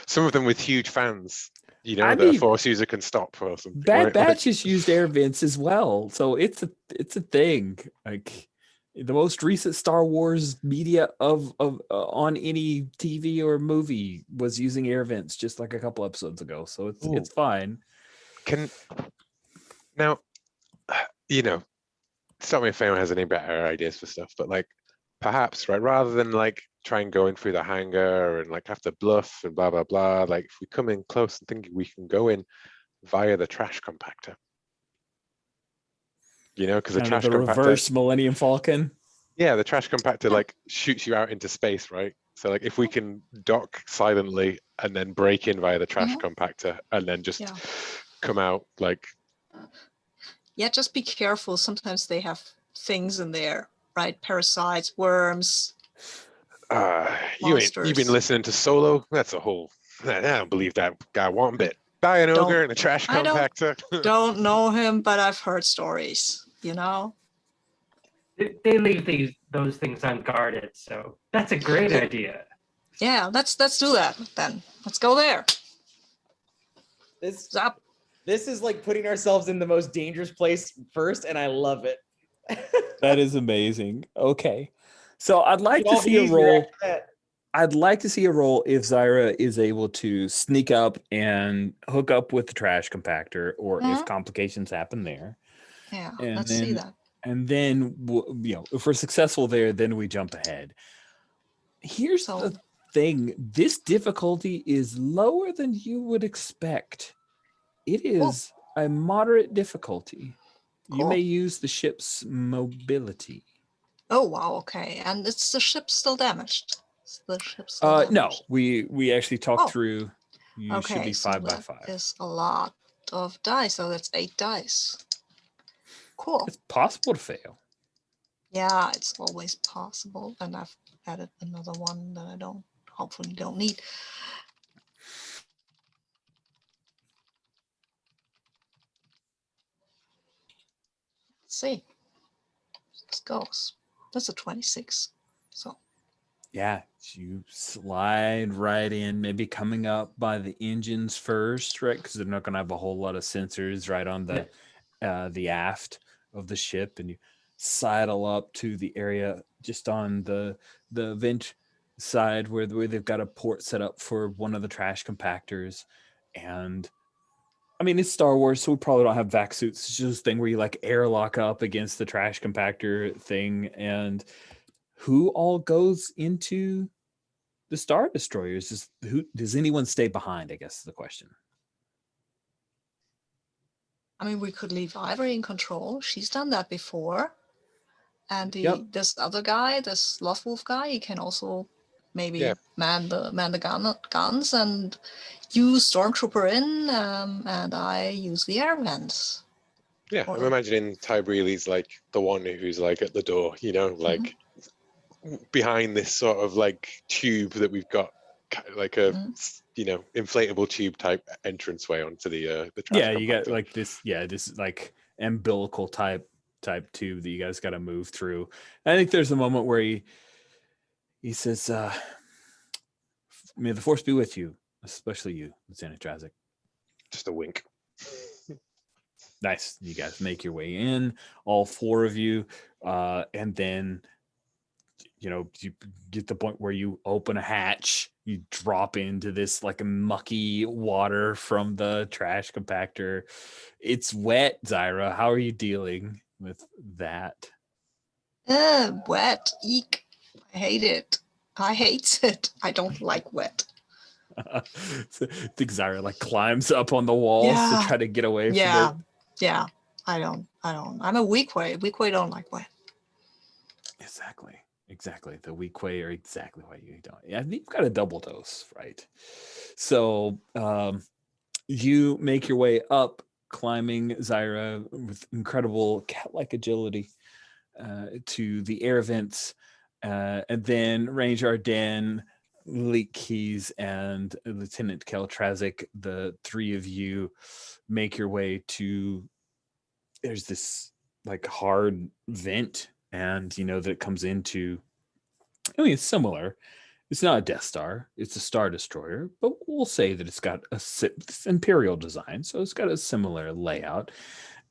Some of them with huge fans, you know, I that a mean, Force user can stop or something. Bad right? Batch has used air vents as well, so it's a thing. Like the most recent Star Wars media of on any TV or movie was using air vents just like a couple episodes ago. So it's fine. Can now, you know, stop me if anyone has any better ideas for stuff, but like perhaps, right, rather than like try and go in through the hangar and like have to bluff and blah blah blah, like if we come in close and think we can go in via the trash compactor, you know, because the Kind trash of the compactor, reverse Millennium Falcon. yeah, the trash compactor like shoots you out into space, right? So like if we can dock silently and then break in via the trash compactor and then just come out like, yeah, just be careful. Sometimes they have things in there, right? Parasites, worms. you've been listening to Solo. That's a whole. I don't believe that guy one bit. Buy an ogre and a trash I compactor. don't know him, but I've heard stories. You know. They leave those things unguarded, so that's a great idea. Yeah, let's do that then. Let's go there. This Zap. this is like putting ourselves in the most dangerous place first, and I love it. That is amazing. Okay, so I'd like It'd to all be see a easier roll. after that. I'd like to see a roll if Zyra is able to sneak up and hook up with the trash compactor, or if complications happen there. Yeah, And let's see that. And then, you know, if we're successful there, then we jump ahead. Here's the thing: this difficulty is lower than you would expect. It is a moderate difficulty. You may use the ship's mobility. Oh wow, okay. And is the ship still damaged? Is the ship still damaged? No, we actually talked through. You should be 5 by 5. Is a lot of dice, so that's 8 dice. Cool. It's possible to fail. Yeah, it's always possible, and I've added another one that I hopefully don't need. Let's see. It goes. That's a 26. So. Yeah, you slide right in, maybe coming up by the engines first, right? Because they're not going to have a whole lot of sensors right on the aft of the ship, and you sidle up to the area just on the vent side where they've got a port set up for one of the trash compactors. And I mean, it's Star Wars, so we probably don't have vac suits. It's just a thing where you like airlock up against the trash compactor thing. And who all goes into the Star Destroyers? Does anyone stay behind, I guess is the question. I mean, we could leave Ivory in control. She's done that before. And this other guy, this Lost Wolf guy, he can also maybe man the guns and use Stormtrooper in, and I use the air vents. Yeah, I'm imagining Ty Breely's like the one who's like at the door, you know, like behind this sort of like tube that we've got, like a you know, inflatable tube type entranceway onto the trash compactor. You got like this like umbilical type tube that you guys got to move through. I think there's a moment where he says, "May the force be with you, especially you, Lieutenant Drazik." Just a wink. Nice. You guys make your way in, all 4 of you, and then you get the point where you open a hatch, you drop into this like mucky water from the trash compactor. It's wet, Zyra. How are you dealing with that? Wet. Eek. I hate it. I hate it. I don't like wet. So I think Zyra like climbs up on the walls to try to get away from it. Yeah. I don't. I'm a weak way. Weak way don't like wet. Exactly. The weak way are exactly why you don't. Yeah, you've got a double dose, right? So you make your way up, climbing, Zyra, with incredible cat-like agility to the air vents, and then Ranger Arden, Leak Keys, and Lieutenant Keltrazik, the three of you make your way to, there's this like hard vent, and that it comes into, I mean, it's similar. It's not a Death Star, it's a Star Destroyer, but we'll say that it's got it's Imperial design, so it's got a similar layout,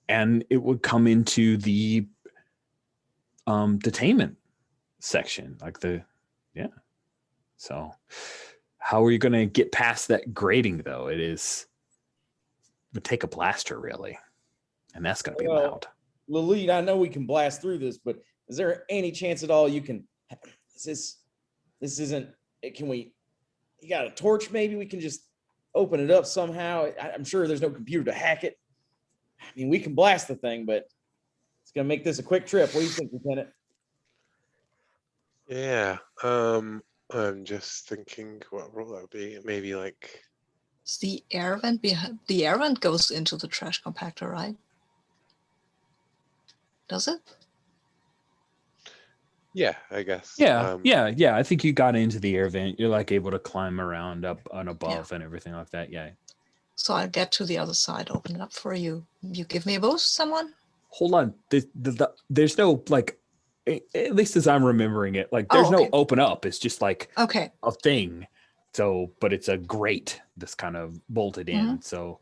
and it would come into the detainment section, like so how are you going to get past that grating, though? It would take a blaster, really, and that's going to be loud. Lalit, I know we can blast through this, but is there any chance at all you can, this isn't, can we, you got a torch, maybe we can just open it up somehow? I'm sure there's no computer to hack it. I mean, we can blast the thing, but it's going to make this a quick trip. What do you think, Lieutenant? Yeah, I'm just thinking what role that would be. Maybe like It's the air vent behind. The air vent goes into the trash compactor, right? Does it? yeah, I guess. Yeah. I think you got into the air vent. You're like able to climb around up and above and everything like that. Yeah. So I'll get to the other side, open it up for you. You give me a boost, someone? Hold on. There's no like, at least as I'm remembering it, like there's no open up. It's just like a thing. So, but it's a grate that's kind of bolted in. So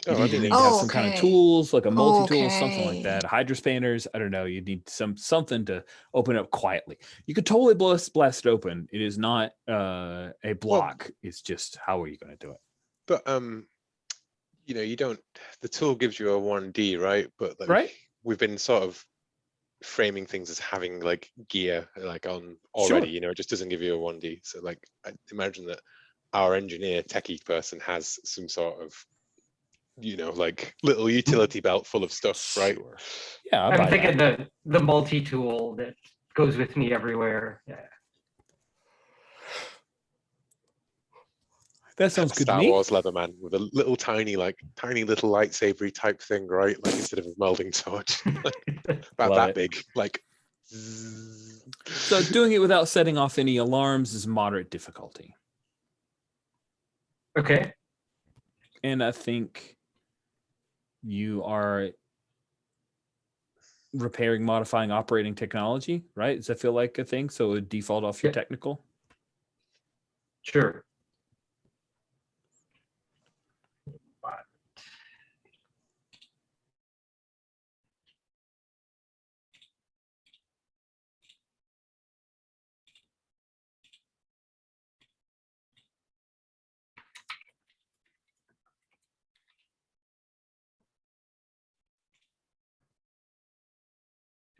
you need to have some kind of tools, like a multi-tool, something like that. Hydrospanners, I don't know. You need something to open it up quietly. You could totally blast it open. It is not a block. Well, it's just, how are you going to do it? But you don't. The tool gives you a 1D, right? But like, we've been sort of framing things as having like gear like on already. It just doesn't give you a 1D. So like, I imagine that our engineer techie person has some sort of like little utility belt full of stuff, right? Yeah, I'm thinking the multi-tool that goes with me everywhere. Yeah. That sounds good to me. Star Wars Leatherman with a little tiny little lightsaber type thing, right? Like instead of a melding torch, about that big. Like, so doing it without setting off any alarms is moderate difficulty. Okay. And I think you are repairing, modifying, operating technology, right? Does that feel like a thing? So it would default off your technical? Sure.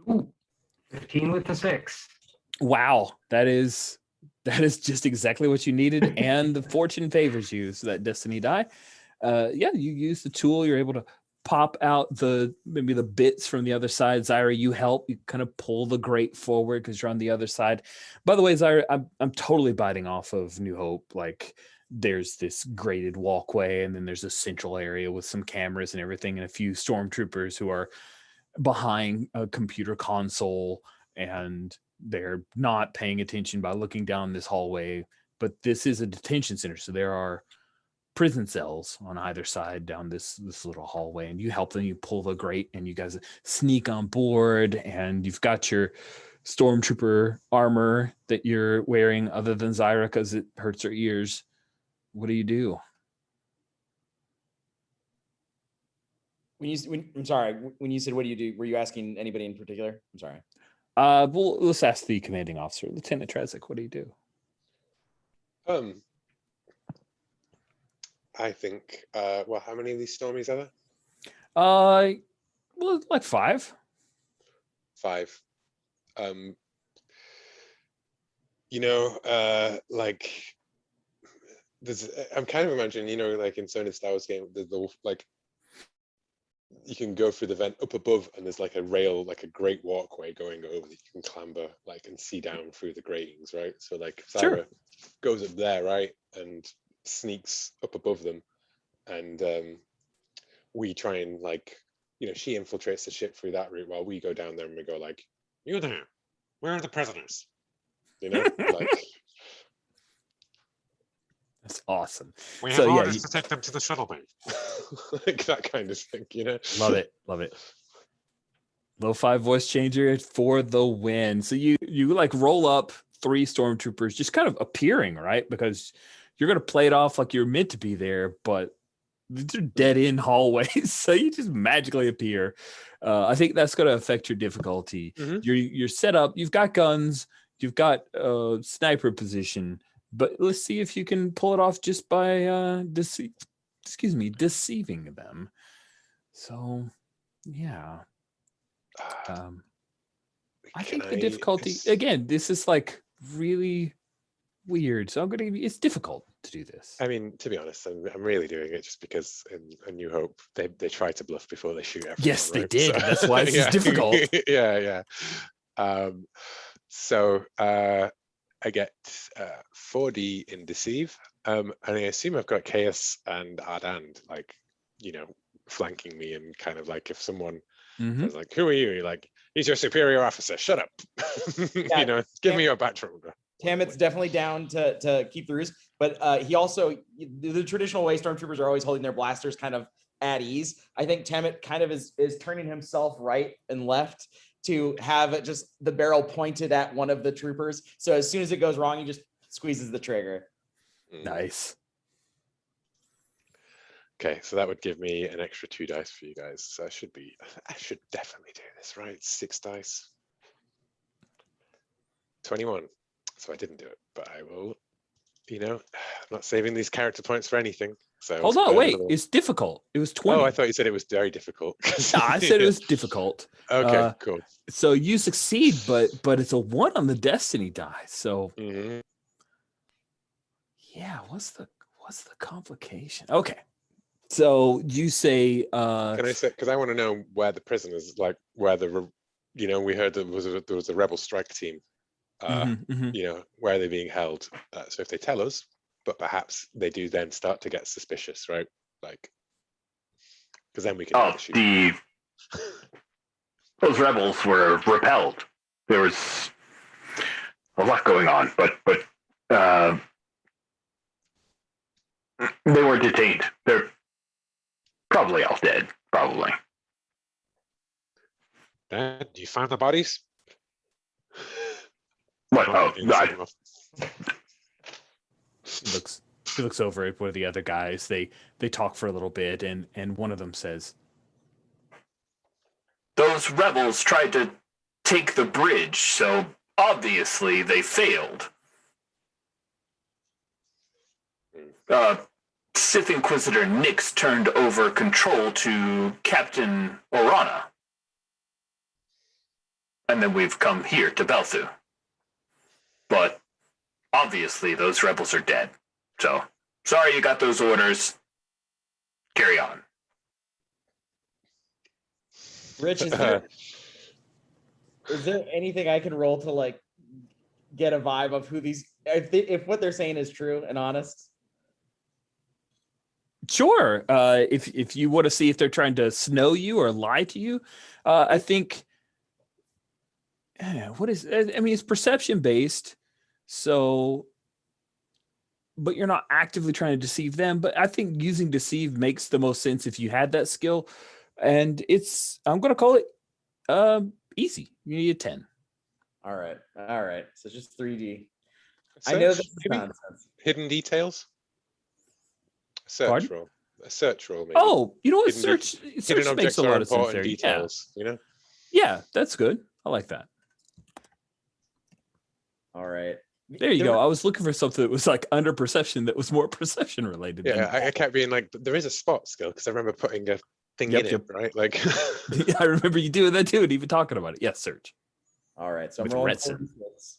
Ooh, 15 with the 6. Wow, that is just exactly what you needed, and the fortune favors you. So that destiny die. You use the tool. You're able to pop out maybe the bits from the other side. Zyra, you help. You kind of pull the grate forward because you're on the other side. By the way, Zyra, I'm totally biting off of New Hope. Like, there's this grated walkway, and then there's a central area with some cameras and everything, and a few stormtroopers who are behind a computer console, and they're not paying attention by looking down this hallway. But this is a detention center, so there are prison cells on either side down this little hallway, and you help them. You pull the grate, and you guys sneak on board, and you've got your stormtrooper armor that you're wearing, other than Zyra because it hurts her ears. What do you do? I'm sorry, when you said what do you do, were you asking anybody in particular? I'm sorry. Well, let's ask the commanding officer, Lieutenant Trezek. What do you do? I think. Well, how many of these stormies are there? Well, like 5. 5. Like I'm kind of imagining, like in certain Star Wars game, like you can go through the vent up above, and there's like a rail, like a great walkway going over that you can clamber, like, and see down through the gratings, right? So like Sarah goes up there, right, and sneaks up above them, and we try and, like, she infiltrates the ship through that route while we go down there and we go like, "You there? Where are the prisoners?" Like. That's awesome. We have orders to take them to the shuttle bay. Like that kind of thing, Love it. Love it. Low 5 voice changer for the win. So you like roll up 3 stormtroopers just kind of appearing, right? Because you're going to play it off like you're meant to be there, but they're dead end hallways. So you just magically appear. I think that's going to affect your difficulty. Mm-hmm. You're set up. You've got guns. You've got sniper position. But let's see if you can pull it off just by deceiving them. So, yeah. I think the difficulty, again, this is like really weird. So I'm going to give you, it's difficult to do this. I mean, to be honest, I'm really doing it just because in A New Hope, they try to bluff before they shoot everyone. Yes, they right? did. So, that's why this is difficult. Yeah. I get 4D in deceive, and I assume I've got Chaos and Ardand, like, flanking me, and kind of like if someone says like, "Who are you?" You're like, "He's your superior officer. Shut up." Give me your background. Tammit's definitely down to keep the ruse, but he also, the traditional way stormtroopers are always holding their blasters kind of at ease. I think Tammet kind of is turning himself right and left to have just the barrel pointed at one of the troopers. So as soon as it goes wrong, he just squeezes the trigger. Nice. Okay, so that would give me an extra 2 dice for you guys. So I should definitely do this, right? 6 dice. 21. So I didn't do it, but I will, I'm not saving these character points for anything. So hold on, wait, it's difficult. It was 20. Oh, I thought you said it was very difficult. No, I said it was difficult. Okay, cool. So you succeed, but it's a 1 on the destiny die. So yeah, what's the complication? Okay. So you say can I say, because I want to know where the prisoners, like where we heard there was a rebel strike team. Where are they being held? So if they tell us, but perhaps they do then start to get suspicious, right? Like, because then we can. Those rebels were repelled. There was a lot going on, but they were detained. They're probably all dead. Probably. Dad, you find the bodies? What? Oh, He looks over at one of the other guys. They talk for a little bit, and one of them says, "Those rebels tried to take the bridge, so obviously they failed. Sith Inquisitor Nix turned over control to Captain Orana. And then we've come here to Belthu. But obviously those rebels are dead. So, sorry you got those orders. Carry on." Rich, is there anything I can roll to like get a vibe of who these, if what they're saying is true and honest? Sure. If you want to see if they're trying to snow you or lie to you, I think. It's perception based. So, but you're not actively trying to deceive them. But I think using deceive makes the most sense if you had that skill. And I'm going to call it easy. You need a 10. All right. So just 3D. I know this is nonsense. Hidden details. Search roll. A search roll, maybe. Oh, you know what? Search makes a lot of sense there. Details, Yeah, that's good. I like that. All right. There you go. I was looking for something that was like under perception that was more perception related. Yeah, I kept being like, there is a spot skill because I remember putting a thing Yep, in yep. it, right? Like, I remember you doing that too, and even talking about it. Yes, Serge. All right, so With I'm rolling Retson. 46.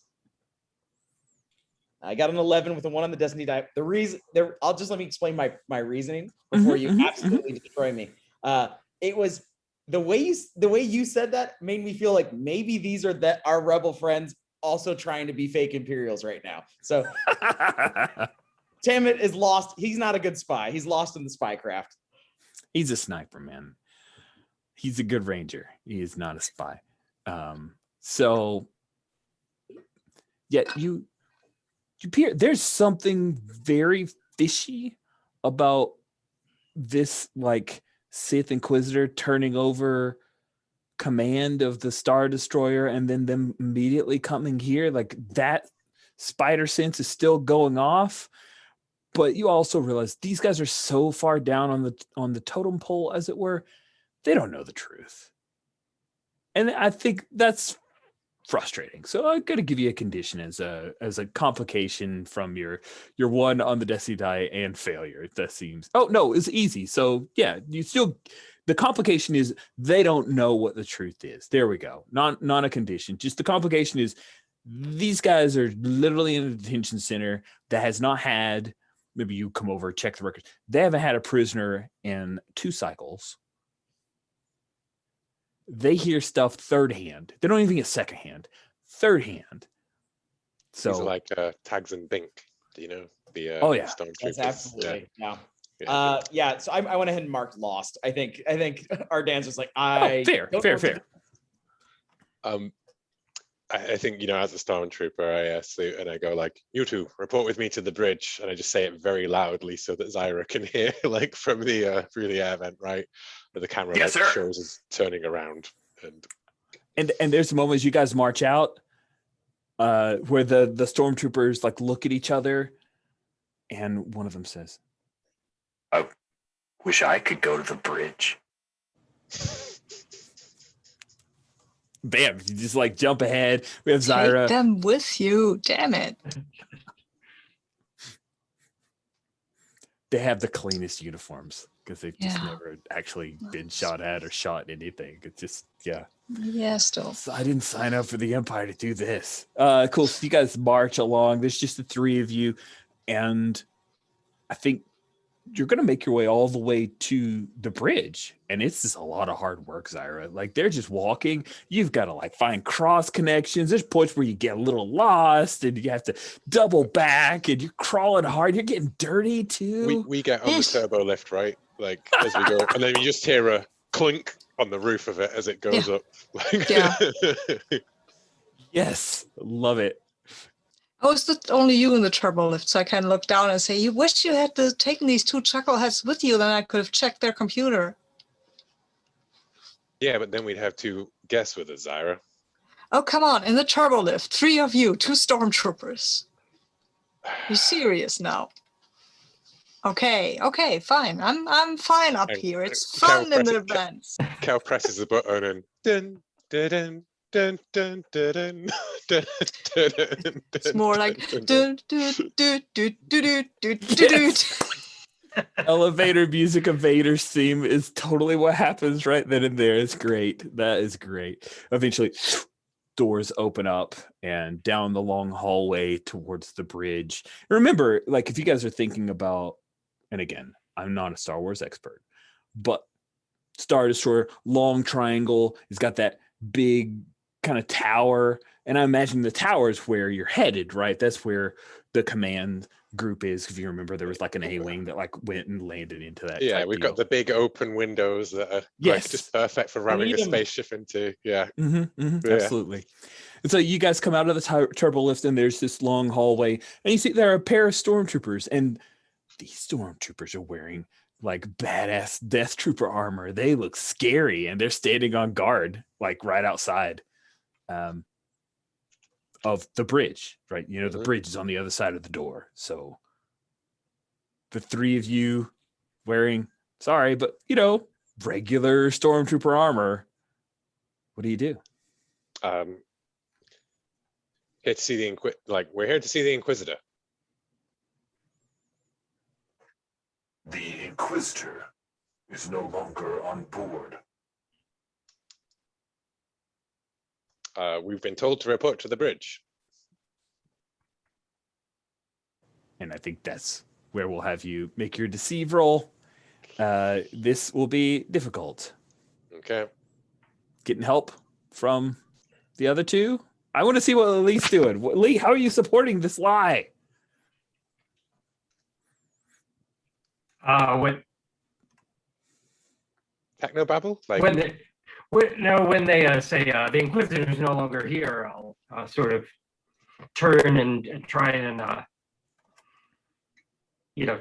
I got an 11 with a 1 on the destiny die. The reason there, I'll just let me explain my reasoning before you absolutely destroy me. It was the way you said that made me feel like maybe these are that our rebel friends also trying to be fake Imperials right now. So Tammet is lost. He's not a good spy. He's lost in the spycraft. He's a sniper, man. He's a good ranger. He is not a spy. So yeah, you peer, there's something very fishy about this like Sith Inquisitor turning over command of the Star Destroyer and then them immediately coming here. Like that spider sense is still going off. But you also realize these guys are so far down on the totem pole, as it were, they don't know the truth. And I think that's frustrating. So I'm going to give you a condition as a complication from your 1 on the destiny die and failure. That seems, oh no, it's easy. So yeah, you still, the complication is they don't know what the truth is. There we go. Not a condition. Just the complication is these guys are literally in a detention center that has not had, maybe you come over, check the records. They haven't had a prisoner in 2 cycles. They hear stuff third hand. They don't even get second hand, third hand. So these are like Tags and Bink. Do you know the oh yeah, That's stormtroopers? absolutely Yeah. yeah. So I went ahead and marked lost. I think Ardan's just like fair. I think, you know, as a stormtrooper, I salute and I go like, you two report with me to the bridge, and I just say it very loudly so that Zyra can hear, like from the through the air vent, right? But the camera Yes, like, sir. shows us turning around, and there's a moment as you guys march out, where the stormtroopers like look at each other, and one of them says, I wish I could go to the bridge. bam, you just like jump ahead. We have Zyra. Take them with you. Damn it. They have the cleanest uniforms because they've just Yeah. never actually been shot at or shot anything. It's just, yeah. Yeah, still. So I didn't sign up for the Empire to do this. Cool. So you guys march along. There's just the 3 of you. And I think you're going to make your way all the way to the bridge. And it's just a lot of hard work, Zyra. Like they're just walking. You've got to like find cross connections. There's points where you get a little lost and you have to double back and you're crawling hard. You're getting dirty too. we get on the turbo lift, right? Like as we go, and then you just hear a clunk on the roof of it as it goes up. Yeah. Yes. Love it. Oh, it's not only you in the turbo lift, so I can look down and say, you wish you had taken these 2 chuckleheads with you, then I could have checked their computer. Yeah, but then we'd have to guess with it, Zyra. Oh, come on, in the turbo lift, 3 of you, 2 stormtroopers. You're serious now. Okay, fine. I'm fine up here. It's fun in the events. Cal presses the button and dun dun dun dun dun dun dun dun. It's more like do do do do do do do. Elevator music of Vader's theme is totally what happens right then and there. It's great. That is great. Eventually, doors open up and down the long hallway towards the bridge. And remember, like if you guys are thinking about, and again, I'm not a Star Wars expert, but Star Destroyer, long triangle, it's got that big kind of tower. And I imagine the tower is where you're headed, right? That's where the command group is. If you remember, there was like an A-wing that like went and landed into that. Yeah, we've got the big open windows that are like just perfect for ramming a spaceship into. Yeah. Yeah. Absolutely. And so you guys come out of the turbo lift and there's this long hallway and you see there are a pair of stormtroopers, and these stormtroopers are wearing like badass death trooper armor. They look scary and they're standing on guard like right outside of the bridge, right? You know, the bridge is on the other side of the door. So the 3 of you wearing, sorry, but you know, regular stormtrooper armor. What do you do? Here to see the we're here to see the Inquisitor. The Inquisitor is no longer on board. We've been told to report to the bridge. And I think that's where we'll have you make your deceive roll. This will be difficult. Okay. Getting help from the other two? I want to see what Lee's doing. Lee, how are you supporting this lie? When Technobabble? Like, when they say the Inquisitor is no longer here, I'll sort of turn and try and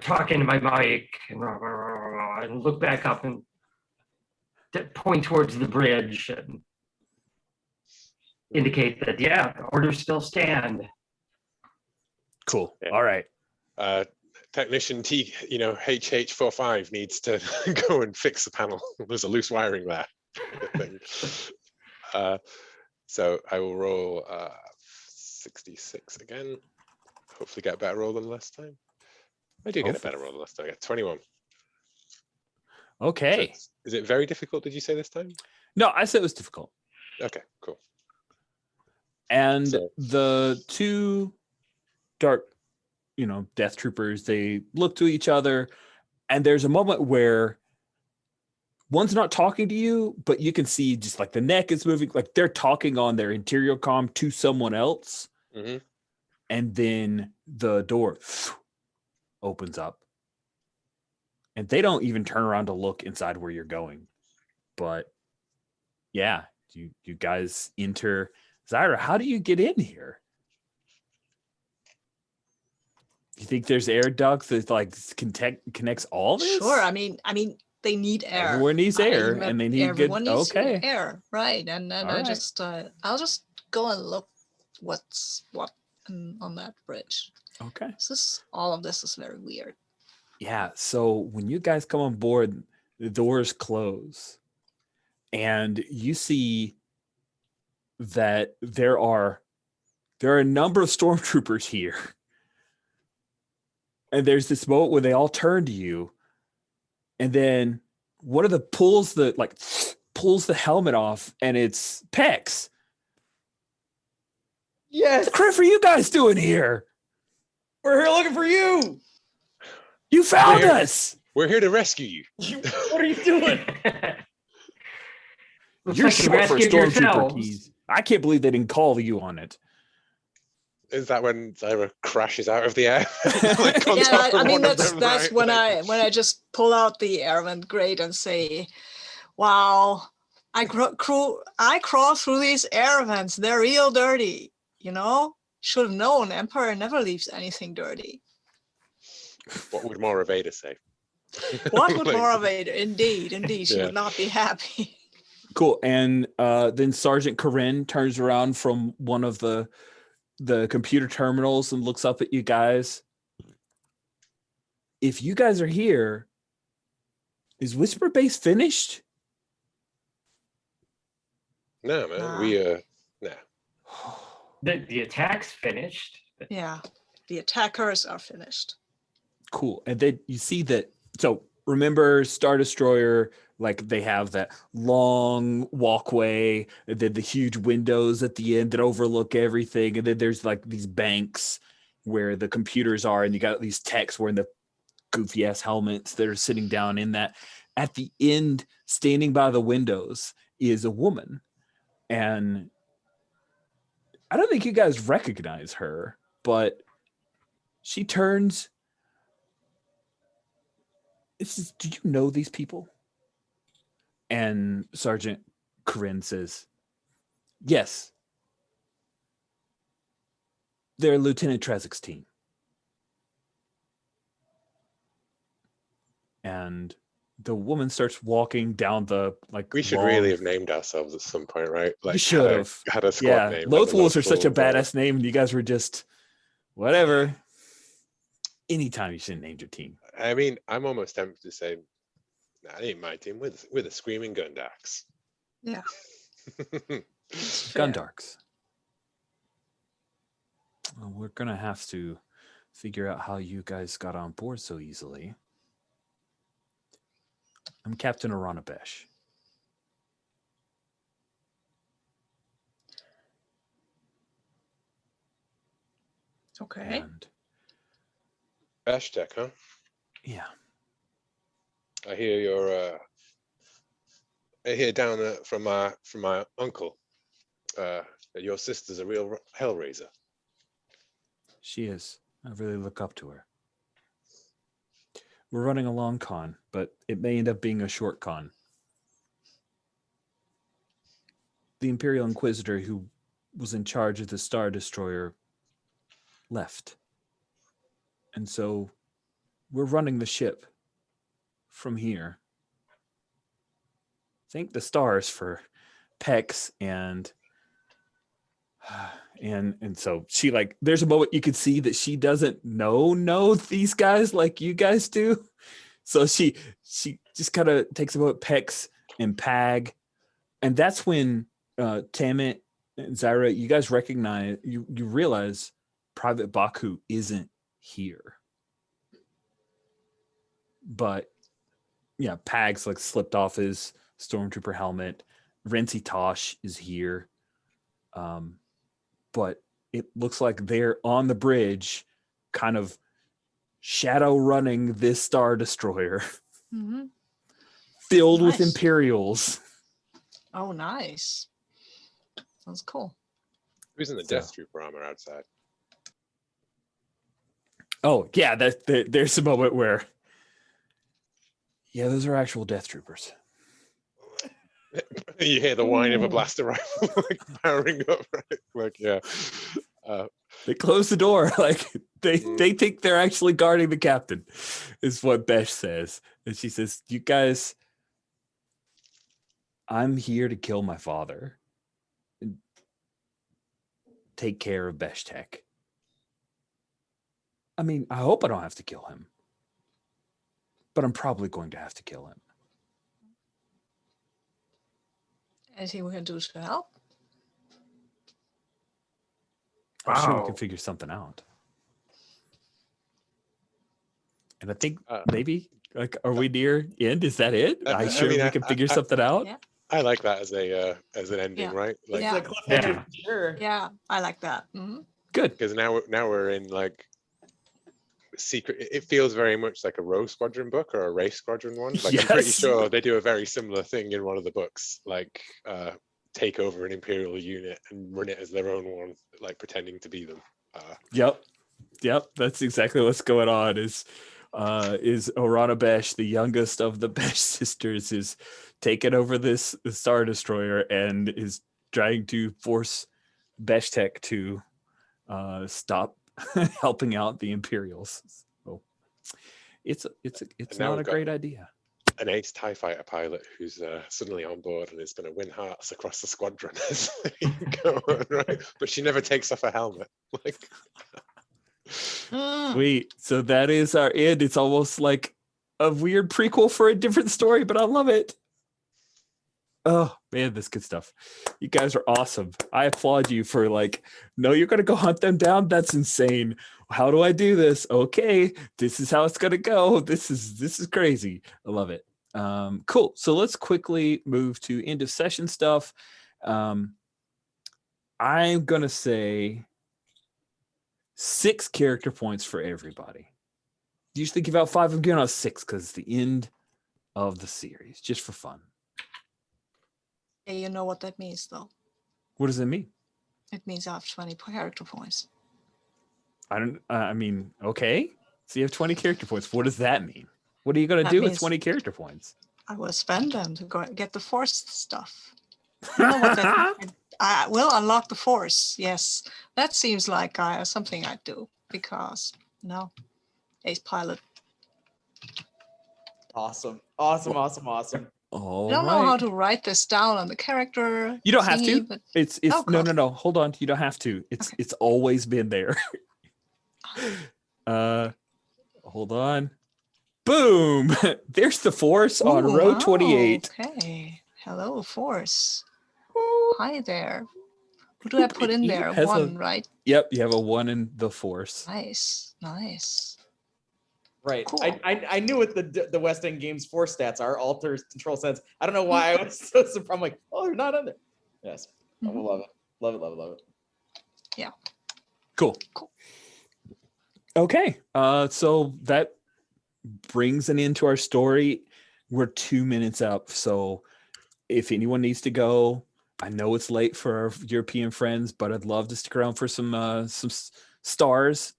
talk into my mic and look back up and point towards the bridge and indicate that the orders still stand. Cool. Yeah. All right. technician HH45 needs to go and fix the panel. There's a loose wiring there. So I will roll 66 again. Hopefully get a better roll than last time. I do get a better roll than last time. I get 21. Okay. So is it very difficult, did you say this time? No, I said it was difficult. Okay, cool. And So, the two dark, death troopers, they look to each other, and there's a moment where one's not talking to you, but you can see just like the neck is moving, like they're talking on their interior comm to someone else. mm-hmm. And then the door opens up. And they don't even turn around to look inside where you're going. But yeah, you guys enter. Zyra, how do you get in here? You think there's air ducts that like connects all this? Sure. I mean, they need air. Everyone needs air, and they need everyone good. Needs okay, air, right? And then All right. I'll just go and look what's what on that bridge. Okay. All of this is very weird. Yeah. So when you guys come on board, the doors close, and you see that there are a number of stormtroopers here. And there's this moment where they all turn to you, and then one of the pulls the helmet off, and it's Pex. Yes. What the crap are you guys doing here? We're here looking for you. You found us. We're here to rescue you. What are you doing? You're short for rescued stormtrooper yourselves. keys. I can't believe they didn't call you on it. Is that when Zyra crashes out of the air? Yeah, I mean that's when I just pull out the air vent grate and say, "Wow, I crawl through these air vents. They're real dirty. Should have known. Empire never leaves anything dirty." What would Mora Vader say? What would Mora Vader? Indeed, she would not be happy. Cool. And then Sergeant Corinne turns around from one of the computer terminals and looks up at you guys. If you guys are here, is Whisper Base finished? No, man. Nah. The attack's finished. Yeah, the attackers are finished. Cool. And then you see that. So remember Star Destroyer, like they have that long walkway, and then the huge windows at the end that overlook everything. And then there's like these banks where the computers are, and you got these techs wearing the goofy ass helmets that are sitting down in that. At the end, standing by the windows, is a woman. And I don't think you guys recognize her, but she turns. It says, "Do you know these people?" And Sergeant Corinne says, "Yes. They're Lieutenant Trezik's team." And the woman starts walking down the We should really have named ourselves at some point, right? You should have. Had a squad name. like the Lothwolves are such a Lothwolves, badass name, and you guys were just whatever. Anytime you should have named your team. I mean, I'm almost tempted to say, "Nah, that ain't my team. We're the Screaming Gundarks." Yeah. Gundarks. Well, we're gonna have to figure out how you guys got on board so easily. I'm Captain Aranabesh. Okay. And Hashtag, huh? yeah, I hear you're. I hear down from my uncle that your sister's a real hellraiser. she is. I really look up to her. We're running a long con, but it may end up being a short con. The Imperial Inquisitor who was in charge of the Star Destroyer left. And so we're running the ship from here. Thank the stars for Pex and so she like there's a moment you could see that she doesn't know these guys like you guys do. So she just kind of takes a moment, Pex and Pag, and that's when Tamit and Zyra, you guys recognize you realize Private Baku isn't here. But yeah, Pag's like slipped off his stormtrooper helmet. Renzi Tosh is here. But it looks like they're on the bridge, kind of shadow running this Star Destroyer, filled with Imperials. Oh, nice. Sounds cool. Who's in the Death Trooper armor outside? Oh, yeah, there's a moment where, yeah, those are actual Death Troopers. You hear the whine of a blaster rifle like powering up, right? Like, yeah. They close the door, like they think they're actually guarding the captain, is what Besh says. And she says, "You guys, I'm here to kill my father and take care of Besh Tech. I mean, I hope I don't have to kill him, but I'm probably going to have to kill him." Anything we can do to help? I'm sure we Wow. can figure something out. And I think maybe, like, are we near end? Is that it? I Sure mean, we can figure something out? Yeah. I like that as an ending, Yeah. right? Like, Yeah. It's a cliffhanger Yeah. for sure. Yeah, I like that. Good. because now we're in like secret. It feels very much like a Rogue Squadron book or a Race Squadron one. Like, I'm pretty Yes. sure they do a very similar thing in one of the books, like take over an Imperial unit and run it as their own one, like pretending to be them. Yep. That's exactly what's going on. Is Orana Besh, the youngest of the Besh sisters, is taking over this Star Destroyer and is trying to force Besh Tech to stop helping out the Imperials. So it's now not a we've got great idea. an ace TIE fighter pilot who's suddenly on board and is going to win hearts across the squadron as they go on, right? But she never takes off her helmet. Like, Sweet. So that is our end. It's almost like a weird prequel for a different story, but I love it. Oh man, this good stuff. You guys are awesome. I applaud you for like, no, you're gonna go hunt them down. That's insane. How do I do this? Okay, this is how it's gonna go. This is crazy. I love it. Cool. So let's quickly move to end of session stuff. I'm gonna say 6 character points for everybody. Usually give out 5. I'm giving out 6 because it's the end of the series, just for fun. Hey, you know what that means, though. What does it mean? It means I have 20 character points. I don't. I mean, okay. So you have 20 character points. What does that mean? What are you gonna That do with means- 20 character points? I will spend them to go get the force stuff. You know what that means? I will unlock the force. Yes, that seems like something I'd do because ace pilot. Awesome. All I don't know how to write this down on the character. You don't have thingy, to. But It's Oh, no. cool. Hold on. You don't have to. Okay. It's always been there. Hold on. Boom. There's the force on Ooh, row 28. Okay. Hello, force. Hi there. What do I put in He there? has a- One, right? Yep, you have a 1 in the force. Nice, nice. Right. Cool. I knew what the West End Games force stats are. Alters, control sense. I don't know why I was so surprised. I'm like, oh, they're not on there. Yes. I will love it. Love it. Love it. Love it. Yeah. Cool. Cool. Okay. So that brings an end to our story. We're 2 minutes up. So if anyone needs to go, I know it's late for our European friends, but I'd love to stick around for some stars.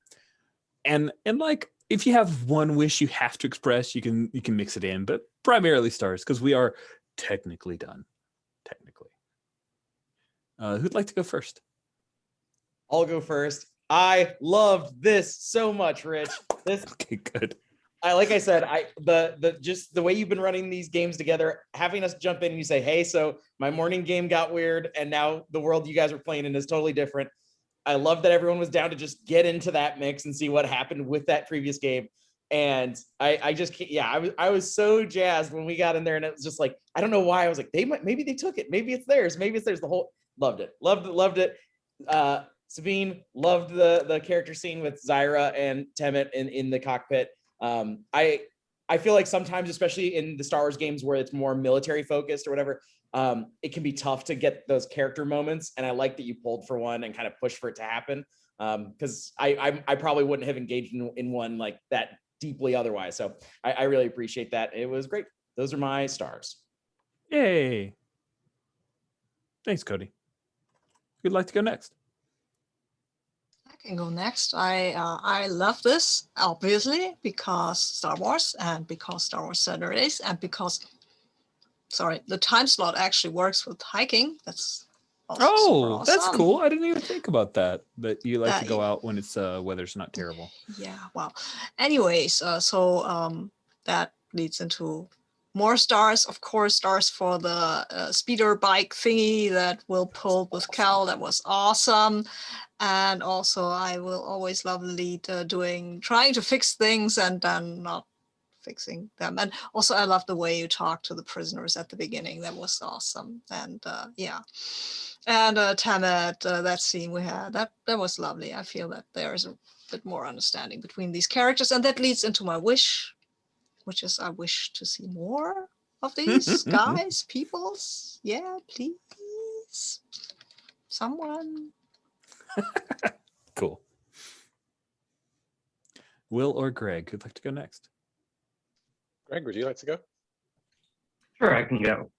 And like, if you have one wish you have to express, you can mix it in, but primarily stars, because we are technically done. Technically. Who'd like to go first? I'll go first. I loved this so much, Rich. This Okay, good. like I said, just the way you've been running these games together, having us jump in and you say, hey, so my morning game got weird, and now the world you guys are playing in is totally different. I love that everyone was down to just get into that mix and see what happened with that previous game. And I just can't, yeah, I was so jazzed when we got in there, and it was just like, I don't know why. I was like, maybe they took it. Maybe it's theirs. Maybe it's theirs. The whole loved it. Sabine loved the character scene with Zyra and Temet in the cockpit. I feel like sometimes, especially in the Star Wars games where it's more military focused or whatever, it can be tough to get those character moments. And I like that you pulled for one and kind of pushed for it to happen. Because I probably wouldn't have engaged in one like that deeply otherwise. So I really appreciate that. It was great. Those are my stars. Yay. Thanks, Cody. Who'd like to go next? I can go next. I love this, obviously, because Star Wars and because Star Wars Saturdays and because, sorry, the time slot actually works with hiking. That's also super awesome. That's cool. I didn't even think about that. But you like to go out when it's weather's not terrible. Yeah, well. Anyways, that leads into more stars, of course, stars for the speeder bike thingy that Will pulled with Cal. That was awesome. And also, I will always love the lead trying to fix things and then not fixing them. And also, I love the way you talk to the prisoners at the beginning. That was awesome. And yeah. And Tamet, that scene we had, that was lovely. I feel that there is a bit more understanding between these characters. And that leads into my wish, which is I wish to see more of these guys, peoples. Yeah, please. Someone. Cool. Will or Greg, who'd like to go next? Greg, would you like to go? Sure, I can go.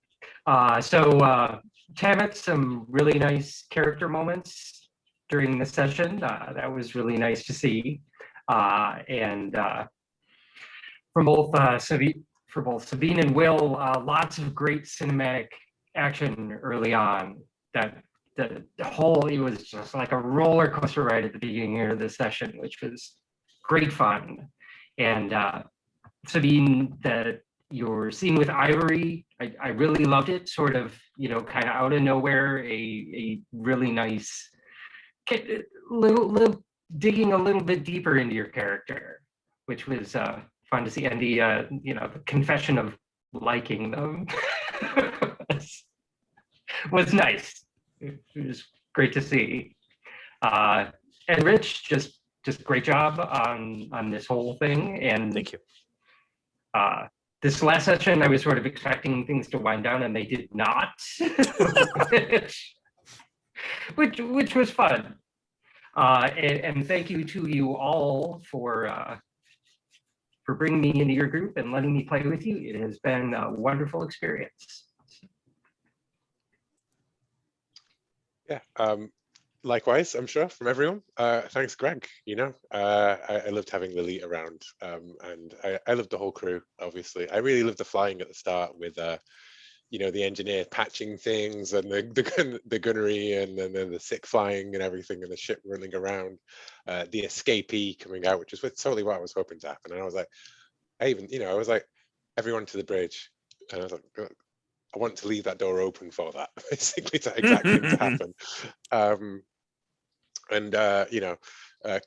Tamet, some really nice character moments during the session. That was really nice to see. And from both Sabine and Will, lots of great cinematic action early on. It was just like a roller coaster ride at the beginning of the session, which was great fun. And Sabine, your scene with Ivory, I really loved it. Sort of, kind of out of nowhere, a really nice, little digging a little bit deeper into your character, which was fun to see. And the confession of liking them was nice. It was great to see. And Rich, just great job on this whole thing. And thank you. This last session, I was sort of expecting things to wind down, and they did not, which was fun. And thank you to you all for bringing me into your group and letting me play with you. It has been a wonderful experience. Yeah, likewise, I'm sure, from everyone. Thanks, Greg. I loved having Lily around, and I loved the whole crew, obviously. I really loved the flying at the start with, the engineer patching things and the gunnery and then the sick flying and everything and the ship running around, the escapee coming out, which is totally what I was hoping to happen. And I was like, I was like, everyone to the bridge. And I was like, I want to leave that door open for that, basically, to happen.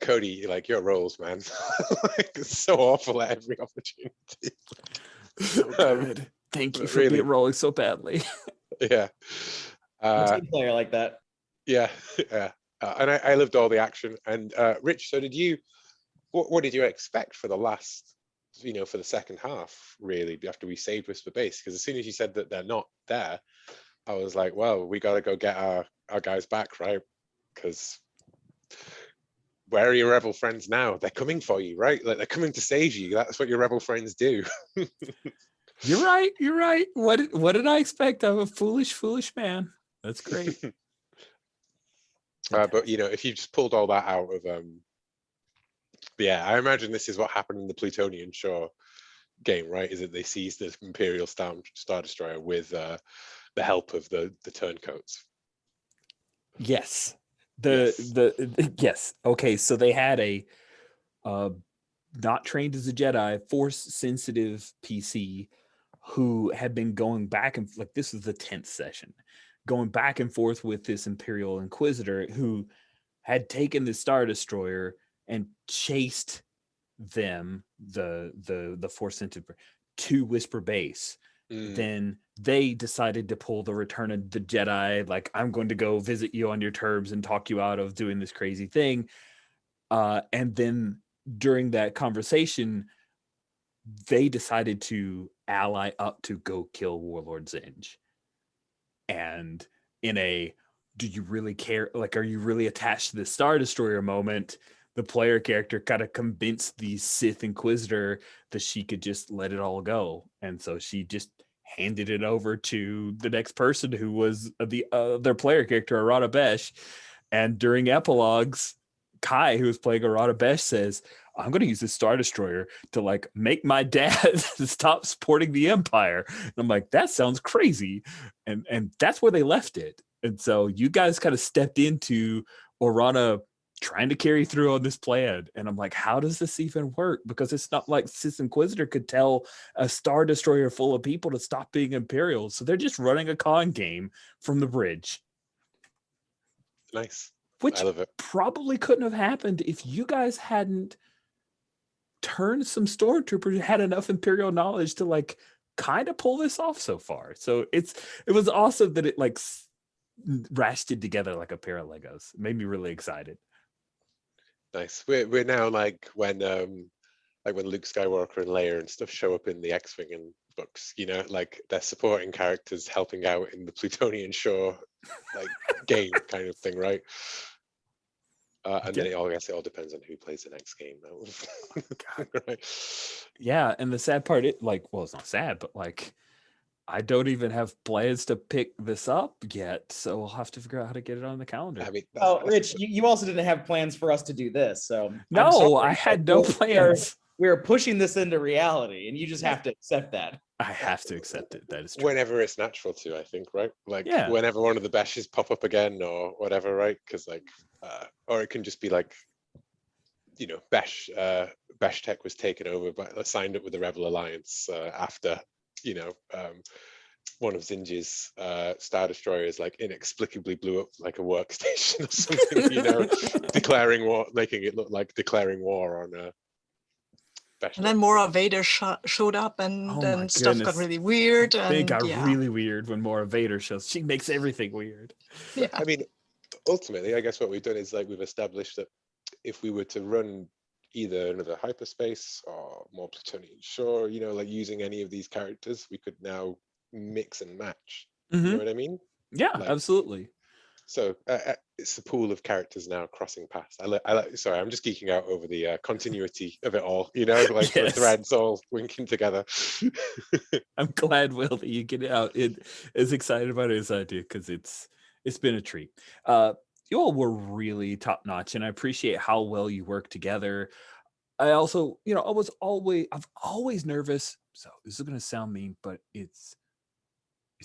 Cody, like, your roles, man, like, it's so awful at every opportunity. So good. Thank you for really rolling so badly. Yeah. I'm a team player like that. Yeah, yeah. And I loved all the action. And Rich, so what did you expect for the last, for the second half, really, after we saved Whisper Base? Because as soon as you said that they're not there, I was like, well, we got to go get our guys back, right? Because where are your rebel friends now? They're coming for you, right? Like, they're coming to save you. That's what your rebel friends do. You're right. You're right. What did I expect? I'm a foolish man. That's great. But if you just pulled all that out of I imagine this is what happened in the Plutonian Shore game, right? Is that they seized the Imperial Star Destroyer with the help of the turncoats. Yes. Yes. Yes. Okay, so they had a not trained as a Jedi, force sensitive PC who had been going back and like this is the 10th session, going back and forth with this Imperial Inquisitor who had taken the Star Destroyer and chased them, the force sensitive, to Whisper Base. Then they decided to pull the Return of the Jedi, like, I'm going to go visit you on your terms and talk you out of doing this crazy thing. And then during that conversation, they decided to ally up to go kill Warlord Zsinj. And in a, do you really care? Like, are you really attached to the Star Destroyer moment? The player character kind of convinced the Sith Inquisitor that she could just let it all go. And so she just handed it over to the next person, who was their player character, Arada Besh. And during epilogues, Kai, who was playing Arada Besh, says, I'm going to use this Star Destroyer to like make my dad stop supporting the Empire. And I'm like, that sounds crazy. And that's where they left it. And so you guys kind of stepped into Orana trying to carry through on this plan. And I'm like, how does this even work? Because it's not like Sith Inquisitor could tell a Star Destroyer full of people to stop being Imperials. So they're just running a con game from the bridge. Nice. Which I love it. probably couldn't have happened if you guys hadn't turned some stormtroopers who had enough Imperial knowledge to like kind of pull this off so far. So it was awesome that it like rashed together like a pair of Legos. It made me really excited. Nice. We're now like when Luke Skywalker and Leia and stuff show up in the X-Wing and books, like they're supporting characters helping out in the Plutonian Shore like game kind of thing, right? And then I guess it all depends on who plays the next game. Right. Yeah, and the sad part, it's not sad, but like I don't even have plans to pick this up yet, so we'll have to figure out how to get it on the calendar. I mean, Rich, you also didn't have plans for us to do this, so no, I had no plans. We are pushing this into reality, and you just have to accept that. I have to accept it. That is true. Whenever it's natural to, I think, right? Like yeah. Whenever one of the Beshes pop up again or whatever, right? Because like, or it can just be like, Besh Tech was taken over, but signed up with the Rebel Alliance after, one of Zsinj's Star Destroyers like inexplicably blew up like a workstation or something, declaring war, making it look like declaring war on Besh. And then Mora Vader showed up, and then stuff got really weird. And it got really weird when Mora Vader shows. She makes everything weird. Yeah. I mean, ultimately, I guess what we've done is like we've established that if we were to run either another hyperspace or more Plutonian Shore, like using any of these characters, we could now mix and match. You know what I mean? Yeah, absolutely. So it's a pool of characters now crossing paths. Sorry, I'm just geeking out over the continuity of it all. Like the threads all winking together. I'm glad, Will, that you get out as excited about it as I do, because it's been a treat. You all were really top notch, and I appreciate how well you work together. I also, I'm always nervous. So this is going to sound mean, but it's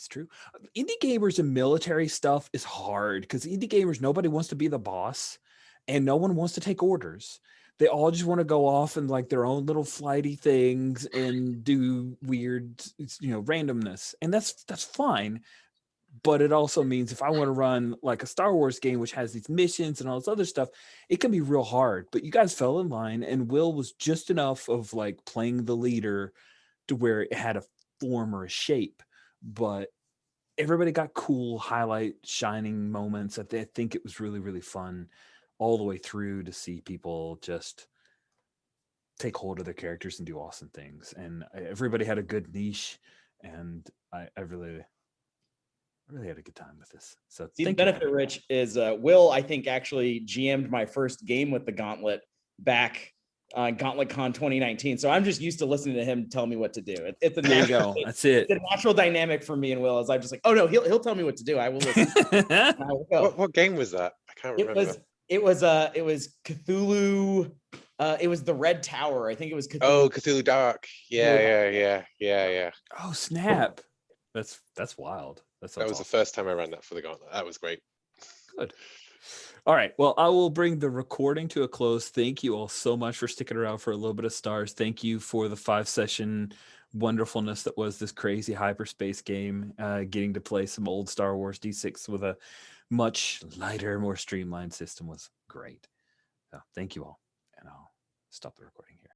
true. Indie gamers and military stuff is hard because indie gamers, nobody wants to be the boss and no one wants to take orders. They all just want to go off and like their own little flighty things and do weird, randomness. And that's fine. But it also means if I want to run like a Star Wars game, which has these missions and all this other stuff, it can be real hard. But you guys fell in line, and Will was just enough of like playing the leader to where it had a form or a shape. But everybody got cool highlight shining moments. I think it was really, really fun all the way through to see people just take hold of their characters and do awesome things. And everybody had a good niche, and I really had a good time with this. So See, the thank you all. benefit, Rich, is Will, I think, actually GM'd my first game with the Gauntlet back on GauntletCon 2019. So I'm just used to listening to him tell me what to do. It's a There you natural, go. That's it. it's a natural dynamic for me and Will. Is I'm just like, oh no, he'll tell me what to do. I will listen. I will go. What game was that? I can't remember. It was Cthulhu. It was the Red Tower. I think it was Cthulhu. Oh, Cthulhu Dark. Yeah. Oh snap! That's wild. That was awesome. the first time I ran that for the Gauntlet. That was great. Good. All right. Well, I will bring the recording to a close. Thank you all so much for sticking around for a little bit of stars. Thank you for the 5-session wonderfulness that was this crazy hyperspace game. Getting to play some old Star Wars D6 with a much lighter, more streamlined system was great. So thank you all. And I'll stop the recording here.